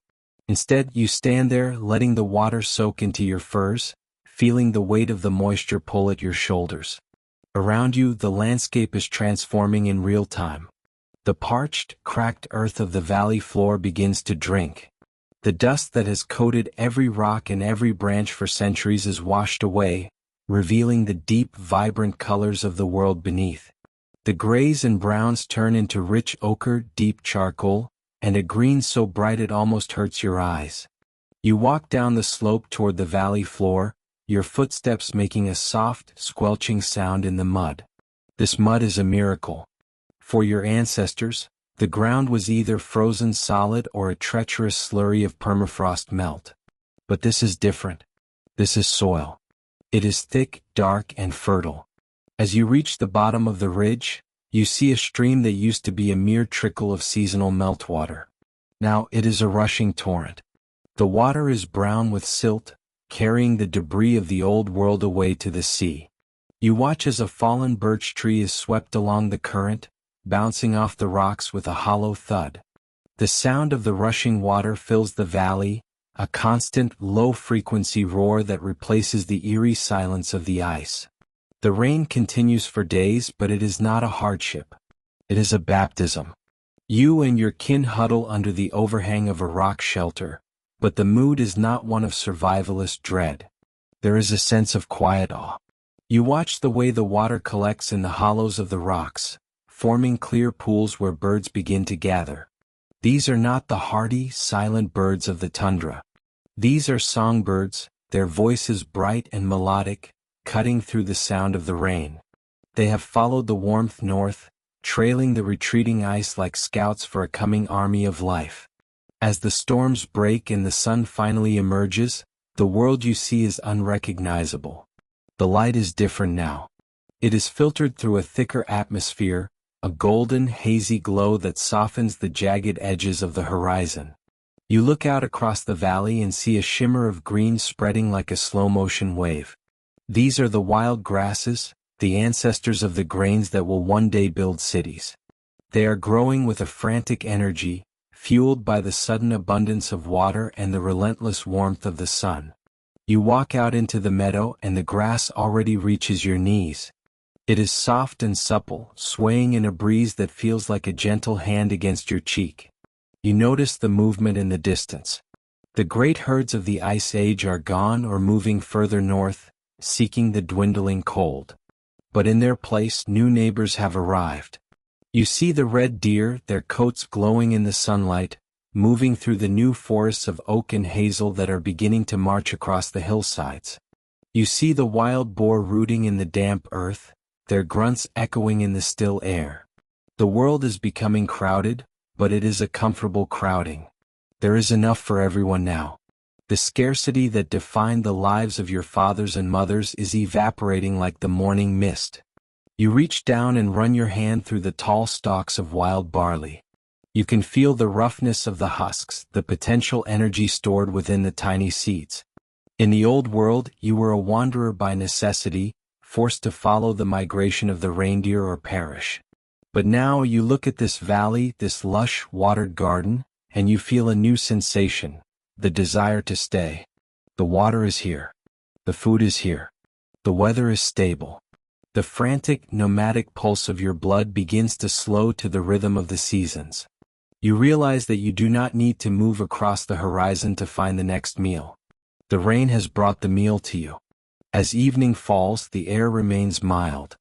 Instead, you stand there, letting the water soak into your furs, feeling the weight of the moisture pull at your shoulders. Around you, the landscape is transforming in real time. The parched, cracked earth of the valley floor begins to drink. The dust that has coated every rock and every branch for centuries is washed away, revealing the deep, vibrant colors of the world beneath. The grays and browns turn into rich ochre, deep charcoal, and a green so bright it almost hurts your eyes. You walk down the slope toward the valley floor, your footsteps making a soft, squelching sound in the mud. This mud is a miracle. For your ancestors, the ground was either frozen solid or a treacherous slurry of permafrost melt. But this is different. This is soil. It is thick, dark, and fertile. As you reach the bottom of the ridge, you see a stream that used to be a mere trickle of seasonal meltwater. Now it is a rushing torrent. The water is brown with silt, carrying the debris of the old world away to the sea. You watch as a fallen birch tree is swept along the current, bouncing off the rocks with a hollow thud. The sound of the rushing water fills the valley, a constant, low-frequency roar that replaces the eerie silence of the ice. The rain continues for days, but it is not a hardship. It is a baptism. You and your kin huddle under the overhang of a rock shelter, but the mood is not one of survivalist dread. There is a sense of quiet awe. You watch the way the water collects in the hollows of the rocks, forming clear pools where birds begin to gather. These are not the hardy, silent birds of the tundra. These are songbirds, their voices bright and melodic, cutting through the sound of the rain. They have followed the warmth north, trailing the retreating ice like scouts for a coming army of life. As the storms break and the sun finally emerges, the world you see is unrecognizable. The light is different now. It is filtered through a thicker atmosphere, a golden, hazy glow that softens the jagged edges of the horizon. You look out across the valley and see a shimmer of green spreading like a slow-motion wave. These are the wild grasses, the ancestors of the grains that will one day build cities. They are growing with a frantic energy, fueled by the sudden abundance of water and the relentless warmth of the sun. You walk out into the meadow and the grass already reaches your knees. It is soft and supple, swaying in a breeze that feels like a gentle hand against your cheek. You notice the movement in the distance. The great herds of the Ice Age are gone or moving further north, seeking the dwindling cold. But in their place, new neighbors have arrived. You see the red deer, their coats glowing in the sunlight, moving through the new forests of oak and hazel that are beginning to march across the hillsides. You see the wild boar rooting in the damp earth, their grunts echoing in the still air. The world is becoming crowded, but it is a comfortable crowding. There is enough for everyone now. The scarcity that defined the lives of your fathers and mothers is evaporating like the morning mist. You reach down and run your hand through the tall stalks of wild barley. You can feel the roughness of the husks, the potential energy stored within the tiny seeds. In the old world, you were a wanderer by necessity, forced to follow the migration of the reindeer or perish. But now you look at this valley, this lush, watered garden, and you feel a new sensation. The desire to stay. The water is here. The food is here. The weather is stable. The frantic, nomadic pulse of your blood begins to slow to the rhythm of the seasons. You realize that you do not need to move across the horizon to find the next meal. The rain has brought the meal to you. As evening falls, the air remains mild.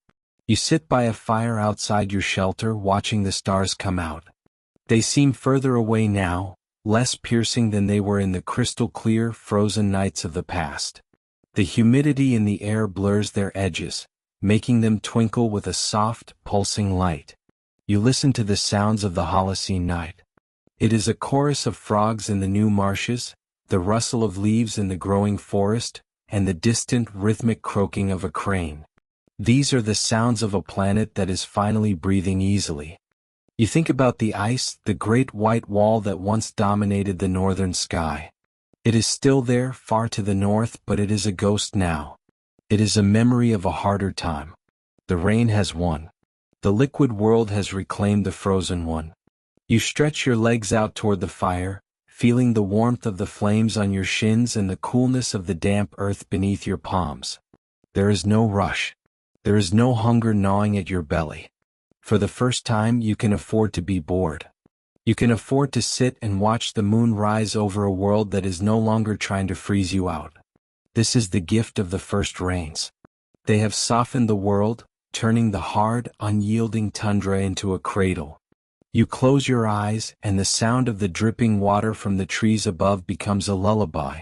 You sit by a fire outside your shelter, watching the stars come out. They seem further away now, less piercing than they were in the crystal-clear, frozen nights of the past. The humidity in the air blurs their edges, making them twinkle with a soft, pulsing light. You listen to the sounds of the Holocene night. It is a chorus of frogs in the new marshes, the rustle of leaves in the growing forest, and the distant, rhythmic croaking of a crane. These are the sounds of a planet that is finally breathing easily. You think about the ice, the great white wall that once dominated the northern sky. It is still there, far to the north, but it is a ghost now. It is a memory of a harder time. The rain has won. The liquid world has reclaimed the frozen one. You stretch your legs out toward the fire, feeling the warmth of the flames on your shins and the coolness of the damp earth beneath your palms. There is no rush. There is no hunger gnawing at your belly. For the first time, you can afford to be bored. You can afford to sit and watch the moon rise over a world that is no longer trying to freeze you out. This is the gift of the first rains. They have softened the world, turning the hard, unyielding tundra into a cradle. You close your eyes, and the sound of the dripping water from the trees above becomes a lullaby.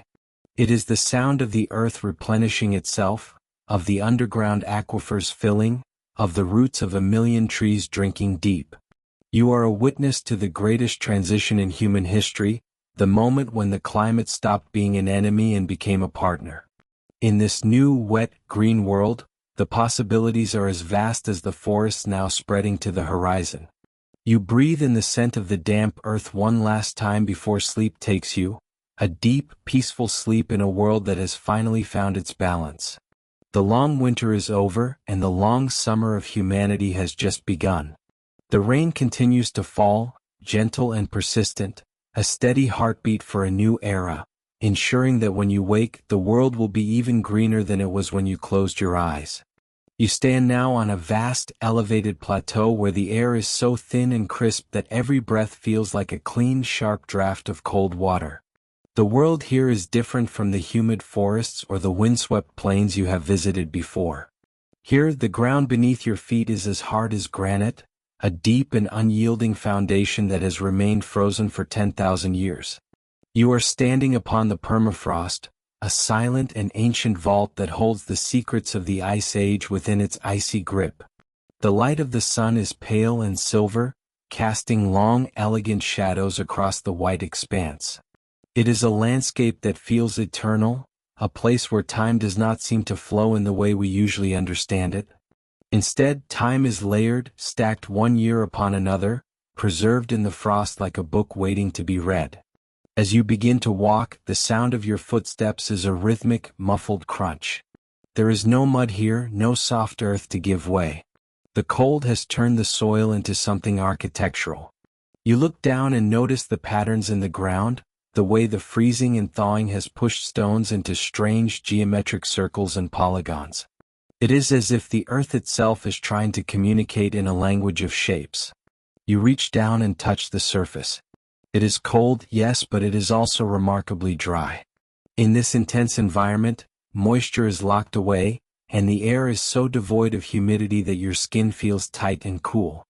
It is the sound of the earth replenishing itself, of the underground aquifers filling, of the roots of a million trees drinking deep. You are a witness to the greatest transition in human history, the moment when the climate stopped being an enemy and became a partner. In this new, wet, green world, the possibilities are as vast as the forests now spreading to the horizon. You breathe in the scent of the damp earth one last time before sleep takes you, a deep, peaceful sleep in a world that has finally found its balance. The long winter is over and the long summer of humanity has just begun. The rain continues to fall, gentle and persistent, a steady heartbeat for a new era, ensuring that when you wake, the world will be even greener than it was when you closed your eyes. You stand now on a vast, elevated plateau where the air is so thin and crisp that every breath feels like a clean, sharp draft of cold water. The world here is different from the humid forests or the windswept plains you have visited before. Here, the ground beneath your feet is as hard as granite, a deep and unyielding foundation that has remained frozen for 10,000 years. You are standing upon the permafrost, a silent and ancient vault that holds the secrets of the Ice Age within its icy grip. The light of the sun is pale and silver, casting long, elegant shadows across the white expanse. It is a landscape that feels eternal, a place where time does not seem to flow in the way we usually understand it. Instead, time is layered, stacked one year upon another, preserved in the frost like a book waiting to be read. As you begin to walk, the sound of your footsteps is a rhythmic, muffled crunch. There is no mud here, no soft earth to give way. The cold has turned the soil into something architectural. You look down and notice the patterns in the ground, the way the freezing and thawing has pushed stones into strange geometric circles and polygons. It is as if the earth itself is trying to communicate in a language of shapes. You reach down and touch the surface. It is cold, yes, but it is also remarkably dry. In this intense environment, moisture is locked away, and the air is so devoid of humidity that your skin feels tight and cool.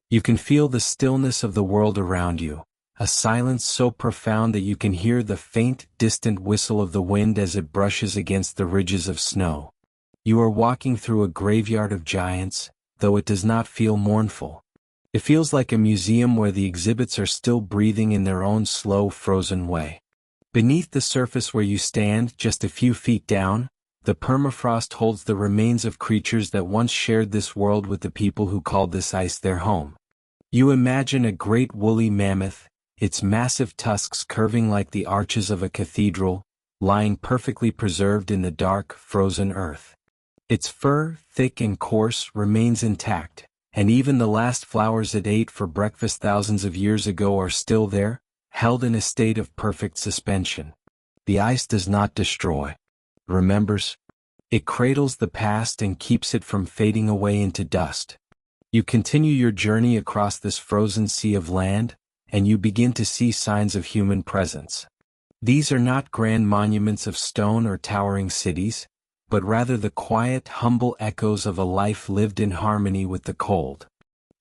You can feel the stillness of the world around you, a silence so profound that you can hear the faint, distant whistle of the wind as it brushes against the ridges of snow. You are walking through a graveyard of giants, though it does not feel mournful. It feels like a museum where the exhibits are still breathing in their own slow, frozen way. Beneath the surface where you stand, just a few feet down, the permafrost holds the remains of creatures that once shared this world with the people who called this ice their home. You imagine a great woolly mammoth, its massive tusks curving like the arches of a cathedral, lying perfectly preserved in the dark, frozen earth. Its fur, thick and coarse, remains intact, and even the last flowers it ate for breakfast thousands of years ago are still there, held in a state of perfect suspension. The ice does not destroy. Remembers? It cradles the past and keeps it from fading away into dust. You continue your journey across this frozen sea of land, and you begin to see signs of human presence. These are not grand monuments of stone or towering cities, but rather the quiet, humble echoes of a life lived in harmony with the cold.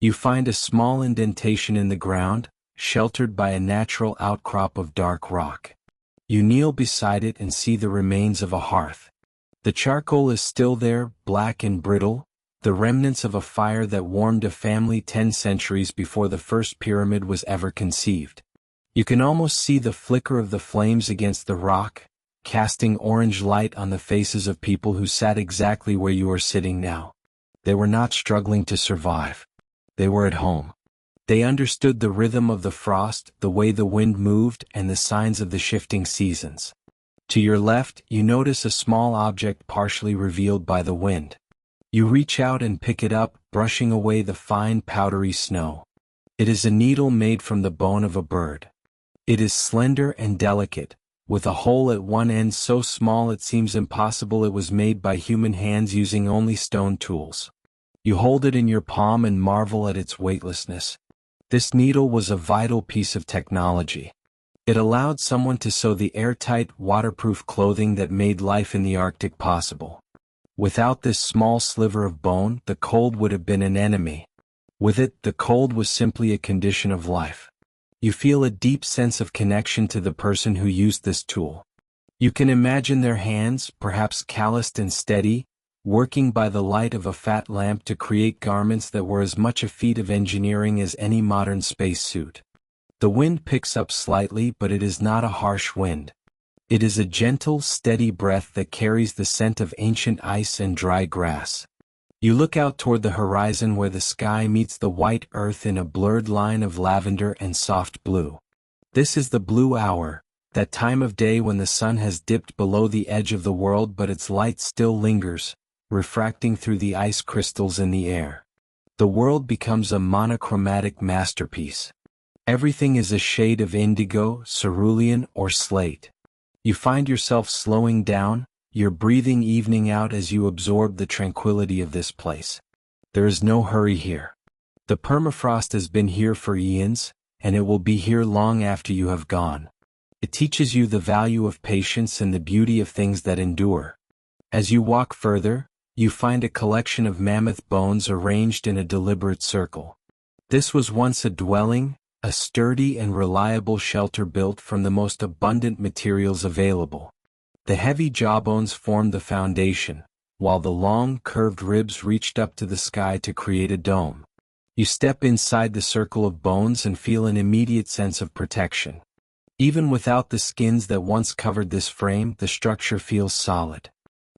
You find a small indentation in the ground, sheltered by a natural outcrop of dark rock. You kneel beside it and see the remains of a hearth. The charcoal is still there, black and brittle, the remnants of a fire that warmed a family 10 centuries before the first pyramid was ever conceived. You can almost see the flicker of the flames against the rock, casting orange light on the faces of people who sat exactly where you are sitting now. They were not struggling to survive. They were at home. They understood the rhythm of the frost, the way the wind moved, and the signs of the shifting seasons. To your left, you notice a small object partially revealed by the wind. You reach out and pick it up, brushing away the fine, powdery snow. It is a needle made from the bone of a bird. It is slender and delicate, with a hole at one end so small it seems impossible it was made by human hands using only stone tools. You hold it in your palm and marvel at its weightlessness. This needle was a vital piece of technology. It allowed someone to sew the airtight, waterproof clothing that made life in the Arctic possible. Without this small sliver of bone, the cold would have been an enemy. With it, the cold was simply a condition of life. You feel a deep sense of connection to the person who used this tool. You can imagine their hands, perhaps calloused and steady, working by the light of a fat lamp to create garments that were as much a feat of engineering as any modern spacesuit. The wind picks up slightly, but it is not a harsh wind. It is a gentle, steady breath that carries the scent of ancient ice and dry grass. You look out toward the horizon where the sky meets the white earth in a blurred line of lavender and soft blue. This is the blue hour, that time of day when the sun has dipped below the edge of the world but its light still lingers, refracting through the ice crystals in the air. The world becomes a monochromatic masterpiece. Everything is a shade of indigo, cerulean, or slate. You find yourself slowing down, your breathing evening out as you absorb the tranquility of this place. There is no hurry here. The permafrost has been here for eons, and it will be here long after you have gone. It teaches you the value of patience and the beauty of things that endure. As you walk further, you find a collection of mammoth bones arranged in a deliberate circle. This was once a dwelling, a sturdy and reliable shelter built from the most abundant materials available. The heavy jawbones formed the foundation, while the long, curved ribs reached up to the sky to create a dome. You step inside the circle of bones and feel an immediate sense of protection. Even without the skins that once covered this frame, the structure feels solid.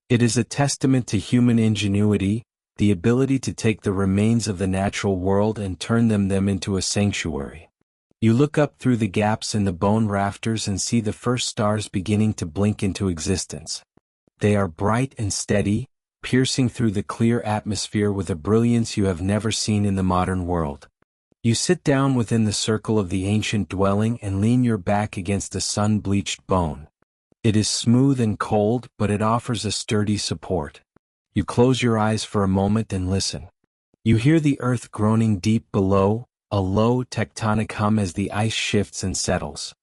It is a testament to human ingenuity, the ability to take the remains of the natural world and turn them into a sanctuary. You look up through the gaps in the bone rafters and see the first stars beginning to blink into existence. They are bright and steady, piercing through the clear atmosphere with a brilliance you have never seen in the modern world. You sit down within the circle of the ancient dwelling and lean your back against a sun-bleached bone. It is smooth and cold, but it offers a sturdy support. You close your eyes for a moment and listen. You hear the earth groaning deep below, a low tectonic hum as the ice shifts and settles.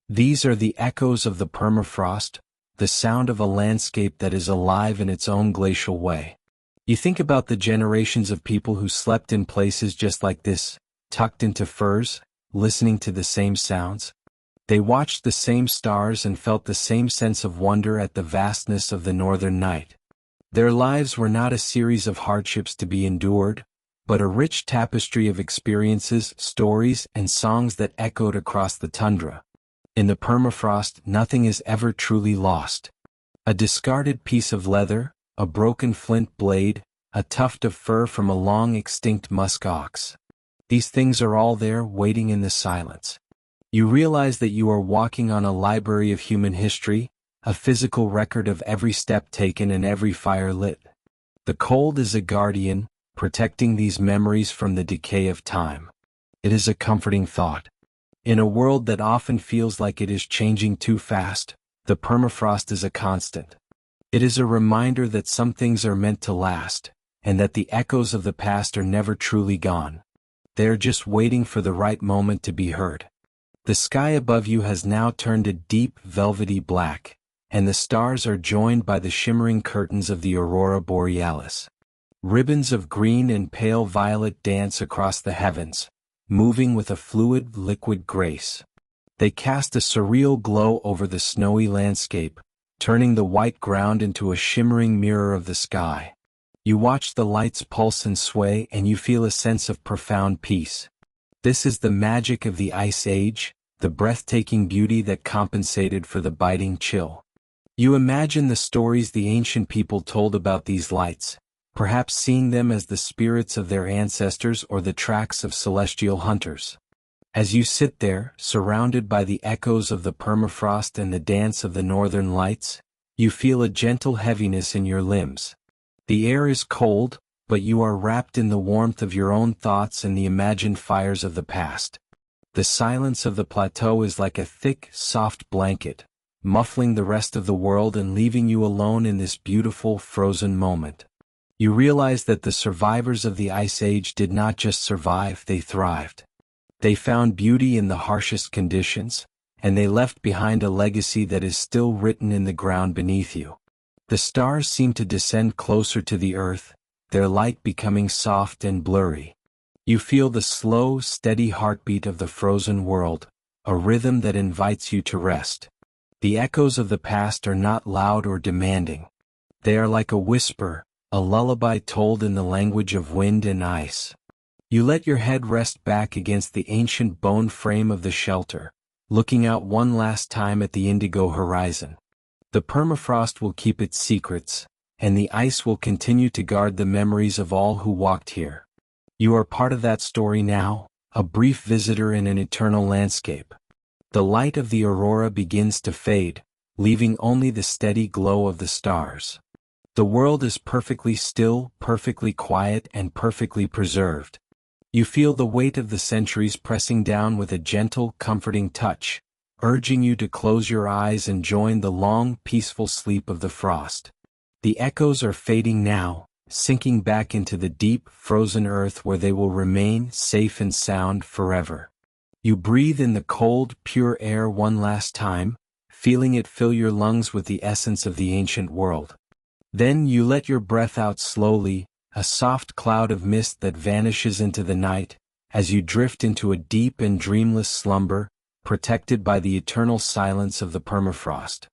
These are the echoes of the permafrost, the sound of a landscape that is alive in its own glacial way. You think about the generations of people who slept in places just like this, tucked into furs, listening to the same sounds. They watched the same stars and felt the same sense of wonder at the vastness of the northern night. Their lives were not a series of hardships to be endured, but a rich tapestry of experiences, stories, and songs that echoed across the tundra. In the permafrost, nothing is ever truly lost. A discarded piece of leather, a broken flint blade, a tuft of fur from a long-extinct musk ox. These things are all there, waiting in the silence. You realize that you are walking on a library of human history, a physical record of every step taken and every fire lit. The cold is a guardian, protecting these memories from the decay of time. It is a comforting thought. In a world that often feels like it is changing too fast, the permafrost is a constant. It is a reminder that some things are meant to last, and that the echoes of the past are never truly gone. They are just waiting for the right moment to be heard. The sky above you has now turned a deep, velvety black, and the stars are joined by the shimmering curtains of the aurora borealis. Ribbons of green and pale violet dance across the heavens, moving with a fluid, liquid grace. They cast a surreal glow over the snowy landscape, turning the white ground into a shimmering mirror of the sky. You watch the lights pulse and sway, and you feel a sense of profound peace. This is the magic of the Ice Age, the breathtaking beauty that compensated for the biting chill. You imagine the stories the ancient people told about these lights, perhaps seeing them as the spirits of their ancestors or the tracks of celestial hunters. As you sit there, surrounded by the echoes of the permafrost and the dance of the northern lights, you feel a gentle heaviness in your limbs. The air is cold, but you are wrapped in the warmth of your own thoughts and the imagined fires of the past. The silence of the plateau is like a thick, soft blanket, muffling the rest of the world and leaving you alone in this beautiful, frozen moment. You realize that the survivors of the Ice Age did not just survive, they thrived. They found beauty in the harshest conditions, and they left behind a legacy that is still written in the ground beneath you. The stars seem to descend closer to the earth, their light becoming soft and blurry. You feel the slow, steady heartbeat of the frozen world, a rhythm that invites you to rest. The echoes of the past are not loud or demanding. They are like a whisper, a lullaby told in the language of wind and ice. You let your head rest back against the ancient bone frame of the shelter, looking out one last time at the indigo horizon. The permafrost will keep its secrets, and the ice will continue to guard the memories of all who walked here. You are part of that story now, a brief visitor in an eternal landscape. The light of the aurora begins to fade, leaving only the steady glow of the stars. The world is perfectly still, perfectly quiet, and perfectly preserved. You feel the weight of the centuries pressing down with a gentle, comforting touch, urging you to close your eyes and join the long, peaceful sleep of the frost. The echoes are fading now, sinking back into the deep, frozen earth where they will remain safe and sound forever. You breathe in the cold, pure air one last time, feeling it fill your lungs with the essence of the ancient world. Then you let your breath out slowly, a soft cloud of mist that vanishes into the night, as you drift into a deep and dreamless slumber, protected by the eternal silence of the permafrost.